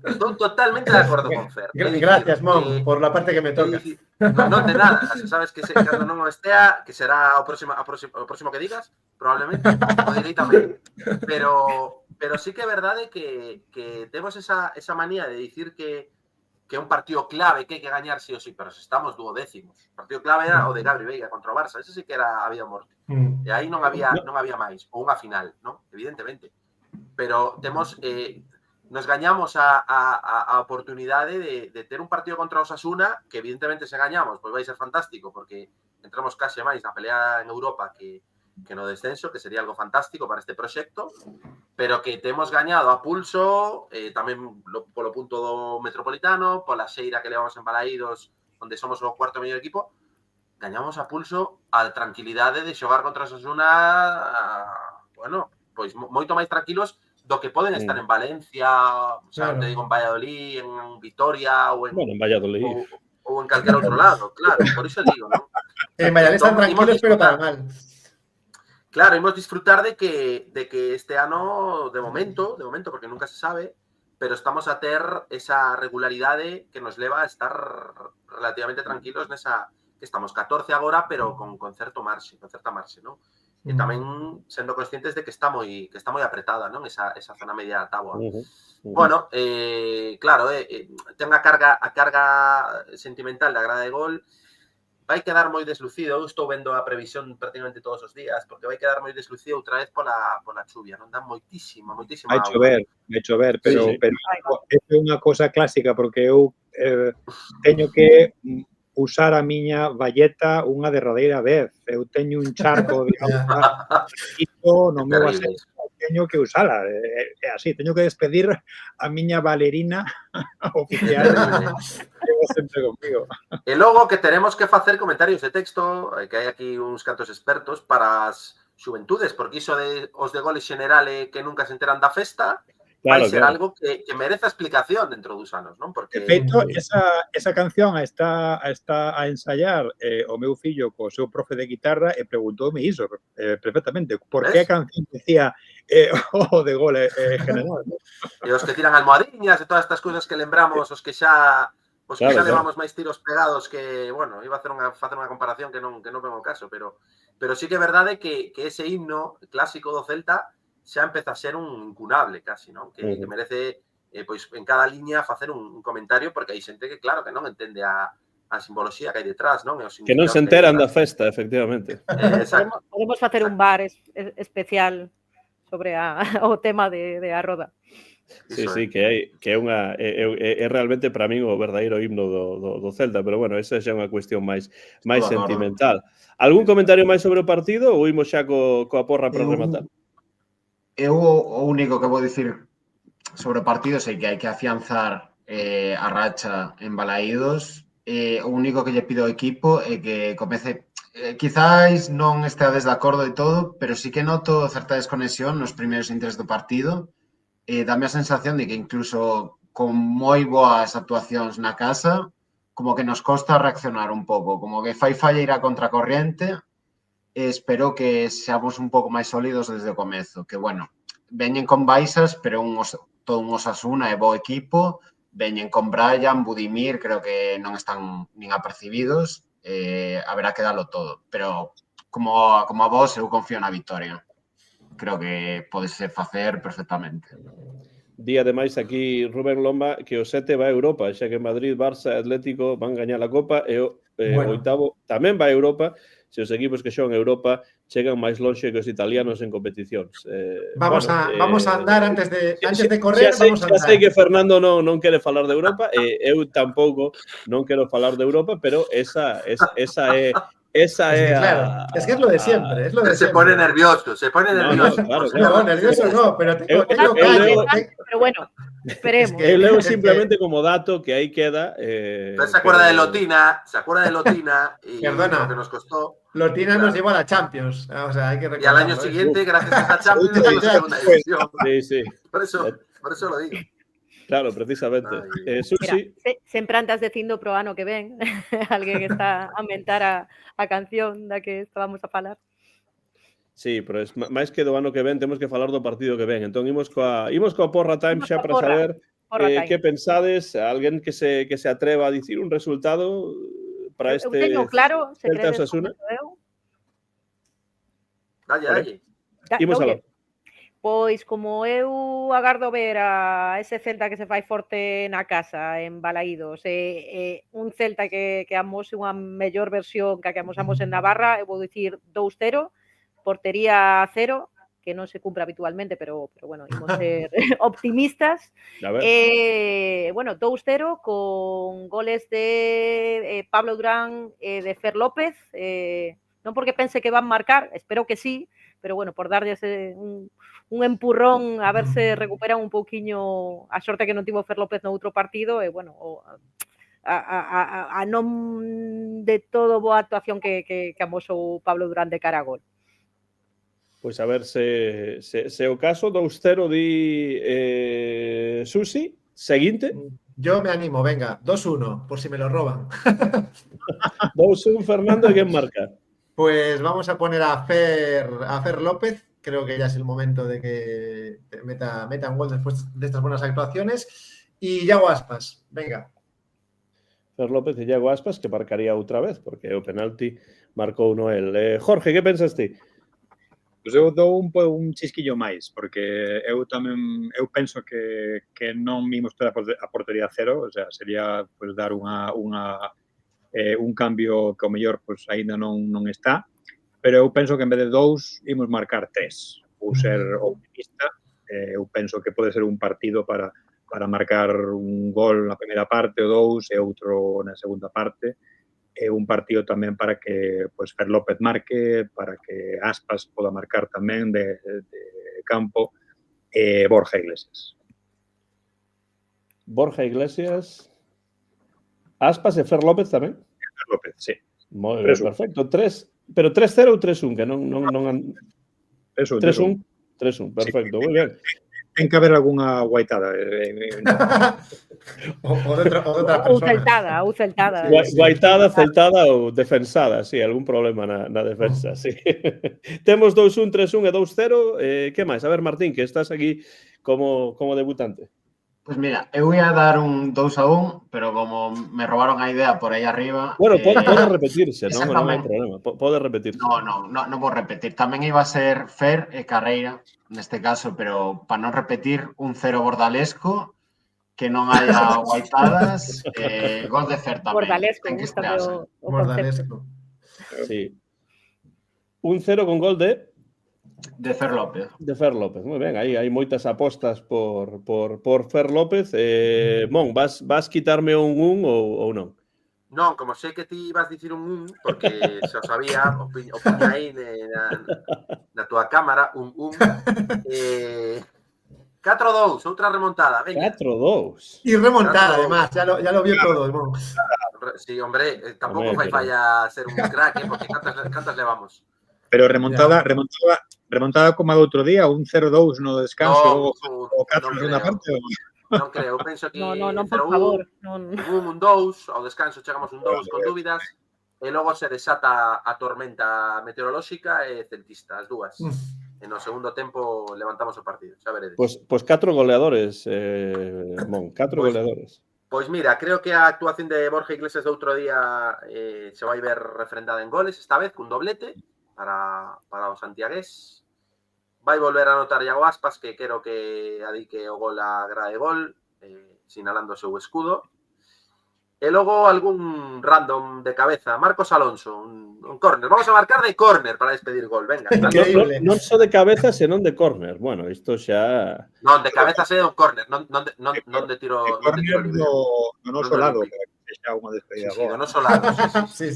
Estoy totalmente de acuerdo con Fer. Gracias, Mon, por la parte que me toca. No, de nada. Sabes que cando non o estea, que será o próximo que digas, probablemente, o direi tamén. Pero sí que é verdade que temos esa manía de dicir que é un partido clave que hai que gañar sí o sí, pero se estamos 12º. O partido clave era o de Gabri Veiga contra o Barça. Ese sí que era a vida ou morte. E aí non había máis. Ou unha final, non? Evidentemente. Pero temos... nos gañamos a oportunidade de ter un partido contra o Osasuna, que evidentemente se gañamos, pois vai ser fantástico, porque entramos case máis na pelea en Europa que no descenso, que sería algo fantástico para este proxecto, pero que temos gañado a pulso, tamén polo punto do Metropolitano, pola xeira que levamos en Balaídos, onde somos o 4º mellor equipo, gañamos a pulso a tranquilidade de xogar contra o Osasuna, bueno, pois moito máis tranquilos do que poden estar en Valencia, o sea, te digo, en Valladolid, en Vitoria ou en Valladolid ou en calquera outro lado, claro, por iso digo, non? En Valladolid están tranquilos, pero para mal. Claro, imos disfrutar de que este ano, de momento, porque nunca se sabe, pero estamos a ter esa regularidade que nos leva a estar relativamente tranquilos nesa, que estamos 14 agora, pero con certa marxe, non? E tamén sendo conscientes de que está moi apretada, non? Esa zona media da táboa. Bueno, claro, ten a carga sentimental da grada de gol, vai quedar moi deslucido. Eu estou vendo a previsión prácticamente todos os días, porque vai quedar moi deslucido outra vez pola chuvia, non? Dá moitísima vai chover, pero é unha cousa clásica, porque eu teño que usar a miña valleta unha derradeira vez. Eu teño un charco de auga no meu asento, teño que usala. É así, teño que despedir a miña bailarina oficial que va sempre conmigo. E logo que teremos que facer comentarios de texto, que hai aquí uns cantos expertos para as xuventudes, porque iso de os de goles xenerale que nunca se enteran da festa, Claro, vai ser claro. algo que merece explicación dentro dos anos, non? Porque De feito, esa canción está a ensayar o meu fillo co seu profe de guitarra e preguntoume iso perfectamente. Por que a canción decía o de gol general? E os que tiran almohadiñas e todas estas cousas que lembramos, os que xa levamos máis tiros pegados que, bueno, iba a facer unha comparación que non ven o caso, pero sí que é verdade que ese himno clásico do Celta xa empeza a ser un incunable casi, non? Que merece, pois, en cada liña facer un comentario, porque hai xente que, claro, que non entende a simboloxía que hai detrás, non? Que non se enteran da festa, efectivamente. Podemos facer un bar especial sobre o tema de a roda. Sí, que é realmente para min o verdadeiro himno do Celta, pero bueno, esa xa é unha cuestión máis sentimental. Algún comentario máis sobre o partido ou imos xa coa porra para rematar? Eu o único que vou dicir sobre o partido sei que hai que afianzar a racha en Balaídos. O único que lle pido ao equipo é que comece... Quizáis non esteades de acordo de todo, pero sí que noto certa desconexión nos primeiros intres do partido. Dame a sensación de que incluso con moi boas actuacións na casa, como que nos costa reaccionar un pouco, como que fai falla ir a contracorriente. Espero que seamos un pouco máis sólidos desde o comezo, que, bueno, veñen con baixas, pero todo un Osasuna e bo equipo, veñen con Brian, Budimir, creo que non están nin apercibidos, haberá que dalo todo, pero como a vos, eu confío na vitoria. Creo que podese facer perfectamente. Di, ademais, aquí Rubén Lomba que o 7 vai a Europa, xa que Madrid, Barça e Atlético van gañar a Copa e o oitavo tamén vai a Europa, se os equipos que xogan Europa chegan máis lonxe que os italianos en competicións. Vamos a andar antes de correr, vamos a andar. Xa sei que Fernando non quere falar de Europa, eu tampouco non quero falar de Europa, pero esa é claro, es que es lo de siempre, Se pone nervioso. Claro. No, nervioso no, pero tengo callo. Pero bueno, esperemos. Eu leo simplemente como dato que aí queda... se acuerda de Lotina y Perdona, lo que nos costó. Lotina nos llevó a la Champions, o sea, hay que recordarlo. Y al año siguiente, gracias a esa Champions, nos segunda división. Sí. Por eso lo digo. Claro, precisamente. Susi. Mira, sempre andas dicindo pro ano que ven alguén está a mentar a canción da que estábamos a falar. Sí, pero es máis que do ano que ven temos que falar do partido que ven. Entón imos coa porra time xa para saber que pensades, alguén que se atreva a dicir un resultado para este teño claro, se Celta Osasuna. Dalle. Imos aló. Pois como eu agardo ver a ese Celta que se fai forte na casa, en Balaídos, un Celta que amose unha mellor versión que a que amosamos en Navarra, eu vou dicir 2-0, portería 0, que non se cumpre habitualmente, pero bueno, imos ser optimistas. Bueno, 2-0 con goles de Pablo Durán e de Fer López, non porque pense que van marcar, espero que sí, pero bueno, por darlles un empurrón a ver se recuperan un pouquiño a sorte que non tivo Fer López no outro partido e bueno, a non de todo boa actuación que amosou Pablo Durán de cara a gol. Pois a ver se o caso 2-0 di Susi, seguinte. Yo me animo, venga, 2-1, por si me lo roban. 2-1 Fernando, ¿y quién marca? Pues vamos a poner a Fer López. Creo que ya es el momento de que meta un gol después de estas buenas actuaciones. Y Iago Aspas, venga. Fer López e Iago Aspas, que marcaría outra vez, porque o penalti marcou no el. Jorge, que pensas ti? Pois eu dou un chisquillo máis, porque eu penso que non imos ter a portería cero, o sea, sería pues, dar un cambio que o mellor pues, aínda non está, pero eu penso que en vez de 2 imos marcar 3. Vou ser optimista, eu penso que pode ser un partido para marcar un gol na primeira parte ou 2 e outro na segunda parte. É un partido tamén para que pues, Fer López marque, para que Aspas poda marcar tamén de campo, e Borja Iglesias. Borja Iglesias, Aspas e Fer López tamén? Fer López, sí. Moi ben, perfecto. Pero 3-0 ou 3-1, que non... 3-1. 3-1, perfecto, moi ben. ten que haber algunha guaitada. o de outra Ou persona. celtada. Guaitada, celtada ou defensada, sí, algún problema na defensa, sí. Temos 2-1, 3-1 e 2-0. Que máis? A ver, Martín, que estás aquí como debutante. Pues mira, eu ia dar un 2-1, pero como me robaron a idea por aí arriba... Bueno, pode repetirse, non hai problema. Pode repetirse. Non vou repetir. Tamén iba a ser Fer e Carreira, neste caso, pero para non repetir, un 0 bordalesco, que non haya guaitadas, gol de Fer tamén. Bordalesco, Ten que gusta estrearse. o Bordalesco. Sí. Un 0 con gol de Fer López. De Fer López, moi ben. Aí hai moitas apostas por Fer López. Mon, vas quitarme un 1 ou non? Non, como sei que ti vas dicir un 1, porque se o sabía, o piña aí na túa cámara, un 4-2, outra remontada. 4-2. Y remontada, además, ya lo vio todo. Mon. Sí, hombre, tampouco fai falla ser un crack, porque cantas levamos? Pero remontada como a do outro día, un 0-2 no descanso, o 4 na segunda parte. Non creo, penso que non, por favor. Un 2, ao descanso chegamos un 2 con dúbidas, e logo se desata a tormenta meteorolóxica e celtista, as dúas. E no segundo tempo levantamos o partido, xa veredes. Pues 4 goleadores, Mon, 4 goleadores. Pois mira, creo que a actuación de Borja Iglesias do outro día se vai ver refrendada en goles, esta vez cun doblete para o santiagués. Vai volver a anotar Iago Aspas, que quero que adique o gol a grade gol, sinalando o seu escudo. E logo algún random de cabeza, Marcos Alonso, un córner. Vamos a marcar de córner para despedir gol, venga. Non só de cabeza, senón de córner. Bueno, isto xa... Non, de cabeza se un córner, non de tiro... De córner do noso lado, que xa unha despedida gol. Sí, do noso lado, sí.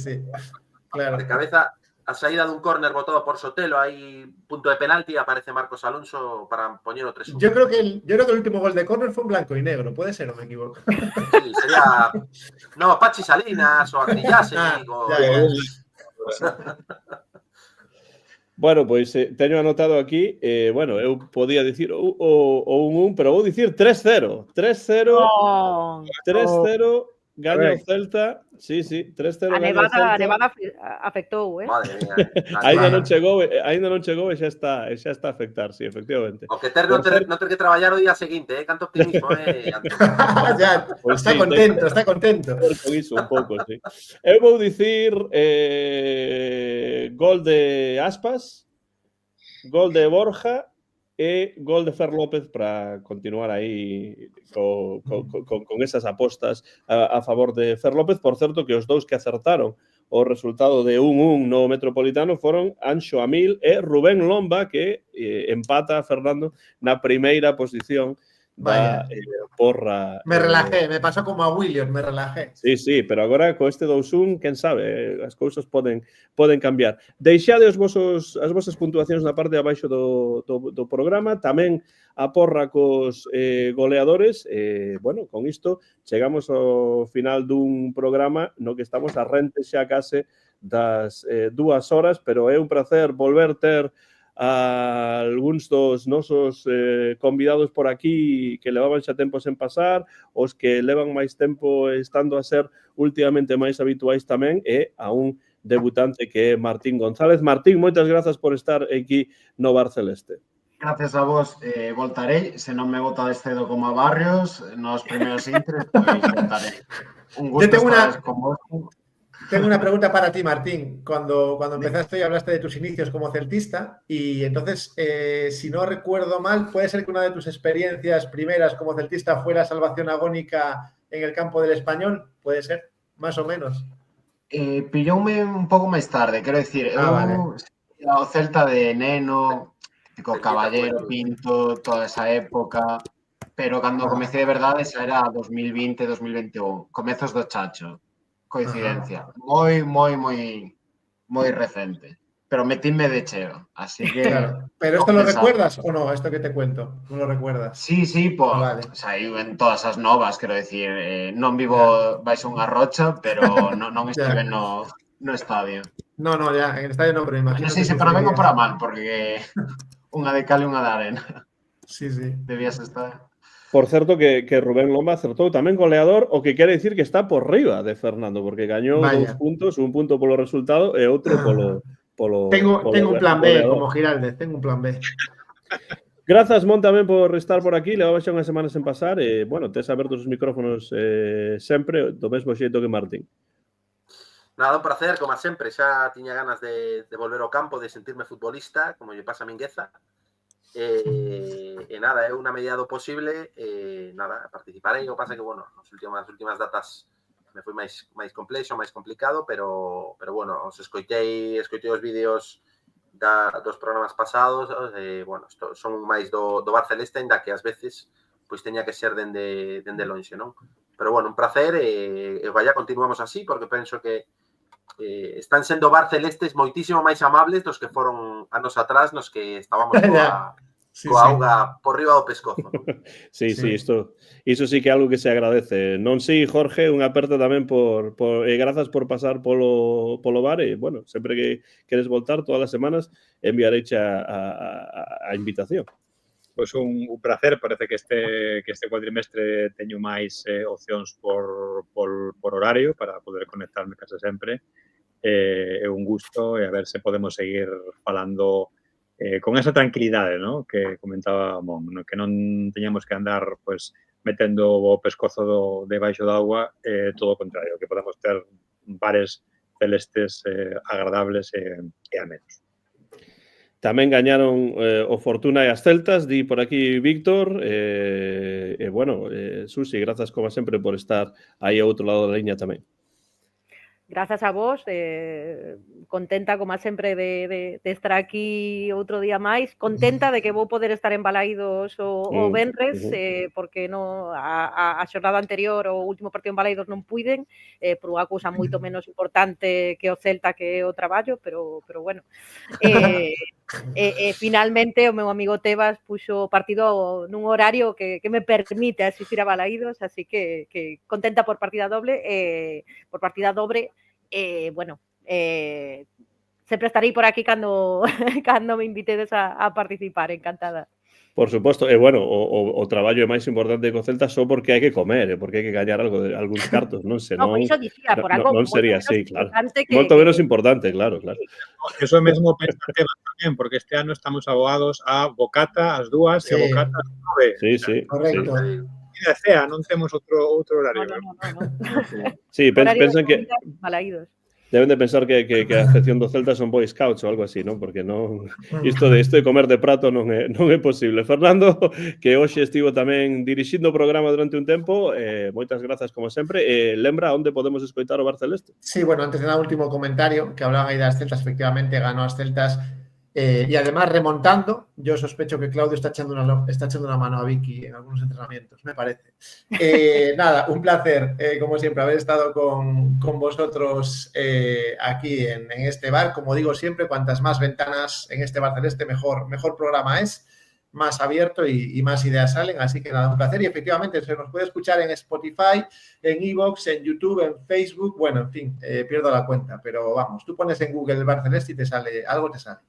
Claro. De cabeza... A saída dun córner botado por Sotelo, aí punto de penalti, aparece Marcos Alonso para poñer o 3-1. Yo creo que el último gol de córner fue en blanco y negro, puede ser, o me equivoco. Sí, sería... No, Pachi Salinas o Artillase. Bueno, pois teño anotado aquí, bueno, eu podía dicir o un 1, pero vou dicir 3-0. 3-0, 3-0, gaña o Celta. Sí, 3-0 a nevada afectou, Madre mía. Ainda non chegou e xa está a afectar, sí, efectivamente. O que ter non ter que traballar o día seguinte, canto optimismo, Ya, pues está contento. Con iso un pouco, sí. Eu vou dicir gol de Aspas, gol de Borja e gol de Fer López para continuar aí con esas apostas a favor de Fer López. Por certo, que os dous que acertaron o resultado de 1-1 no Metropolitano foron Anxo Amil e Rubén Lomba, que empata a Fernando na primeira posición da porra. Me relajé, me pasó como a Williams, me relajé. Sí, pero agora co este 2-1, quen sabe, as cousas poden cambiar. Deixade as vosas puntuacións na parte de abaixo do programa, tamén a porra cos goleadores. Bueno, con isto chegamos ao final dun programa no que estamos a rente xa case das 2 horas, pero é un placer volver ter a algúns dos nosos convidados por aquí que levaban xa tempo sen pasar, os que levan máis tempo estando a ser últimamente máis habituais tamén, e a un debutante que é Martín González. Martín, moitas grazas por estar aquí no Bar Celeste. Gracias a vos, voltarei, se non me votades cedo como a Barrios nos primeiros intres, pois voltarei. Un gusto estar con vos. Tengo una pregunta para ti, Martín. Cuando empezaste y hablaste de tus inicios como celtista, y entonces, si no recuerdo mal, puede ser que una de tus experiencias primeras como celtista fuera salvación agónica en el campo del Español, puede ser, más o menos. Pilloume un pouco máis tarde, quero dicir, o Celta de neno, co Caballero, Pinto, toda esa época, pero cando comecei de verdade xa era 2020-2021, comezos do Chacho. Coincidencia. Moi recente. Pero metíme de cheo, así que... Claro. ¿Pero esto lo recuerdas o no? Esto que te cuento, ¿no lo recuerdas? Sí, pues saiu en todas as novas, quero dicir, non vivo baixo unha rocha, pero non estive no estadio. No, ya, en el estadio no, pero imagino... Non sei se para ben ou para mal, porque unha de cal e unha de arena. Sí, sí. Debías estar. Por certo que Rubén Lomba acertou tamén goleador, o que quere dicir que está por riba de Fernando, porque gañou Vaya. 2 puntos, un punto polo resultado e outro polo Tengo un plan B, goleador. como Giraldez, tengo un plan B. Grazas, Mon, tamén por estar por aquí. Levaba xa unhas semanas en pasar e, bueno, tes abertos os micrófonos sempre do mesmo xeito que Martín. Nada, un placer, como sempre. Xa tiña ganas de volver ao campo, de sentirme futbolista, como lle pasa a Mingueza. E nada, é unha medida do posible, nada, participarei. O pasa que, bueno, nas últimas datas me foi máis complexo, máis complicado, pero bueno, os escoitei os vídeos dos programas pasados, bueno, son máis do Bar Celeste, ainda que ás veces pois teña que ser dende lonxe, non? Pero bueno, un placer e vaya, continuamos así, porque penso que están sendo Bar Celestes moitísimo máis amables dos que foron anos atrás nos que estábamos coa auga por riba do pescozo, non? Sí, isto sí que é algo que se agradece. Non sei, Jorge, unha aperta tamén grazas por pasar polo bar e, bueno, sempre que queres voltar todas as semanas enviareiche a invitación. Pois un placer, parece que este cuatrimestre teño máis opcións por horario para poder conectarme case sempre. É un gusto e a ver se podemos seguir falando con esa tranquilidade, ¿no? Que comentaba Mon, ¿no? Que non teñamos que andar pues, metendo o pescozo debaixo da agua, todo o contrario, que podamos ter bares celestes agradables e amenos. Tamén gañaron o Fortuna e as Celtas, di por aquí Víctor, e bueno, Susi, grazas como sempre por estar aí ao outro lado da liña tamén. Grazas a vos, contenta como sempre de estar aquí outro día máis, contenta de que vou poder estar en Balaídos o venres, porque a xornada anterior, o último partido en Balaídos non puiden, por unha cousa moito menos importante que o Celta, que o traballo, pero bueno. Finalmente o meu amigo Tebas puxo o partido nun horario que me permite asistir a Balaídos, así que contenta por partida dobre, bueno, sempre estarei por aquí cando me invitedes a participar, encantada. Por suposto, e bueno, o traballo é máis importante que o Celta só porque hai que comer, porque hai que gañar algúns cartos, non? Por iso dicía, por algo non sería así, claro. que Moito menos importante, claro. Eso mesmo pensa Tebas tamén, porque este ano estamos abogados a bocata ás 2 e bocata ás 9. Sí. Correcto. E cea, non temos outro horario. No. Sí, pensan que Balaídos. deben de pensar que a afección do Celta son Boy Scouts ou algo así, non? Porque non isto de comer de prato non é posible. Fernando, que hoxe estivo tamén dirixindo o programa durante un tempo, moitas grazas como sempre. Lembra onde podemos escoitar o Bar Celeste? Sí, bueno, antes de nada, último comentario, que hablaban aí das Celtas, efectivamente ganó as Celtas y además remontando. Yo sospecho que Claudio está echando una mano a Vicky en algunos entrenamientos, me parece. Nada, un placer, como siempre, haber estado con vosotros aquí en este bar. Como digo siempre, cuantas más ventanas en este Bar Celeste, mejor programa es, más abierto y más ideas salen. Así que nada, un placer. Y efectivamente se nos puede escuchar en Spotify, en iVoox, en YouTube, en Facebook. Bueno, en fin, pierdo la cuenta, pero vamos, tú pones en Google el Bar Celeste y algo te sale.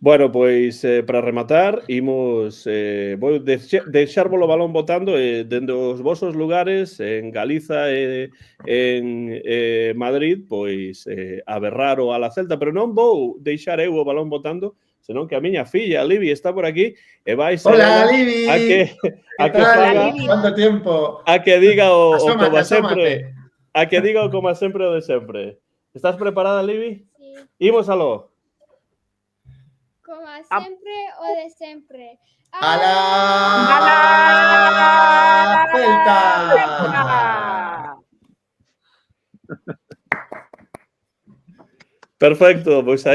Bueno, pois para rematar, imos vou deixarvos o balón botando dende os vosos lugares en Galiza e en Madrid, pois a berrar o a la Celta, pero non vou deixar eu o balón botando, senón que a miña filla, Livi, está por aquí e vai ser Hola, Livi. a que faga, ¿Cuánto tiempo? a que diga o como Asómate. a que diga o como sempre o de sempre. Estás preparada, Livi? Sí. Imos aló. Como sempre o de sempre. ¡A la Celta! Perfecto, pois aí